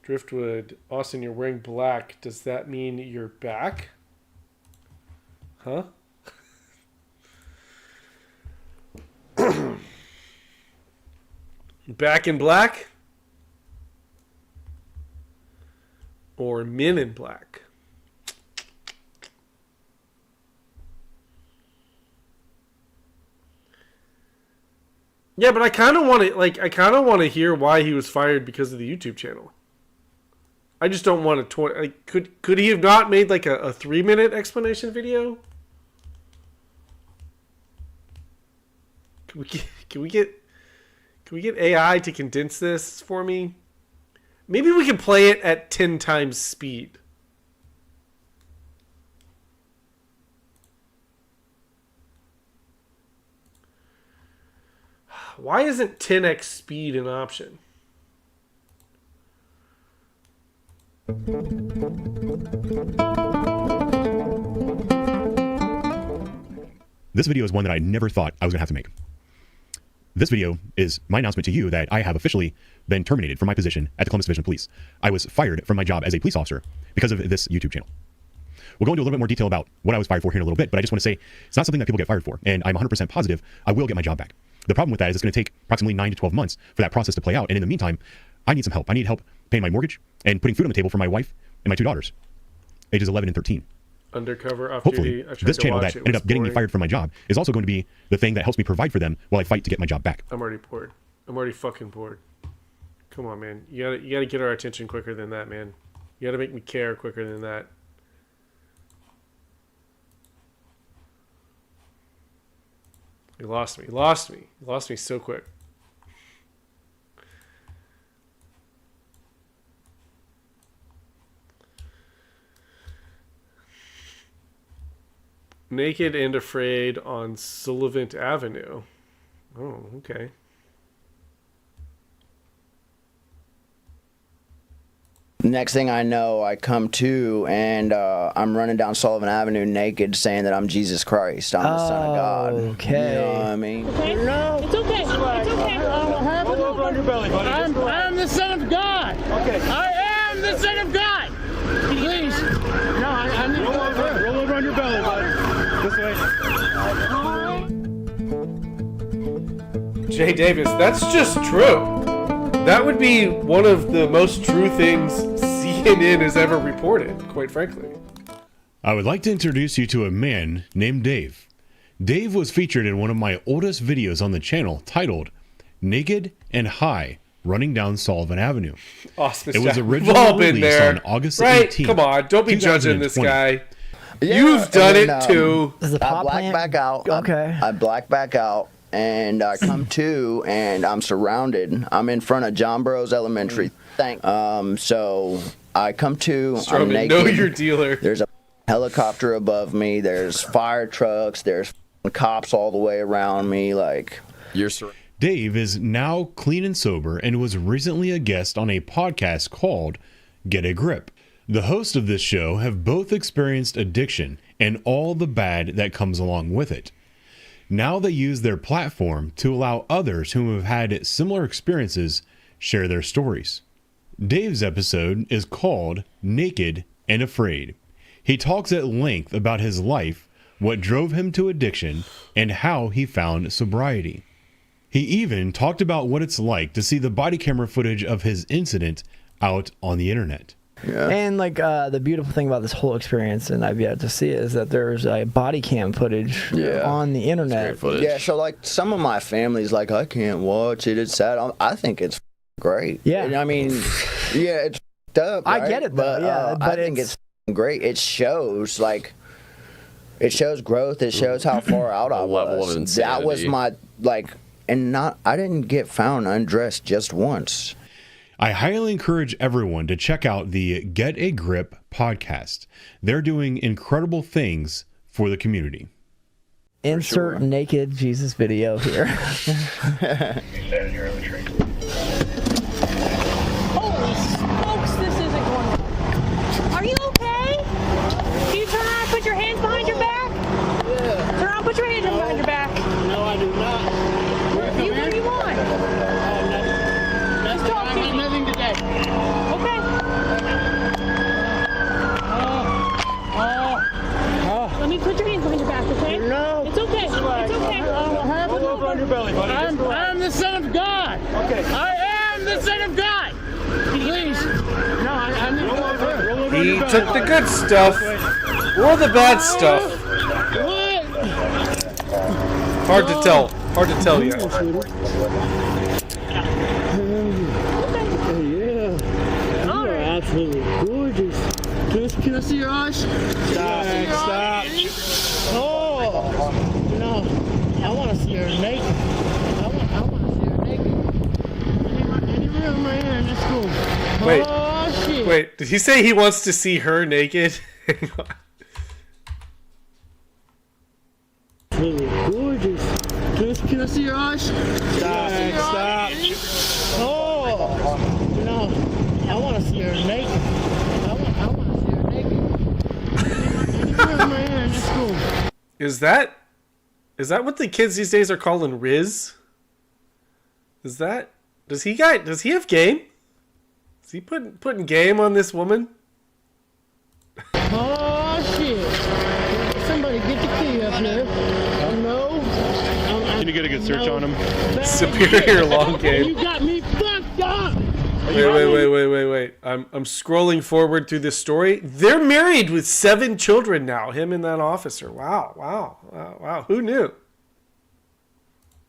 Driftwood, Austin, you're wearing black. Does that mean you're back? Huh? Back in black? Or men in black? Yeah, but I kind of want to hear why he was fired because of the YouTube channel. I just don't want to. Could he have not made like a 3-minute explanation video? Can we get AI to condense this for me? Maybe we can play it at 10 times speed. Why isn't 10x speed an option? This video is one that I never thought I was going to have to make. This video is my announcement to you that I have officially been terminated from my position at the Columbus Division of Police. I was fired from my job as a police officer because of this YouTube channel. We'll go into a little bit more detail about what I was fired for here in a little bit, but I just want to say it's not something that people get fired for, and I'm 100% positive I will get my job back. The problem with that is it's going to take approximately 9 to 12 months for that process to play out, and in the meantime, I need some help. I need help paying my mortgage and putting food on the table for my wife and my 2 daughters, ages 11 and 13. Undercover off Hopefully, duty. this channel that ended up getting me fired from my job is also going to be the thing that helps me provide for them while I fight to get my job back. I'm already bored. I'm already fucking bored. Come on, man. You gotta get our attention quicker than that, man. You gotta make me care quicker than that. You lost me. You lost me. You lost me so quick. Naked and Afraid on Sullivan Avenue. Oh, okay. Next thing I know, I come to and I'm running down Sullivan Avenue naked saying that I'm Jesus Christ. I'm the Son of God. Okay. You know what I mean? Okay. No. It's okay. It's okay. Roll over on your belly, buddy. I'm the Son of God. Okay. I am the Son of God. Please. No, I need to go over. Roll over on your belly, buddy. This way. Jay Davis, that's just true. That would be one of the most true things CNN has ever reported, quite frankly. I would like to introduce you to a man named Dave. Dave was featured in one of my oldest videos on the channel titled Naked and High Running Down Sullivan Avenue. Awesome. It was We've originally all been released there. on August Right? 18th. Come on, don't be judging this 2020. guy. You've done it too. I black back out. Okay. I black back out. And I come to, and I'm surrounded. I'm in front of John Burroughs Elementary. So I come to. I'm naked. Know your dealer. There's a helicopter above me. There's fire trucks. There's cops all the way around me. Like you're surrounded. Dave is now clean and sober and was recently a guest on a podcast called Get a Grip. The hosts of this show have both experienced addiction and all the bad that comes along with it. Now they use their platform to allow others who have had similar experiences share their stories. Dave's episode is called Naked and Afraid. He talks at length about his life, what drove him to addiction, and how he found sobriety. He even talked about what it's like to see the body camera footage of his incident out on the internet. Yeah. And like the beautiful thing about this whole experience, and I've yet to see it, is that there's a body cam footage on the internet. Yeah, so like some of my family's like, I can't watch it. It's sad. I think it's great. Yeah. I mean, yeah, it's up. I right? get it though. But, But I think it's great. It shows it shows growth. It shows how far out I was. That was my I didn't get found undressed just once. I highly encourage everyone to check out the Get a Grip podcast. They're doing incredible things for the community. Insert naked Jesus video here. Holy smokes, this isn't going. Are you okay? Can you turn around and put your hands behind your back? Yeah. Turn around and put your hands behind your back. No, I do not. What do you want? Just talk to me. Nothing today. Okay. Let me put your hands behind your back, okay? No. It's okay. It's okay. Roll over on your belly, buddy. I'm the Son of God. Okay. I am the Son of God. Please. No, I need to go over. Roll over on He your belly. took the good stuff or the bad stuff. What? Hard to tell. Hard to tell yet. Yeah. You are absolutely gorgeous. Can I see your eyes? Stop. Oh. No. I want to see her naked. I want to see her naked. Any room right here in this school. Wait. Oh, shit. Wait, did he say he wants to see her naked? Absolutely gorgeous. Can I see your eyes? Stop. No, I want to see her naked. I want to see her naked. That's cool. Is that what the kids these days are calling Riz? Does he have game? Is he putting game on this woman? Oh shit! Somebody get the key up here. No. Can you get a good search on him? Superior long game. You got me fucked up. Wait. I'm scrolling forward through this story. They're married with 7 children now. Him and that officer. Wow. Who knew?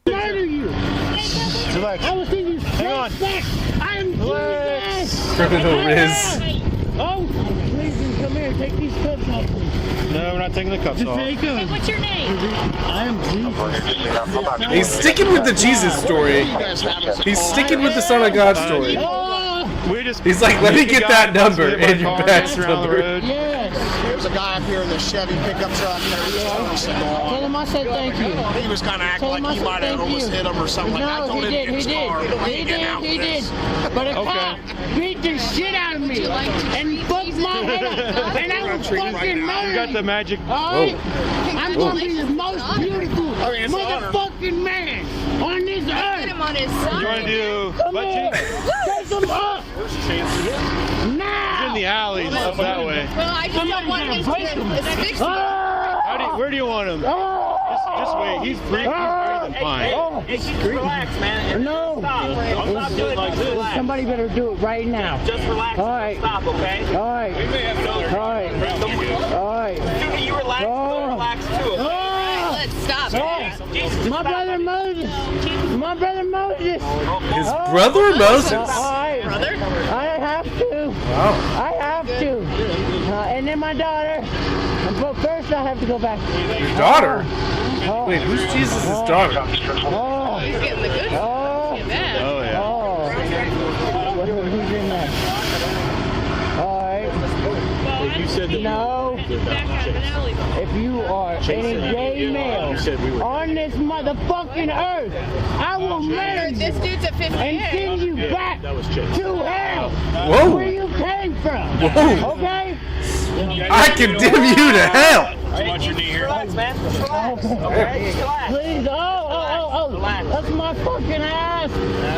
Murder you. Relax. I was thinking. Hang on. I'm Jesus. Criminal Riz. Oh, please come here. Take these cuffs off me. No, we're not taking the cuffs off. Hey, what's your name? I am Jesus. He's sticking with the Jesus story. He's sticking with the Son of God story. He's like, let me get that number and your badge number. Yes. There's a guy up here in the Chevy pickup truck. Tell him I said thank you. He was kind of acting like he might have almost hit him or something. No, he did. He did. But a cop beat the shit out of me and fucked my head up. And I was fucking murdered. You got the magic. Alright? I'm going to be the most beautiful motherfucking man on this earth. Him on his side. You want to do butt cheeks? Take him up. Now. He's in the alleys up that way. Well, I just don't want him to fix Where do you want him? Just wait. He's breathing fine. Hey, relax, man. No. Stop doing it like this. Somebody better do it right now. Just relax. All right. Stop, okay? All right. We may have another. All right. All right. You relax. Don't relax too. Okay? Let's stop. My brother Moses. My brother Moses. His brother Moses? All right. Brother? I have to. Wow. I have to. And then my daughter. But first I have to go back. Your daughter? Wait, who's Jesus' daughter? Oh. He's getting the good stuff. Oh, yeah. Oh. Who's in there? All right. You said that no. If you are any gay male on this motherfucking earth, I will murder you. This dude's a 50 and send you back to hell. Whoa. Where you came from. Whoa. Okay? I condemn you to hell. Watch your knee here. Relax, man. Just relax. Okay? Just relax. Please. Oh. That's my fucking ass.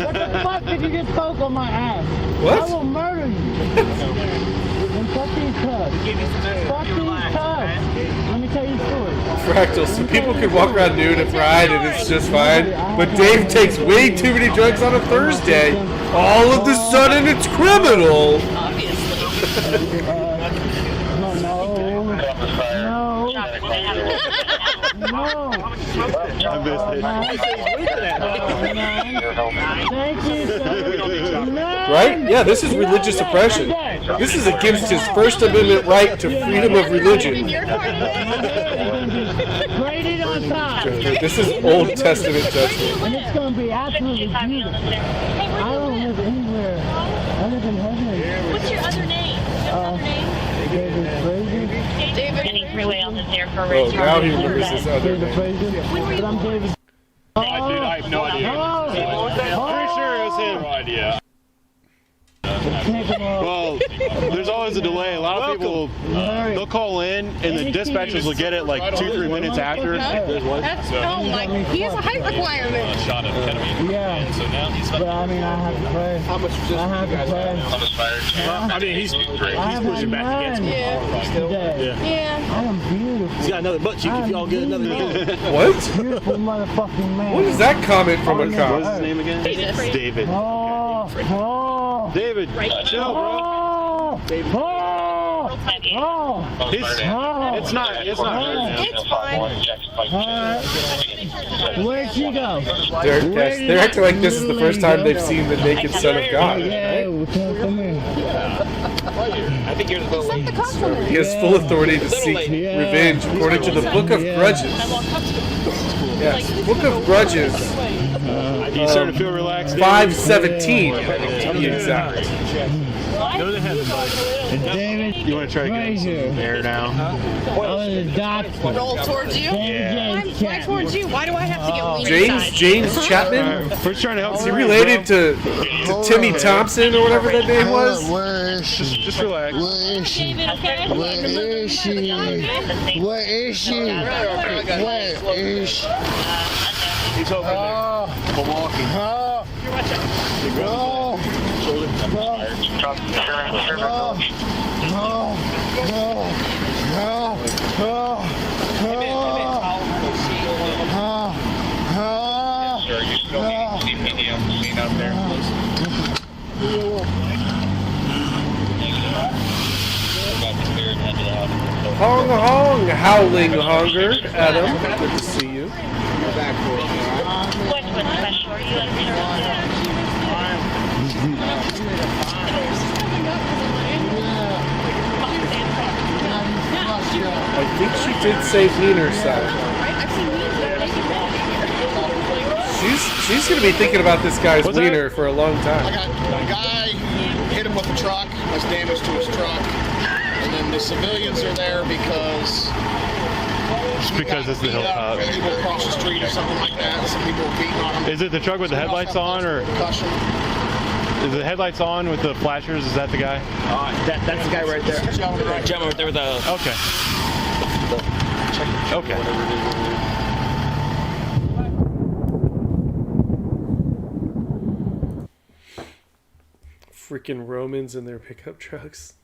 What the fuck did you just poke on my ass? What? I will murder you. And fuck these cuffs. Fuck these cuffs. Let me tell you a story. Fractal, so people can walk around nude at Pride and it's just fine. But Dave takes way too many drugs on a Thursday. All of a sudden it's criminal. No. I missed it. Thank you, sir. Right? Yeah, this is religious oppression. This is against his First Amendment right to freedom of religion. Graded on top. This is Old Testament judgment. And it's going to be absolutely beautiful. I don't live anywhere. I live in heaven. What's your other name? David Fraser. David. Any freeway on this there for Oh, now he remembers his other David name. Fraser. But I'm David. I have no idea. Pretty sure it was him. No idea. Well, there's always a delay. A lot of people, they'll call in, and the dispatchers will get it like 2-3 minutes after. That's no, like, he has a height requirement. Yeah. But I mean, I have to pray. How much resistance? I have to pray. I mean, he's pushing back against me. Yeah. I am beautiful. He's got another butt cheek if y'all get another good. What? Beautiful motherfucking man. What is that comment from a cop? What's his name again? David. David, chill, bro. It's not. It's fine. Where'd she go? They're acting like this is the first time they've seen the naked Son of God. Yeah, come here. I think you're the He has full authority to seek revenge according to the Book of Grudges. Yes, Book of Grudges. You starting to feel relaxed? 5:17 to be exact. Go to heaven, bud. And David, you want to try to get some air now? the doctor. Roll towards you? Yeah. Why towards you? Why do I have to get lean James Chapman? We're trying to help. Is he related to Timmy Thompson or whatever that name was? Where is she? Just relax. Where is she? Where is she? Where is she? Where is she? He's over there. Milwaukee. Hong hong, howling hunger. Adam, good to see you. I think she did say wiener side. She's gonna be thinking about this guy's wiener for a long time. A guy hit him with a truck, has damage to his truck, and then the civilians are there because Just because it's the hilltop. people across the street or something like that. Some people are beating on him. Is it the truck with the headlights on, or is the headlights on with the flashers? Is that the guy? That's the guy right there. Gentleman right there with the. Okay. Okay. Freaking Romans in their pickup trucks.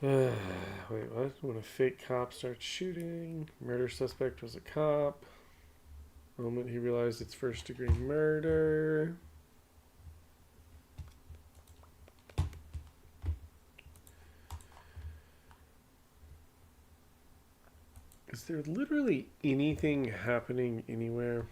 Wait, what? When a fake cop starts shooting, murder suspect was a cop. The moment he realized it's first-degree murder. Is there literally anything happening anywhere?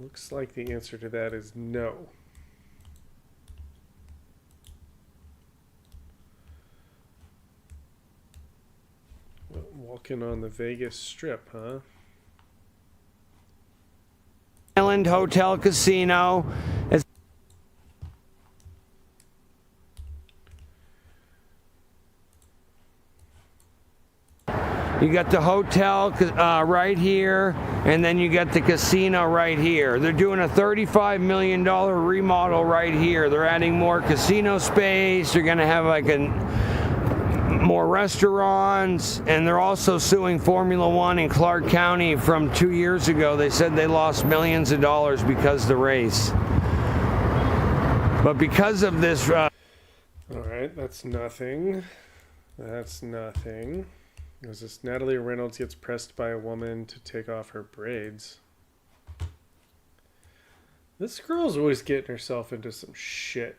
Looks like the answer to that is no. Walking on the Vegas Strip, huh? Island Hotel Casino. You got the hotel right here, and then you got the casino right here. They're doing a $35 million remodel right here. They're adding more casino space. They're going to have like more restaurants, and they're also suing Formula One in Clark County from 2 years ago. They said they lost millions of dollars because of the race. But because of this... All right, that's nothing. That's nothing. As this Natalie Reynolds gets pressed by a woman to take off her braids. This girl's always getting herself into some shit.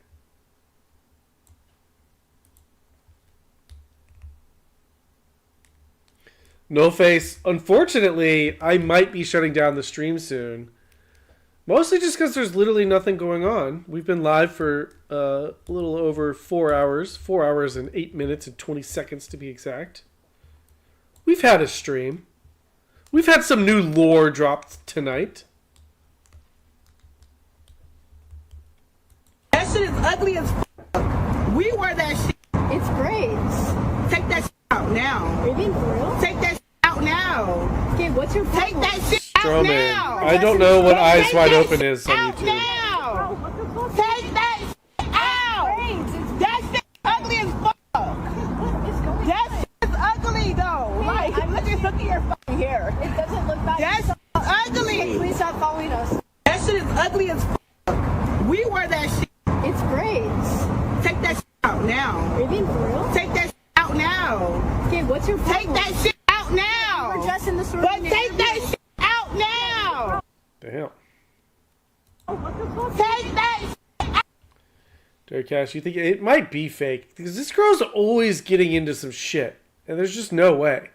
No face. Unfortunately, I might be shutting down the stream soon. Mostly just because there's literally nothing going on. We've been live for a little over 4 hours. 4 hours and 8 minutes and 20 seconds to be exact. We've had a stream. We've had some new lore dropped tonight. That shit is ugly as f***. We wear that shit. It's braids. Take that shit out now. Are you being for real? Take that shit out now. Okay, what's your problem? Take that shit out now. I don't know what Eyes Wide Open is on YouTube. Now. Take that shit out. That shit ugly as f***. Derek Cash, you think it might be fake? Because this girl's always getting into some shit. And there's just no way.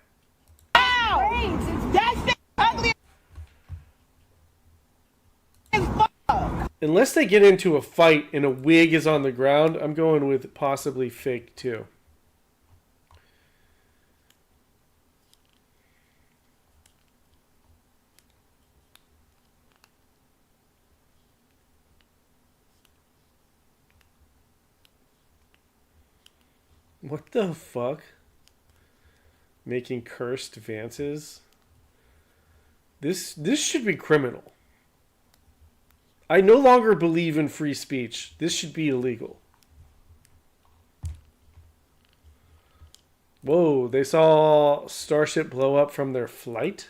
Unless they get into a fight and a wig is on the ground, I'm going with possibly fake too. What the fuck? Making cursed advances? This should be criminal. I no longer believe in free speech. This should be illegal. Whoa, they saw Starship blow up from their flight?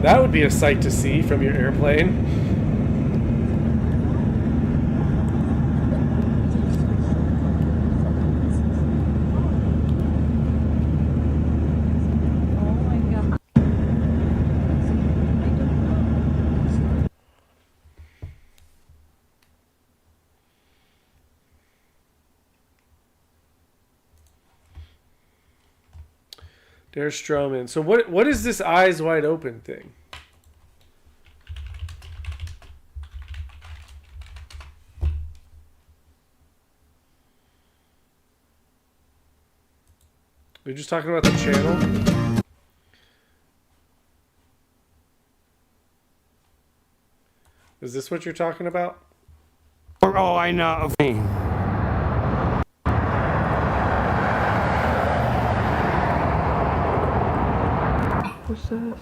That would be a sight to see from your airplane. Oh my god. There's Strowman. So what is this eyes wide open thing? We're just talking about the channel. Is this what you're talking about? Oh, I know. What's that?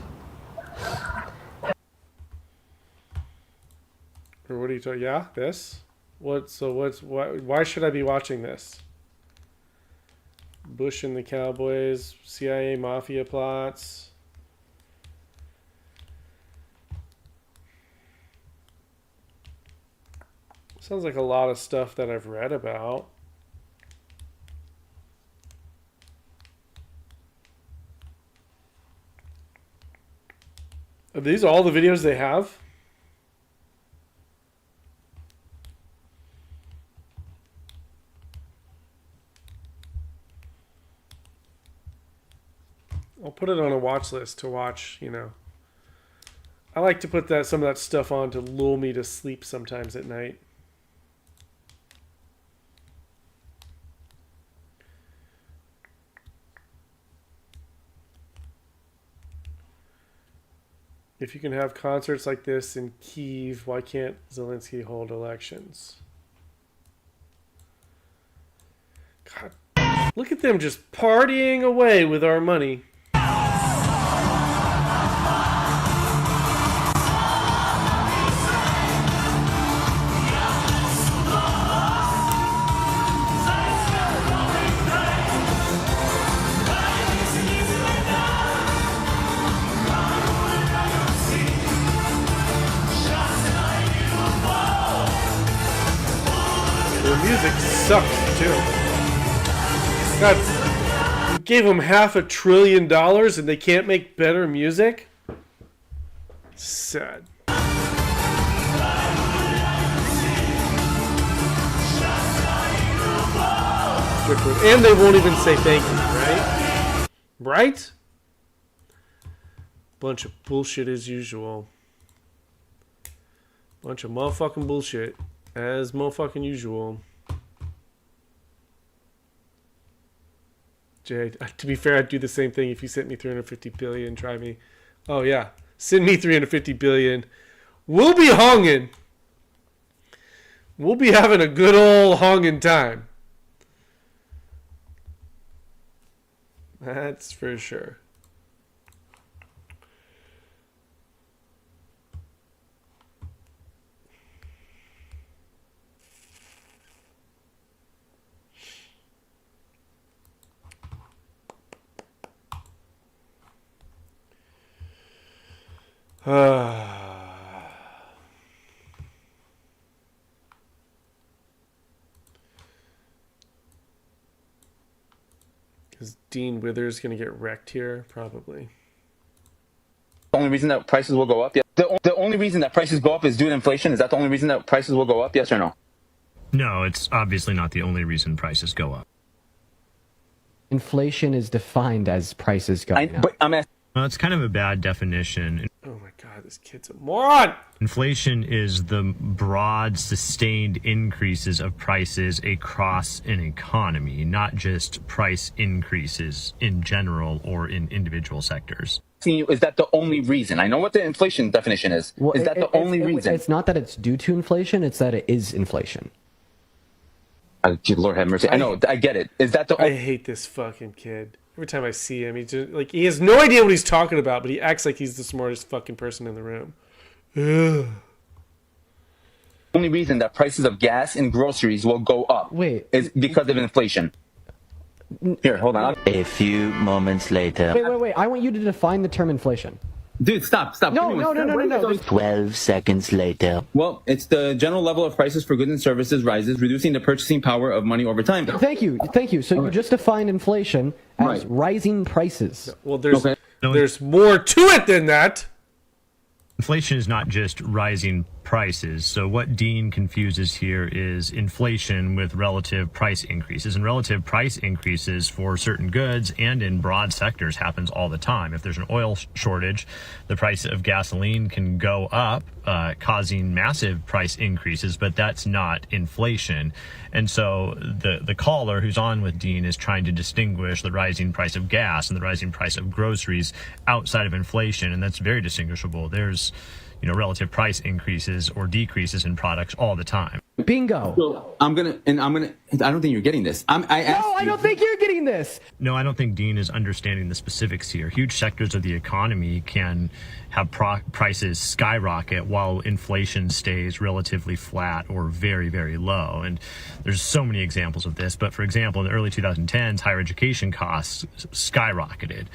Or what are you talking? Yeah, this. What? So what's? Why should I be watching this? Bush and the Cowboys, CIA mafia plots. Sounds like a lot of stuff that I've read about. Are these all the videos they have? I'll put it on a watch list to watch, you know. I like to put some of that stuff on to lull me to sleep sometimes at night. If you can have concerts like this in Kyiv, why can't Zelensky hold elections? God, look at them just partying away with our money. Music sucks too. God, you gave them $500 billion and they can't make better music? Sad. And they won't even say thank you, right? Right? Bunch of bullshit as usual. Bunch of motherfucking bullshit as motherfucking usual. Jay, to be fair, I'd do the same thing if you sent me 350 billion. Try me. Oh yeah, send me 350 billion. We'll be honging. We'll be having a good old honging time. That's for sure. Dean Withers going to get wrecked here? Probably. The only reason that prices will go up? Yeah. The only reason that prices go up is due to inflation? Is that the only reason that prices will go up? Yes or no? No, it's obviously not the only reason prices go up. Inflation is defined as prices going up. Well, it's kind of a bad definition. Oh my God, this kid's a moron! Inflation is the broad, sustained increases of prices across an economy, not just price increases in general or in individual sectors. Is that the only reason? I know what the inflation definition is. Well, is that the only reason? It's not that it's due to inflation, it's that it is inflation. Lord have mercy. I know, I get it. Is that the I hate this fucking kid. Every time I see him, he has no idea what he's talking about, but he acts like he's the smartest fucking person in the room. Ugh. The only reason that prices of gas and groceries will go up is because of inflation. Here, hold on. A few moments later. Wait. I want you to define the term inflation. Dude, stop. No. 12 seconds later. Well, it's the general level of prices for goods and services rises, reducing the purchasing power of money over time. Thank you. So you just defined inflation as rising prices. Well, there's more to it than that. Inflation is not just rising prices. So what Dean confuses here is inflation with relative price increases. And relative price increases for certain goods and in broad sectors happens all the time. If there's an oil shortage, the price of gasoline can go up, causing massive price increases, but that's not inflation. And so the caller who's on with Dean is trying to distinguish the rising price of gas and the rising price of groceries outside of inflation, and that's very distinguishable. There's relative price increases or decreases in products all the time. Bingo. So I don't think you're getting this. I don't think you're getting this. No, I don't think Dean is understanding the specifics here. Huge sectors of the economy can have prices skyrocket while inflation stays relatively flat or very, very low. And there's so many examples of this. But for example, in the early 2010s, higher education costs skyrocketed.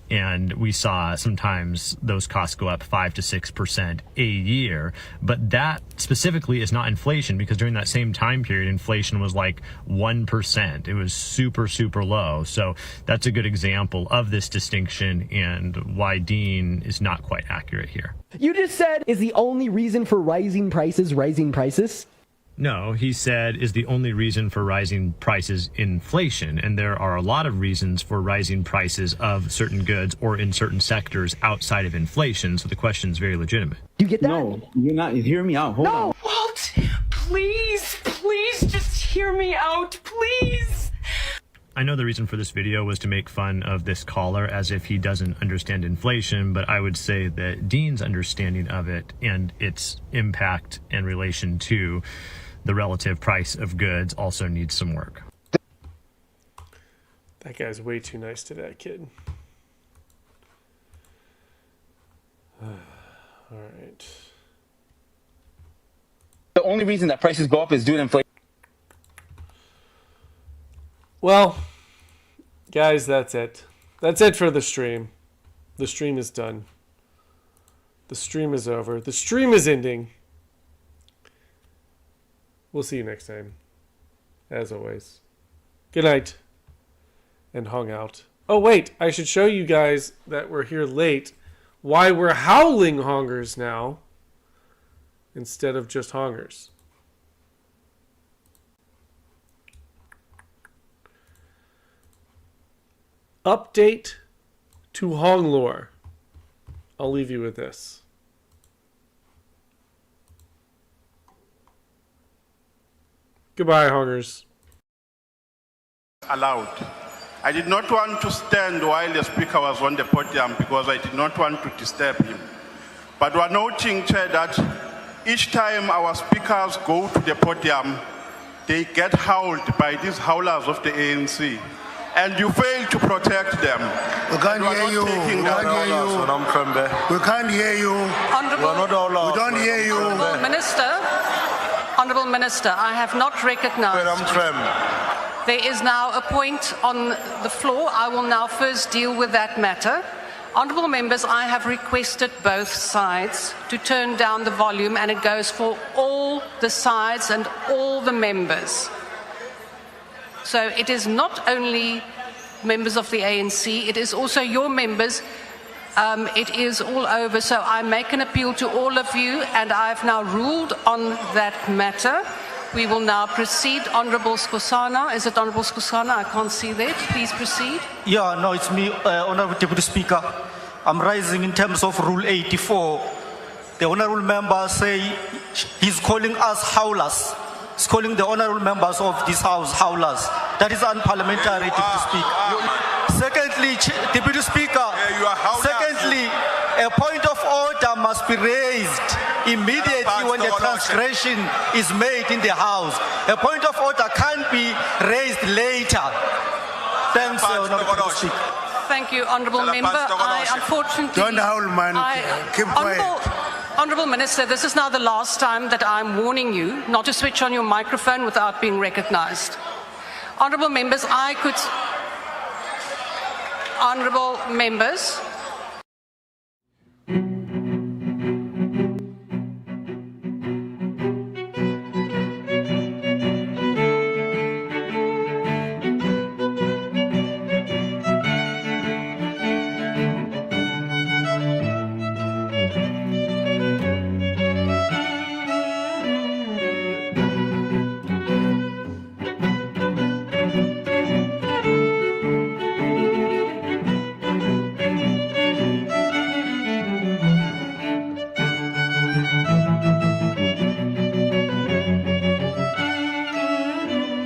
And we saw sometimes those costs go up 5 to 6% a year. But that specifically is not inflation, because during that same time period, inflation was like 1%. It was super, super low. So that's a good example of this distinction and why Dean is not quite accurate here. You just said, is the only reason for rising prices? No, he said is the only reason for rising prices inflation. And there are a lot of reasons for rising prices of certain goods or in certain sectors outside of inflation. So the question is very legitimate. You get that? No, you're not. Hear me out. Hold on. Walt, please just hear me out, please. I know the reason for this video was to make fun of this caller as if he doesn't understand inflation, but I would say that Dean's understanding of it and its impact in relation to the relative price of goods also needs some work. That guy's way too nice to that kid. All right. The only reason that prices go up is due to inflation. Well, guys, that's it. That's it for the stream. The stream is done. The stream is over. The stream is ending. We'll see you next time. As always. Good night. And hung out. Oh, wait. I should show you guys that we're here late. Why we're howling hongers now instead of just hongers. Update to Hong lore. I'll leave you with this. Goodbye, Hongers. Allowed. I did not want to stand while the speaker was on the podium because I did not want to disturb him. But we're noting, Chair, that each time our speakers go to the podium, they get howled by these howlers of the ANC. And you fail to protect them. We can't hear you. We can't hear you. We can't hear you. We don't hear you. Honourable Minister, I have not recognised. There is now a point on the floor. I will now first deal with that matter. Honourable members, I have requested both sides to turn down the volume, and it goes for all the sides and all the members. So it is not only members of the ANC. It is also your members. It is all over. So I make an appeal to all of you, and I've now ruled on that matter. We will now proceed. Honourable Skosana. Is it Honourable Skosana? I can't see that. Please proceed. Yeah, no, it's me, Honourable Deputy Speaker. I'm rising in terms of Rule 84. The Honourable Member say he's calling us howlers. He's calling the Honourable Members of this House howlers. That is unparliamentary, Deputy Speaker. Secondly, Deputy Speaker, secondly, a point of order must be raised immediately when the transgression is made in the House. A point of order can't be raised later. Thanks, Honourable Speaker. Thank you, Honourable Member. I unfortunately... Don't howl, man. Keep quiet. Honourable Minister, this is now the last time that I'm warning you not to switch on your microphone without being recognised. Honourable Members, Honourable Members,